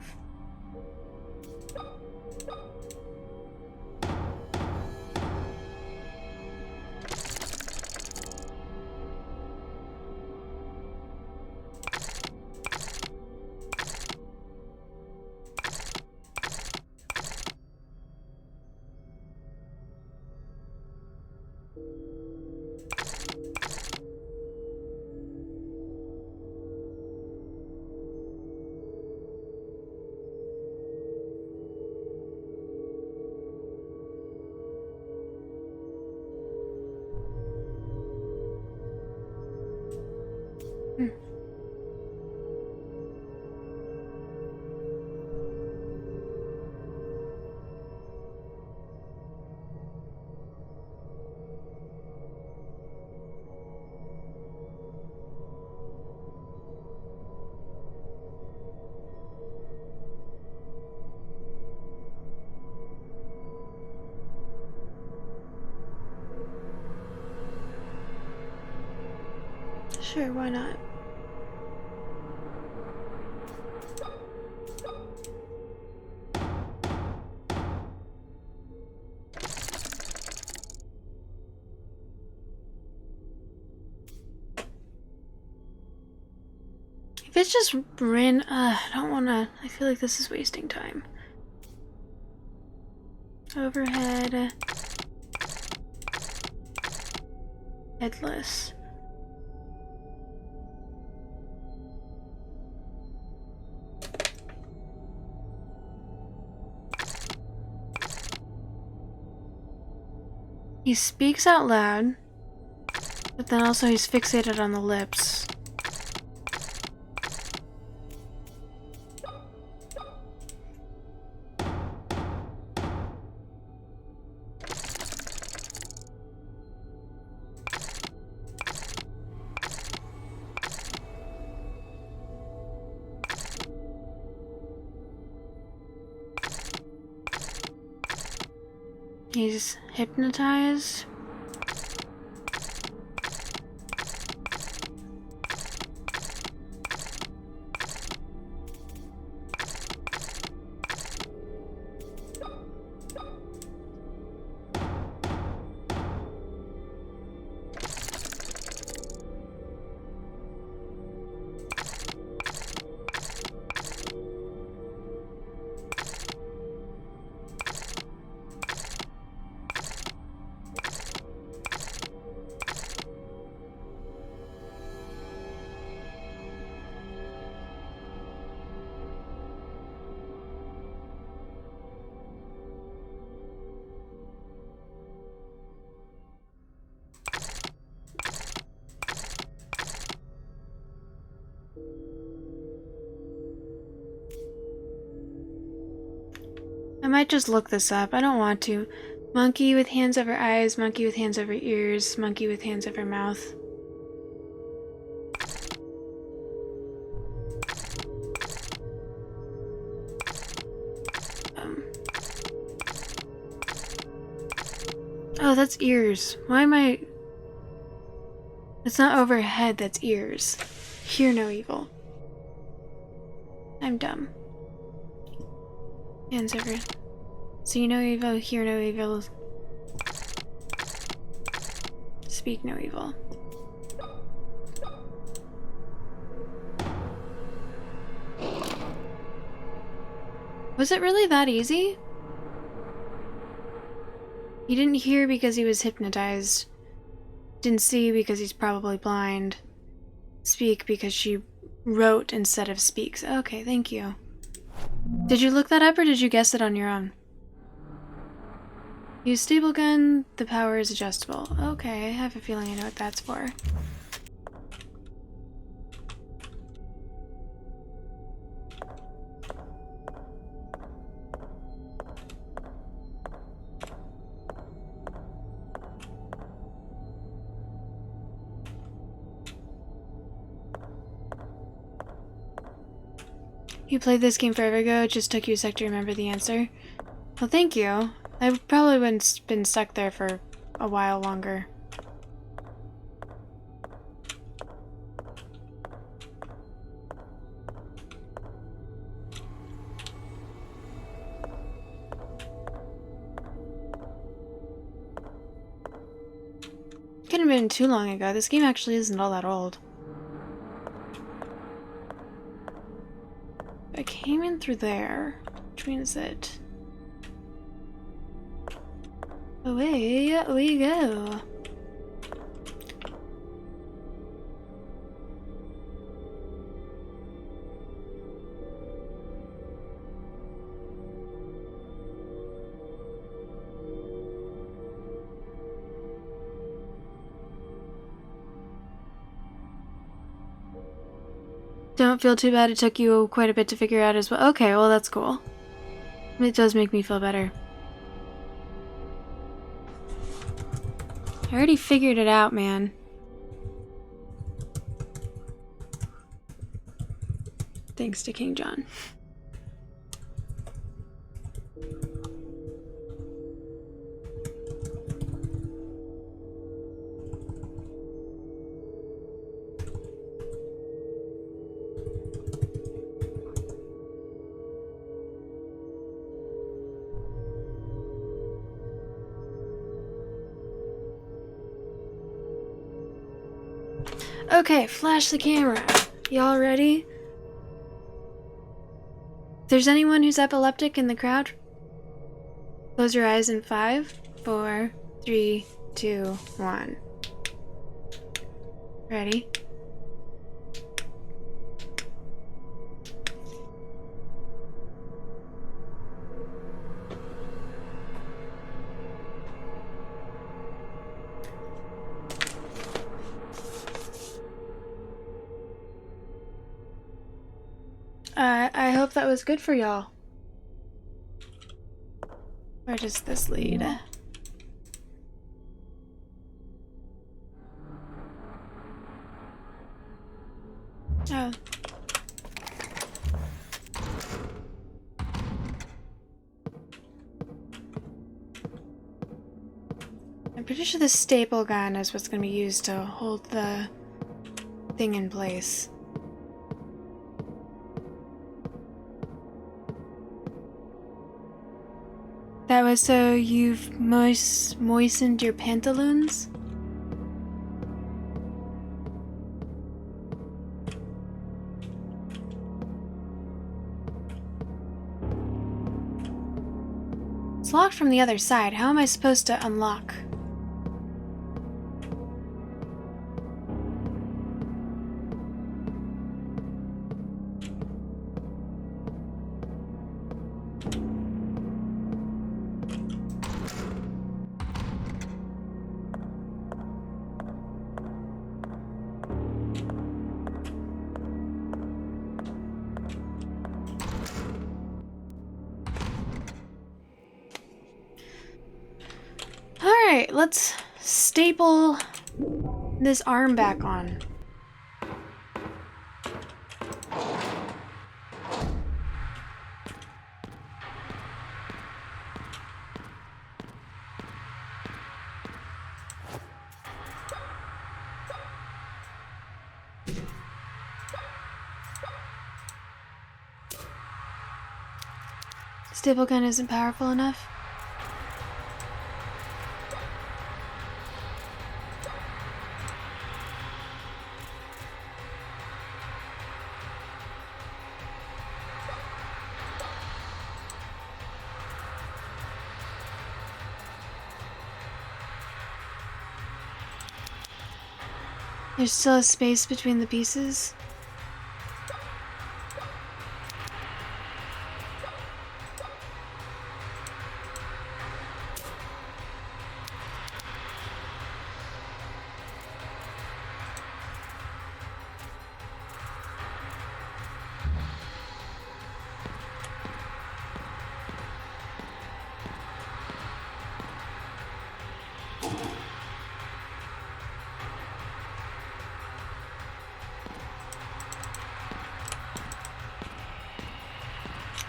Sure, why not? If it's just I don't wanna, I feel like this is wasting time. Overhead. Headless. He speaks out loud, but then also he's fixated on the lips. He's hypnotized. I might just look this up. I don't want to. Monkey with hands over eyes, monkey with hands over ears, monkey with hands over mouth. Oh, that's ears. Why am I... It's not overhead, that's ears. Hear no evil. I'm dumb. Hands over. See no evil, hear no evil. Speak no evil. Was it really that easy? He didn't hear because he was hypnotized. Didn't see because he's probably blind. Speak because she wrote instead of speaks. Okay, thank you. Did you look that up or did you guess it on your own? Use stable gun, the power is adjustable. Okay, I have a feeling I know what that's for. You played this game forever ago, it just took you a sec to remember the answer. Well, thank you. I probably wouldn't have been stuck there for a while longer. Couldn't have been too long ago. This game actually isn't all that old. I came in through there, which means that away we go. Don't feel too bad, it took you quite a bit to figure out as well. Okay, well that's cool. It does make me feel better. I already figured it out, man. Thanks to King John. Okay, flash the camera. Y'all ready? If there's anyone who's epileptic in the crowd, close your eyes in 5, 4, 3, 2, 1. Ready? I hope that was good for y'all. Where does this lead? Oh. I'm pretty sure the staple gun is what's going to be used to hold the thing in place. That was so you've moistened your pantaloons? It's locked from the other side. How am I supposed to unlock? Alright, let's staple this arm back on. Staple gun isn't powerful enough. There's still a space between the pieces.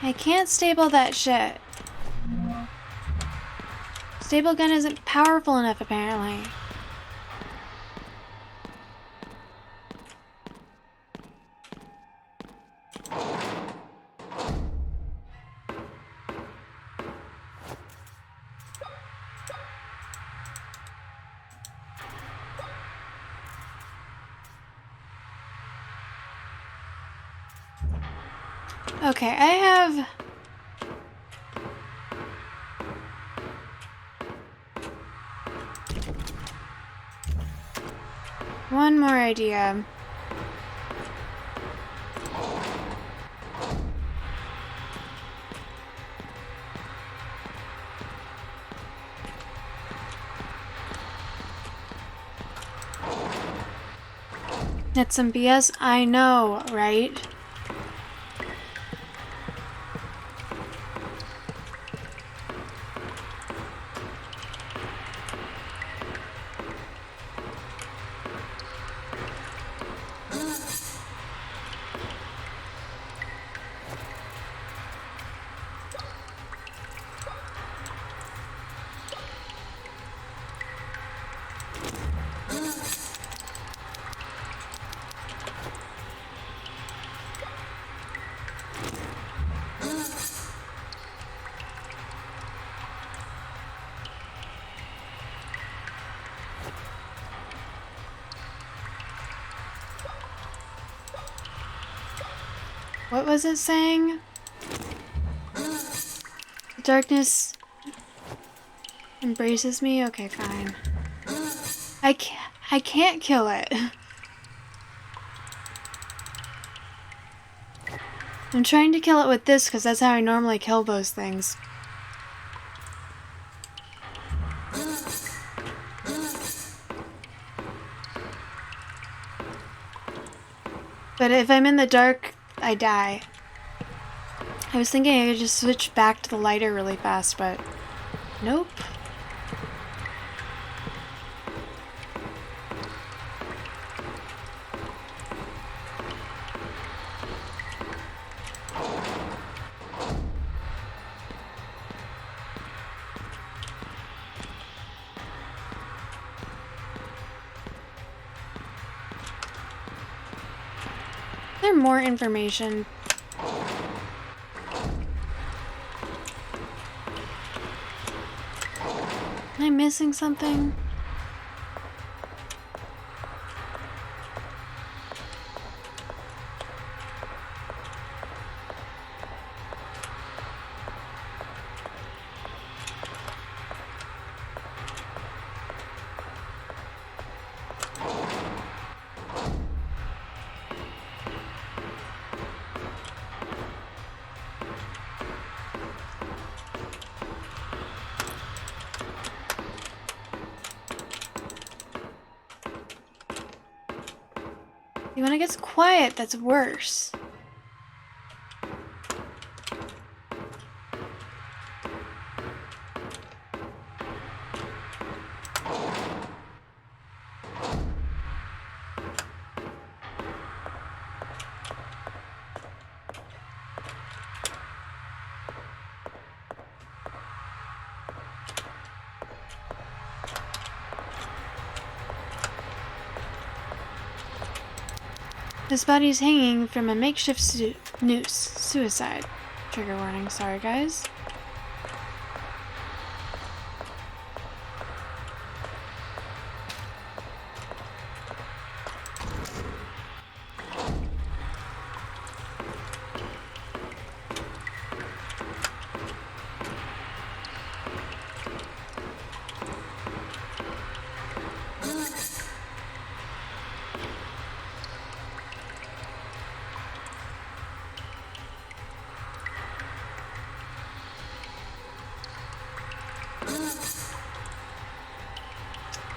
I can't staple that shit. Staple gun isn't powerful enough, apparently. Okay, I have... one more idea. That's some BS? I know, right? What was it saying? Darkness embraces me? Okay, fine. I can't kill it. I'm trying to kill it with this because that's how I normally kill those things. But if I'm in the dark, I die. I was thinking I could just switch back to the lighter really fast, but nope. Is there more information? Am I missing something? When it gets quiet, that's worse. This body is hanging from a makeshift noose. Suicide. Trigger warning. Sorry, guys.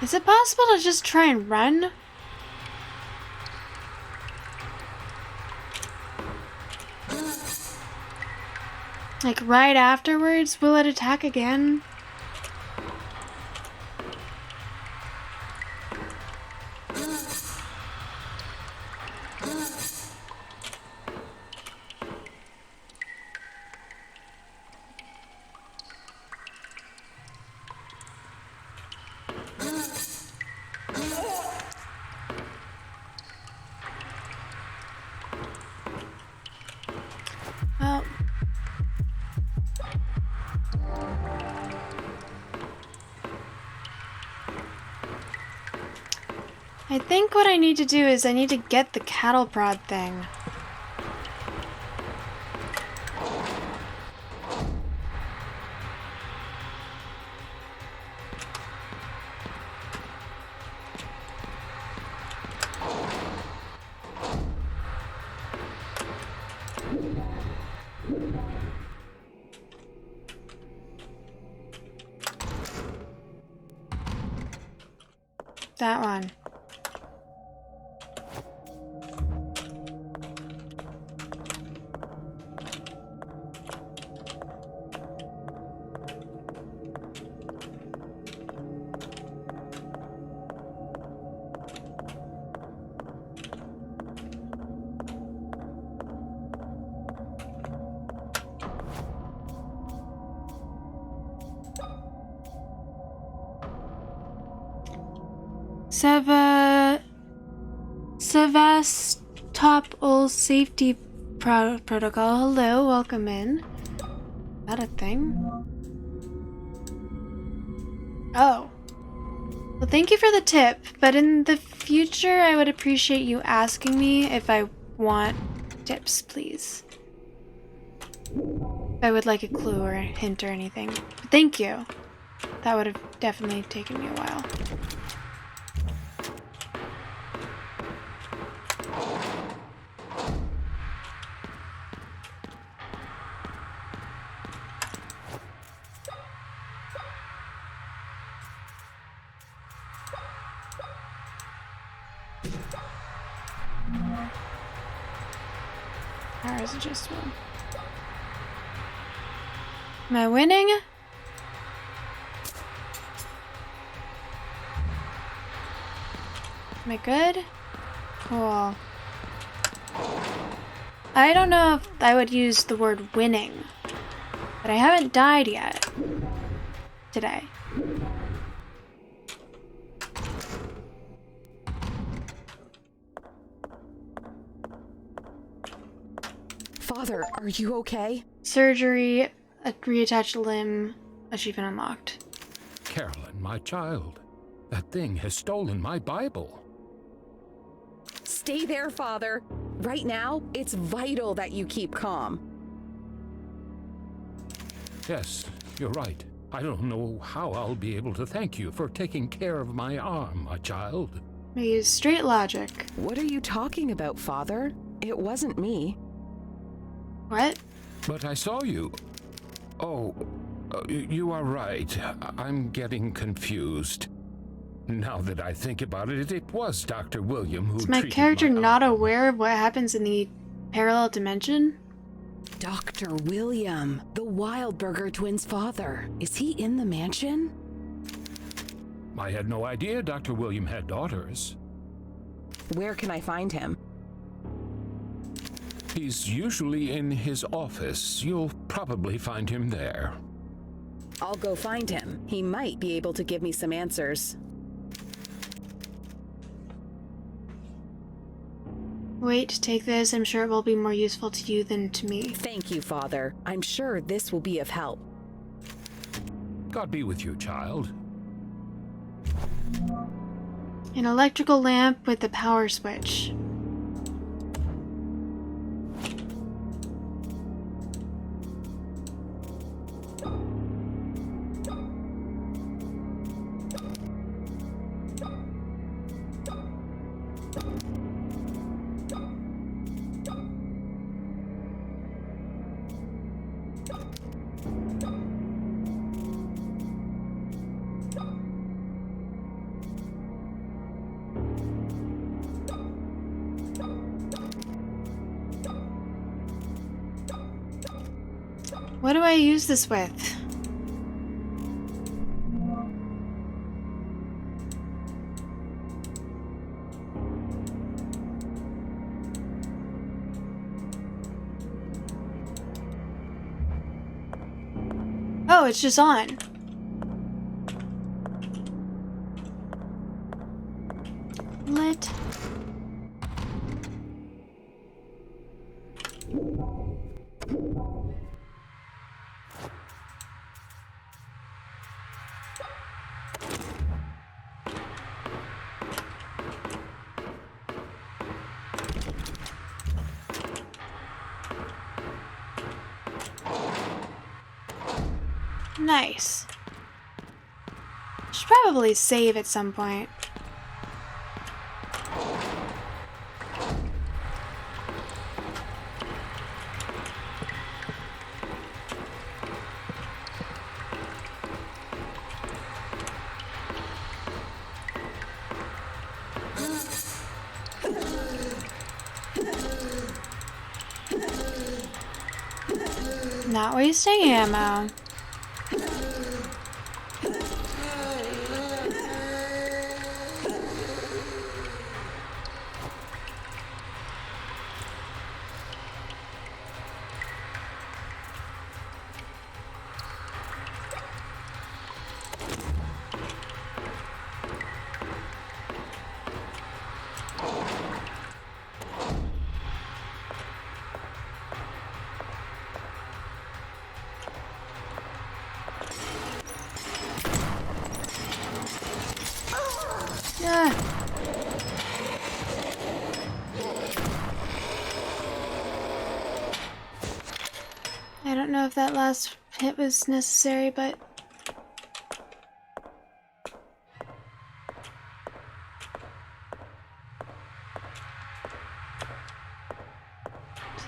Is it possible to just try and run? Like right afterwards? Will it attack again? Well, I think what I need to do is I need to get the cattle prod thing. That one. Sevastopol safety protocol. Hello, welcome in. Is that a thing? Oh. Well, thank you for the tip, but in the future, I would appreciate you asking me if I want tips, please. If I would like a clue or a hint or anything. But thank you. That would have definitely taken me a while. Power is adjustable. Am I winning? Am I good? Cool. I don't know if I would use the word winning, but I haven't died yet today. Father, are you okay? Surgery, a reattached limb, achievement unlocked. Carolyn, my child, that thing has stolen my Bible. Stay there, Father. Right now, it's vital that you keep calm. Yes, you're right. I don't know how I'll be able to thank you for taking care of my arm, my child. I use straight logic. What are you talking about, Father? It wasn't me. What? But I saw you. Oh, you are right. I'm getting confused. Now that I think about it, it was Dr. William who Is my treated character my not arm. aware of what happens in the parallel dimension? Dr. William, the Wildberger twins' father. Is he in the mansion? I had no idea Dr. William had daughters. Where can I find him? He's usually in his office. You'll probably find him there. I'll go find him. He might be able to give me some answers. Wait, take this. I'm sure it will be more useful to you than to me. Thank you, Father. I'm sure this will be of help. God be with you, child. An electrical lamp with a power switch. What do I use this with? Oh, it's just on. Lit. Nice. Should probably save at some point. Not wasting ammo. Ah. I don't know if that last hit was necessary, but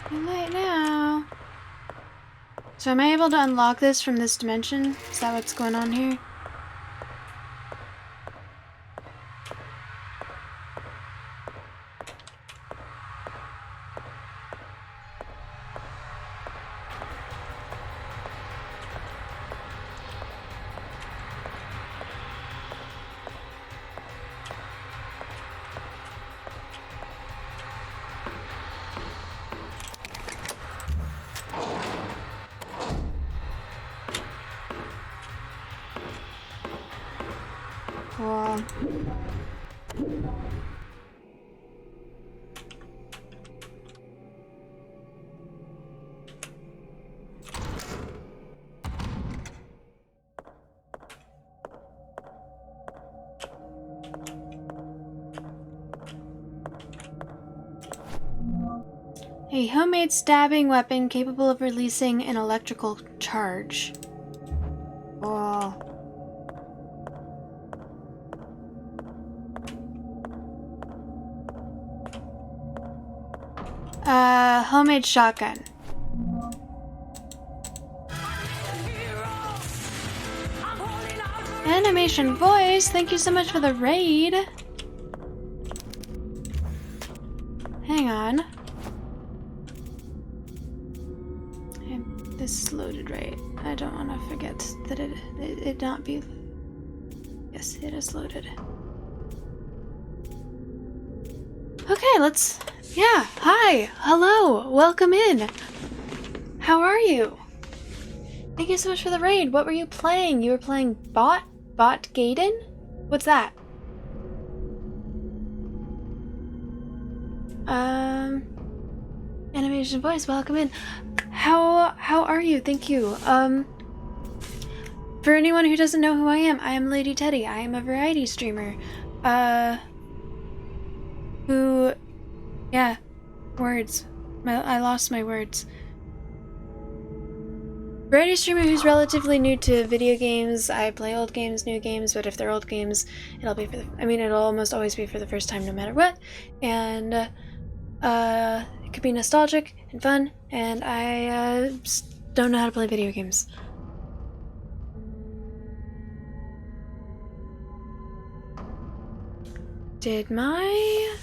too late now. So am I able to unlock this from this dimension? Is that what's going on here? A homemade stabbing weapon capable of releasing an electrical charge. Oh. Homemade shotgun. Animation voice, thank you so much for the raid. Hang on. This is loaded right. I don't want to forget that it not be. Yes, it is loaded. Okay, let's. Yeah, hi, hello, welcome in. How are you? Thank you so much for the raid. What were you playing? You were playing Bot Gaiden? What's that? Animation voice, welcome in. How are you? Thank you. For anyone who doesn't know who I am Lady Teddy. I am a variety streamer. Yeah, words. I lost my words. Variety streamer who's relatively new to video games. I play old games, new games, but if they're old games, it'll almost always be for the first time no matter what. And, it could be nostalgic and fun, and I, just don't know how to play video games. Did my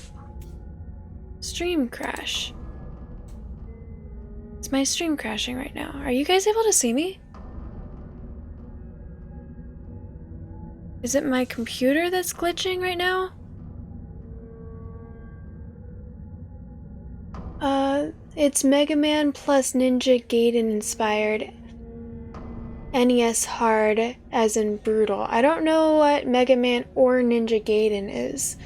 stream crash? Is my stream crashing right now? Are you guys able to see me? Is it my computer that's glitching right now? It's Mega Man plus Ninja Gaiden inspired. NES hard, as in brutal. I don't know what Mega Man or Ninja Gaiden is,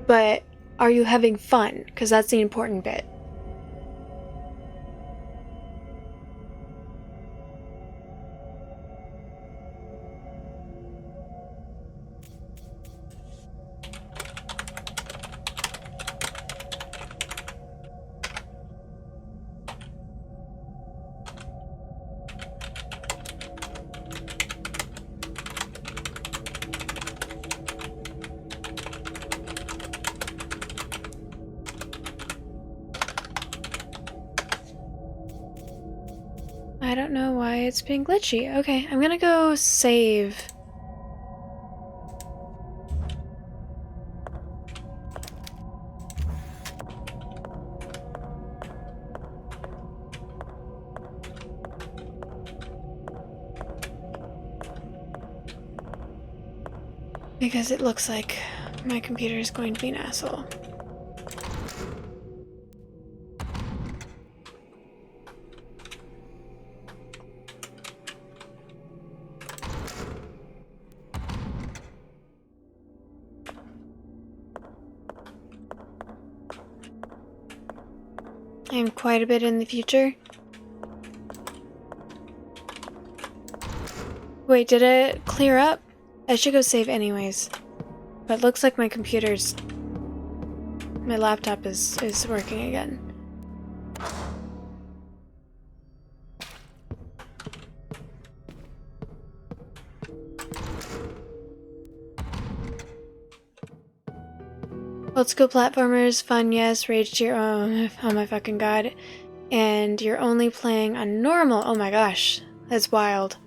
but are you having fun? Because that's the important bit. I don't know why it's being glitchy. Okay, I'm gonna go save. Because it looks like my computer is going to be an asshole. I am quite a bit in the future. Wait, did it clear up? I should go save anyways. But it looks like my laptop is working again. Old school platformers, fun, yes, rage to your own, oh my fucking god. And you're only playing on normal, oh my gosh, that's wild.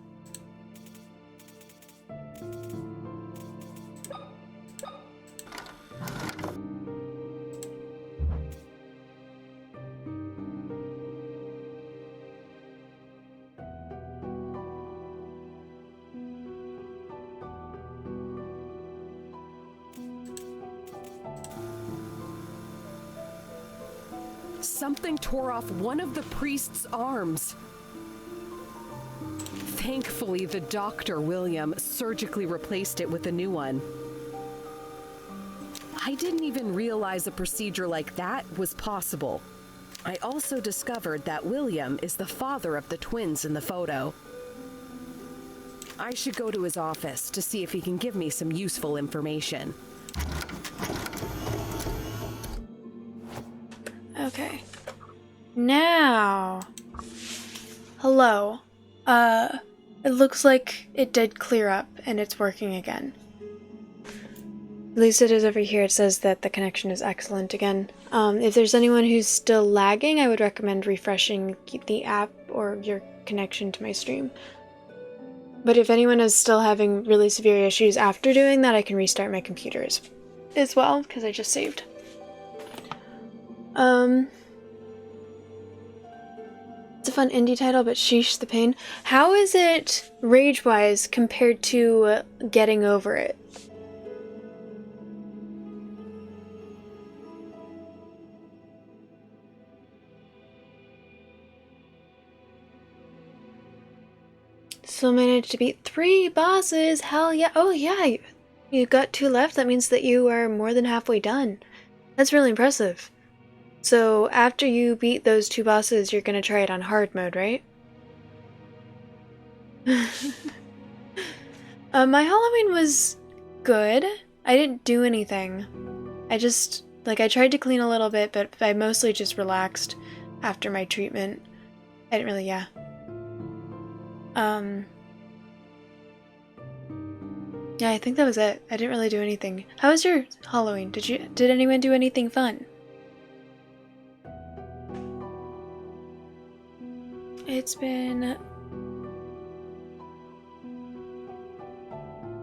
Something tore off one of the priest's arms. Thankfully, the Dr. William surgically replaced it with a new one. I didn't even realize a procedure like that was possible. I also discovered that William is the father of the twins in the photo. I should go to his office to see if he can give me some useful information. Okay. Now. Hello. It looks like it did clear up and it's working again. At least it is over here. It says that the connection is excellent again. If there's anyone who's still lagging, I would recommend refreshing the app or your connection to my stream. But if anyone is still having really severe issues after doing that, I can restart my computer as well, because I just saved. It's a fun indie title, but sheesh the pain. How is it rage-wise compared to Getting Over It? Still managed to beat 3 bosses. Hell yeah. Oh yeah, you got 2 left. That means that you are more than halfway done. That's really impressive. So after you beat those 2 bosses, you're gonna try it on hard mode, right? My Halloween was good. I didn't do anything. I just, I tried to clean a little bit, but I mostly just relaxed after my treatment. I didn't really, yeah. Yeah, I think that was it. I didn't really do anything. How was your Halloween? Did anyone do anything fun? It's been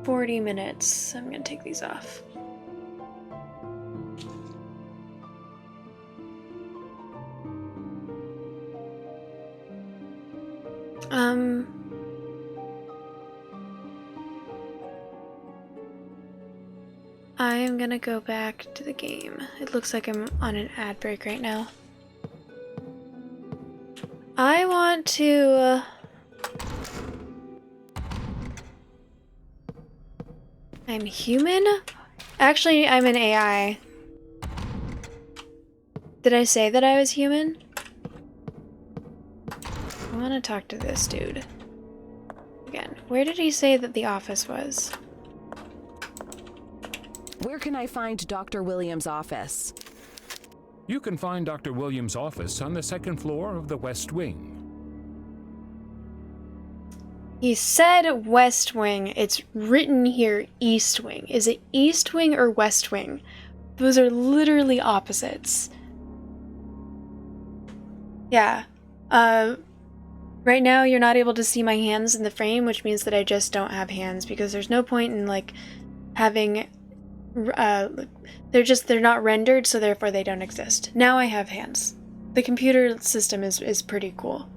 40 minutes. I'm gonna take these off. I am gonna go back to the game. It looks like I'm on an ad break right now. I want to... I'm human? Actually, I'm an AI. Did I say that I was human? I want to talk to this dude. Again, where did he say that the office was? Where can I find Dr. Williams' office? You can find Dr. Williams' office on the 2nd floor of the West Wing. He said West Wing. It's written here East Wing. Is it East Wing or West Wing? Those are literally opposites. Yeah. Right now you're not able to see my hands in the frame, which means that I just don't have hands, because there's no point in having they're not rendered, so therefore they don't exist. Now I have hands. The computer system is pretty cool.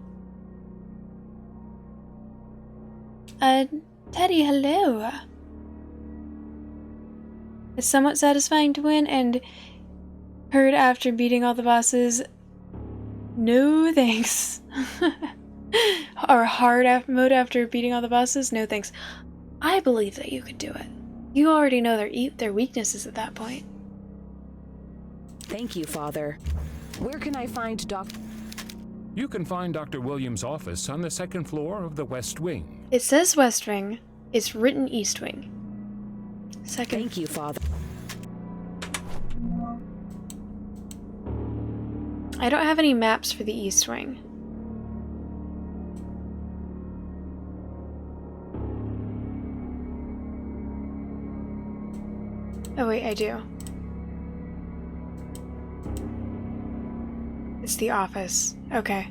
Teddy, hello. It's somewhat satisfying to win and heard after beating all the bosses. No thanks. Or hard mode after beating all the bosses. No thanks. I believe that you could do it. You already know their weaknesses at that point. Thank you, Father. Where can I find You can find Dr. Williams' office on the 2nd floor of the West Wing. It says West Wing. It's written East Wing. Second. Thank you, Father. I don't have any maps for the East Wing. Oh wait, I do. It's the office. Okay.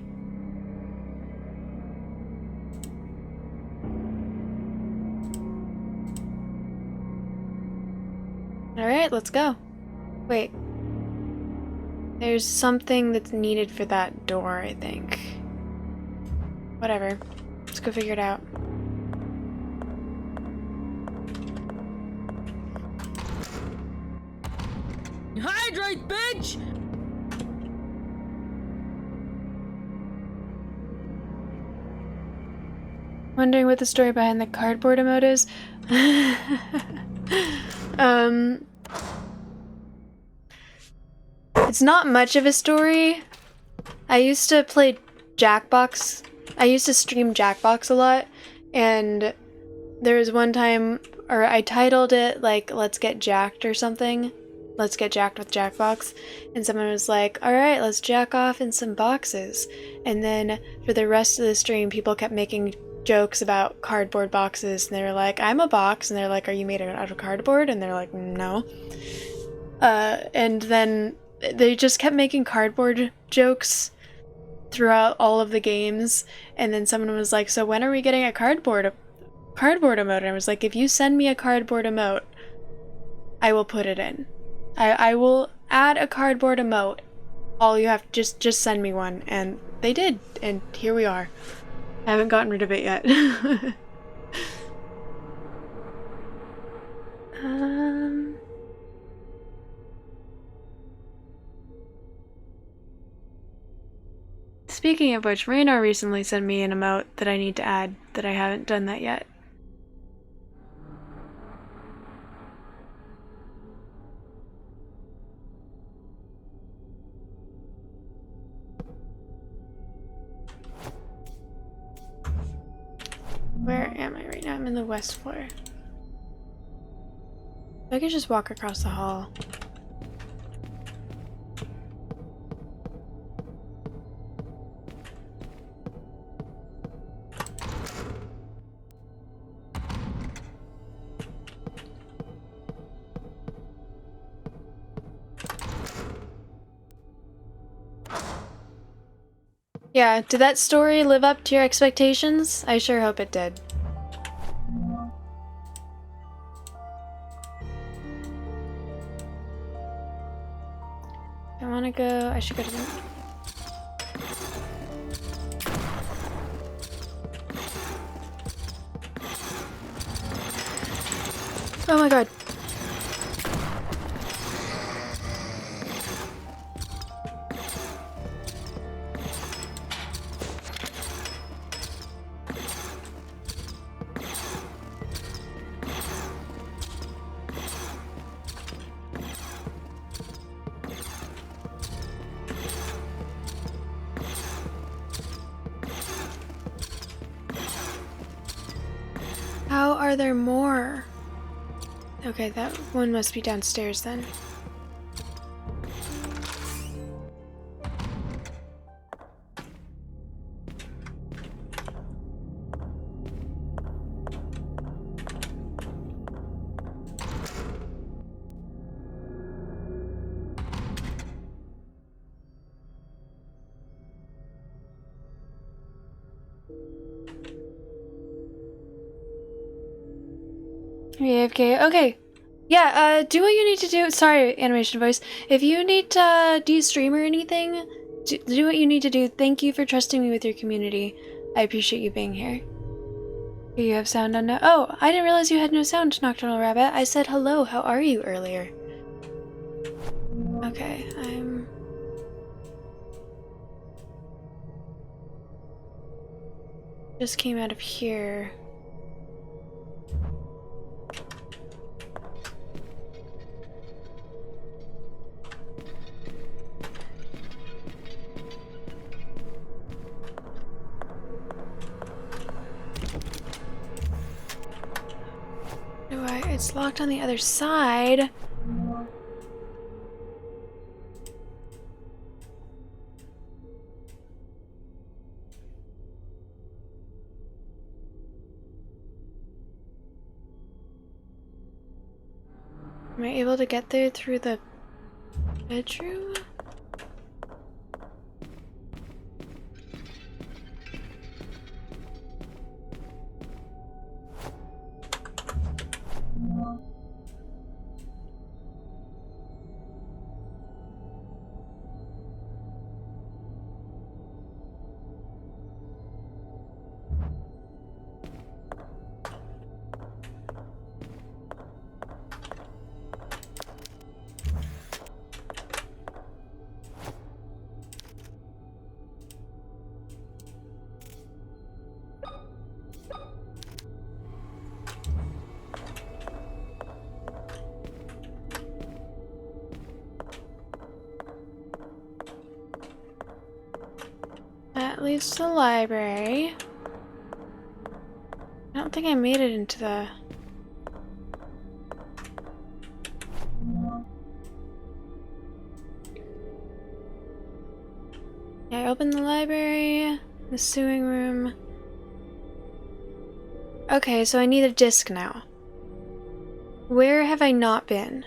Alright, let's go. Wait. There's something that's needed for that door, I think. Whatever. Let's go figure it out. Hydrate, bitch! Wondering what the story behind the cardboard emote is? It's not much of a story. I used to play Jackbox. I used to stream Jackbox a lot, and there was one time, or I titled it like "Let's Get Jacked" or something. Let's get jacked with Jackbox. And someone was like, alright, let's jack off in some boxes. And then for the rest of the stream, people kept making jokes about cardboard boxes. And they were like, I'm a box. And they're like, are you made out of cardboard? And they're like, no. And then they just kept making cardboard jokes throughout all of the games. And then someone was like, so when are we getting a cardboard emote? And I was like, if you send me a cardboard emote, I will put it in. I will add a cardboard emote. All you have just send me one, and they did, and here we are. I haven't gotten rid of it yet. Speaking of which, Raynor recently sent me an emote that I need to add that I haven't done that yet. Where am I right now? I'm in the west floor. I could just walk across the hall. Yeah, did that story live up to your expectations? I sure hope it did. I wanna go... I should go to the... Oh my god. How are there more? Okay, that one must be downstairs then. AFK. Okay. Yeah, do what you need to do. Sorry, animation voice. If you need to, do you stream or anything? Do what you need to do. Thank you for trusting me with your community. I appreciate you being here. You have sound on now. Oh, I didn't realize you had no sound, Nocturnal Rabbit. I said hello, how are you earlier? Okay, I'm... just came out of here. It's locked on the other side. Am I able to get there through the bedroom? that leads to the library. I don't think I made it into the... Yeah, I opened the library, the sewing room. Okay, so I need a disc now. Where have I not been?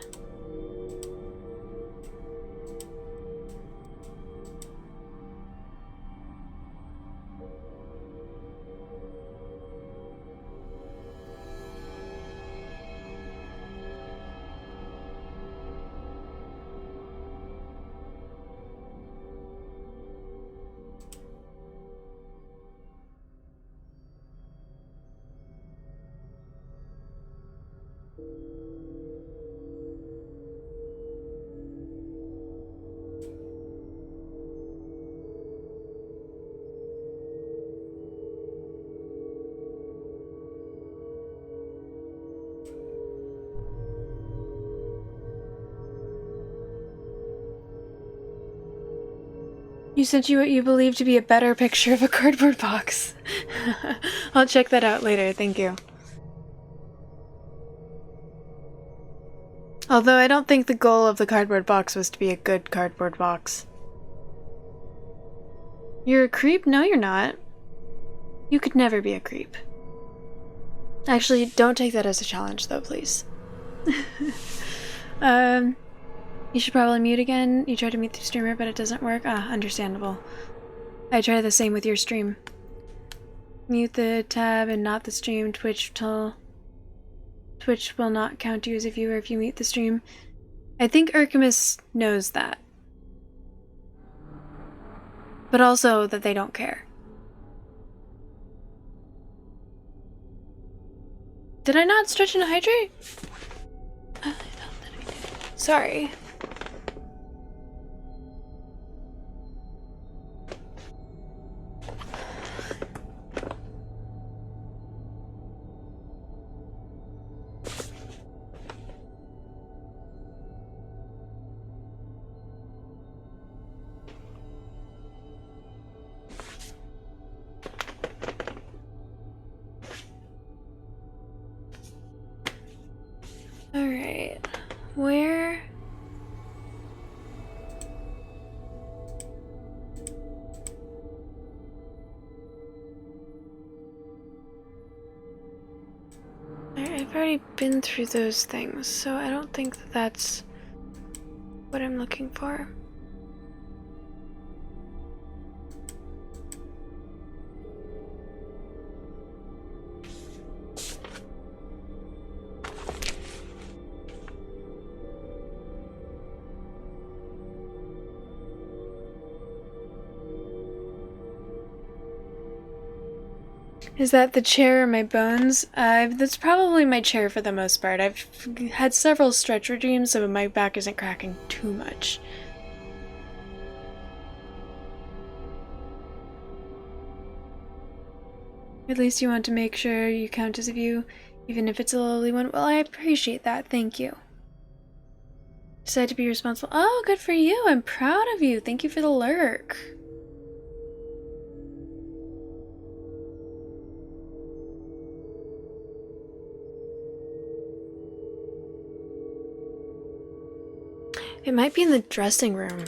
You sent you what you believe to be a better picture of a cardboard box. I'll check that out later, thank you. Although I don't think the goal of the cardboard box was to be a good cardboard box. You're a creep? No, you're not. You could never be a creep. Actually, don't take that as a challenge, though, please. You should probably mute again. You tried to mute the streamer, but it doesn't work. Ah, understandable. I try the same with your stream. Mute the tab and not the stream. Twitch will not count you as a viewer if you mute the stream. I think Urkamus knows that. But also that they don't care. Did I not stretch and hydrate? I thought that I did. Sorry. Alright, where? I've already been through those things, so I don't think that that's what I'm looking for. Is that the chair or my bones? That's probably my chair for the most part. I've had several stretch regimes, so my back isn't cracking too much. At least you want to make sure you count as a view, even if it's a lowly one. Well, I appreciate that. Thank you. Decide to be responsible. Oh, good for you. I'm proud of you. Thank you for the lurk. It might be in the dressing room.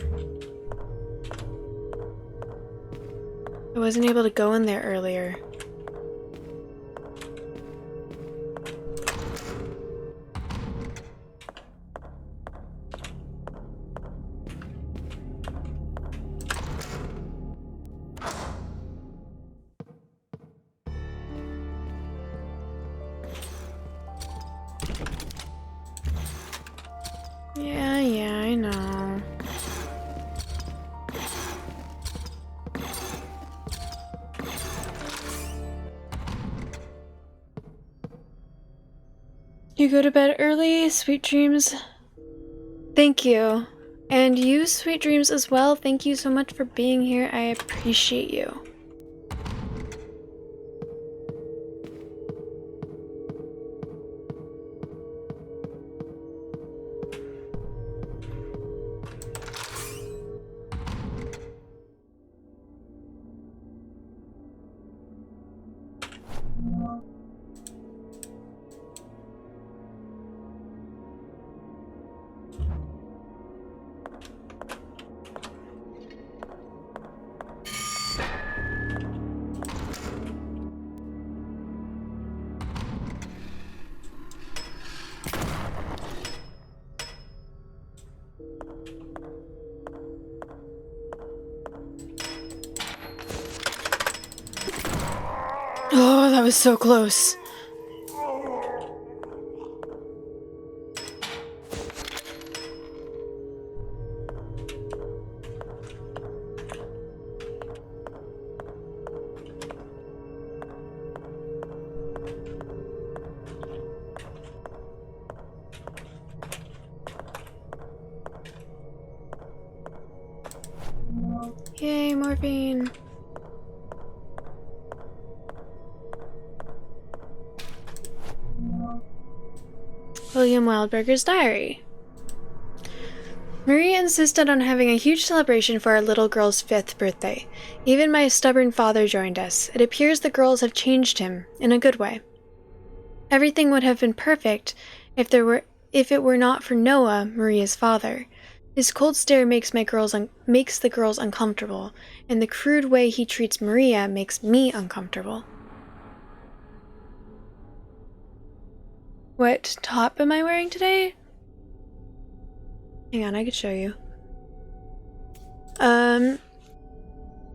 I wasn't able to go in there earlier. Yeah, I know. You go to bed early, sweet dreams. Thank you. And you, sweet dreams as well. Thank you so much for being here. I appreciate you. that was so close. Yay, morphine. William Wildberger's diary. Maria insisted on having a huge celebration for our little girl's 5th birthday. Even my stubborn father joined us. It appears the girls have changed him, in a good way. Everything would have been perfect if it were not for Noah, Maria's father. His cold stare makes the girls uncomfortable, and the crude way he treats Maria makes me uncomfortable. What top am I wearing today? Hang on, I could show you.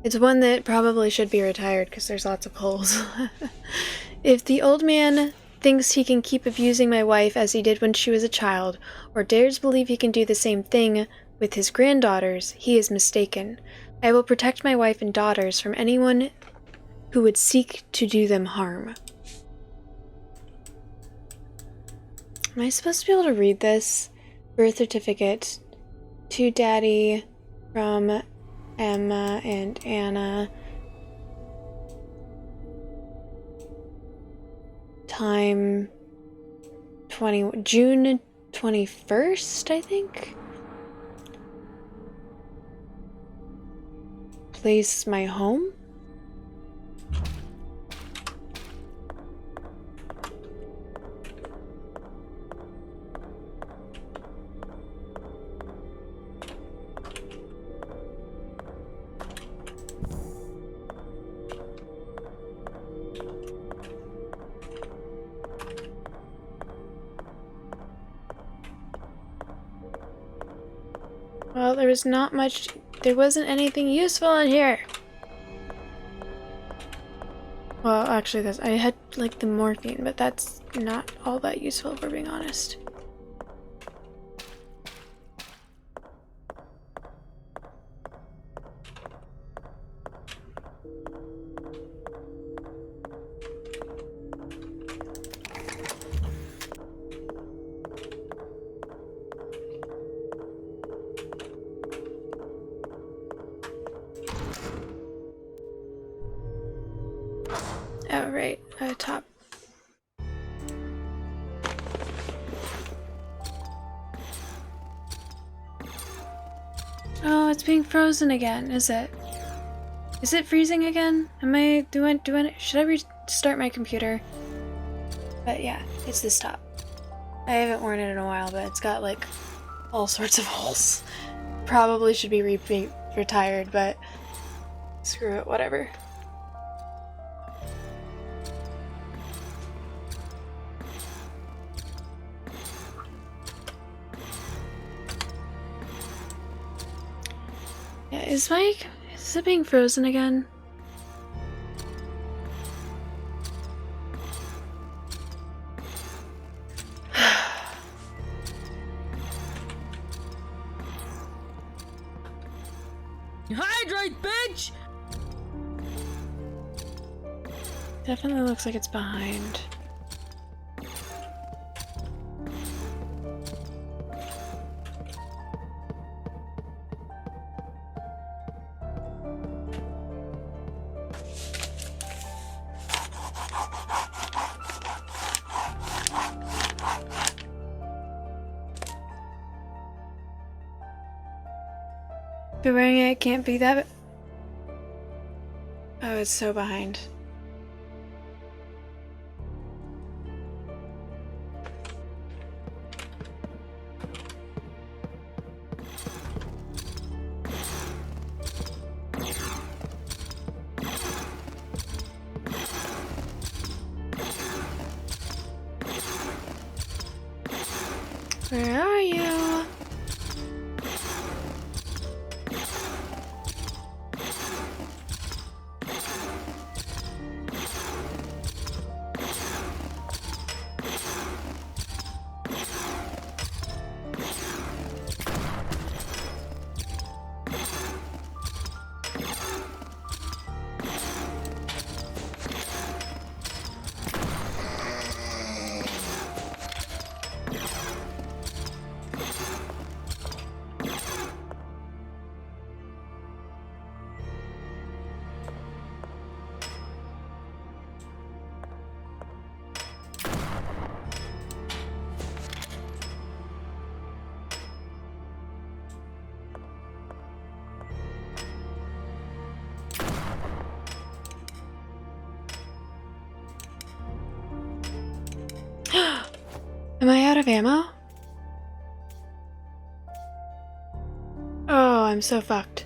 It's one that probably should be retired because there's lots of holes. If the old man thinks he can keep abusing my wife as he did when she was a child, or dares believe he can do the same thing with his granddaughters, he is mistaken. I will protect my wife and daughters from anyone who would seek to do them harm. Am I supposed to be able to read this? Birth certificate to Daddy from Emma and Anna. Time June 21st, I think. Place my home. Well, there wasn't anything useful in here. Well, actually, I had, like, the morphine, but that's not all that useful, if we're being honest. Oh, right. Top. Oh, it's being frozen again, is it? Is it freezing again? Should I restart my computer? But yeah, it's this top. I haven't worn it in a while, but it's got, like, all sorts of holes. Probably should be retired, but screw it, whatever. Yeah, is it being frozen again? Hydrate, bitch! Definitely looks like it's behind. But wearing it can't be that. Oh, it's so behind. Where are you? Am I out of ammo? Oh, I'm so fucked.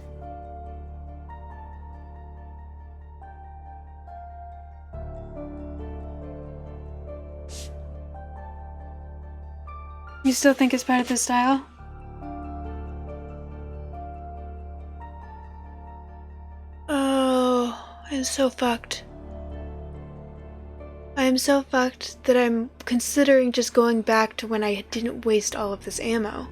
You still think it's part of the style? Oh, I'm so fucked. I am so fucked that I'm considering just going back to when I didn't waste all of this ammo.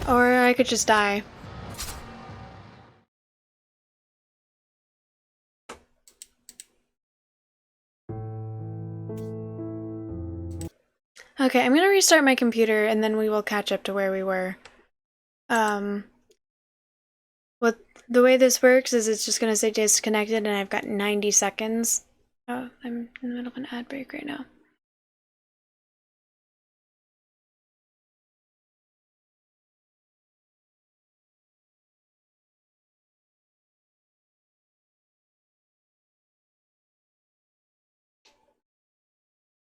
Or I could just die. Okay, I'm gonna restart my computer and then we will catch up to where we were. What the way this works is it's just gonna say disconnected and I've got 90 seconds. Oh, I'm in the middle of an ad break right now.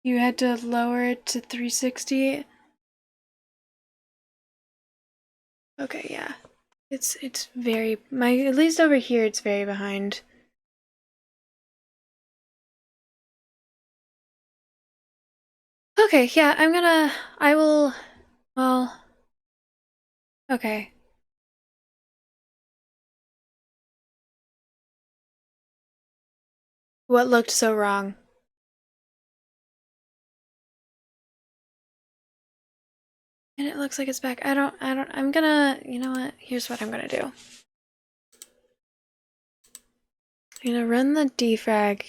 You had to lower it to 360. Okay, yeah. It's very at least over here it's very behind. Okay, yeah, well, okay. What looked so wrong? And it looks like it's back. I'm gonna, you know what? Here's what I'm gonna do. I'm gonna run the defrag.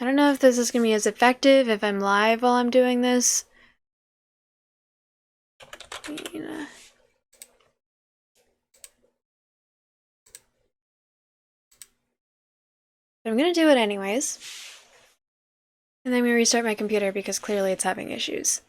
I don't know if this is gonna be as effective if I'm live while I'm doing this. You know. But I'm gonna do it anyways. And then I'm gonna restart my computer because clearly it's having issues.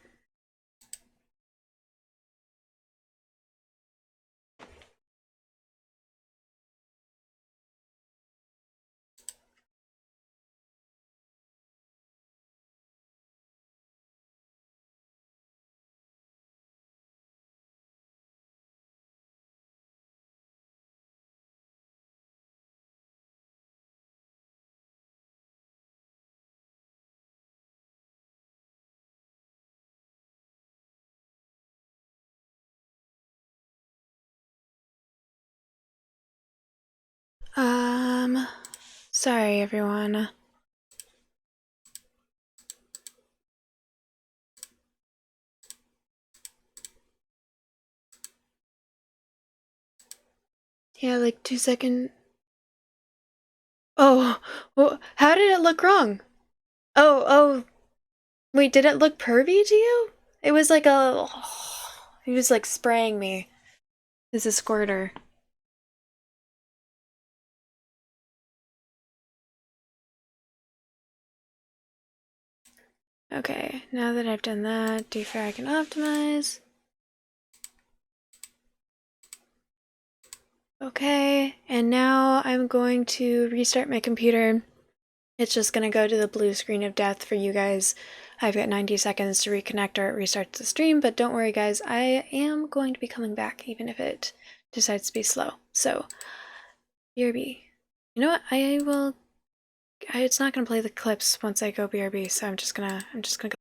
Sorry everyone. Yeah, like 2 second. Oh, well, how did it look wrong? Oh, wait, did it look pervy to you? It was like he was like spraying me. It's a squirter. Okay, now that I've done that, defrag and optimize. Okay, and now I'm going to restart my computer. It's just gonna go to the blue screen of death for you guys. I've got 90 seconds to reconnect or it restarts the stream, but don't worry guys, I am going to be coming back even if it decides to be slow. So, BRB. You know what, it's not gonna play the clips once I go BRB, so I'm just gonna go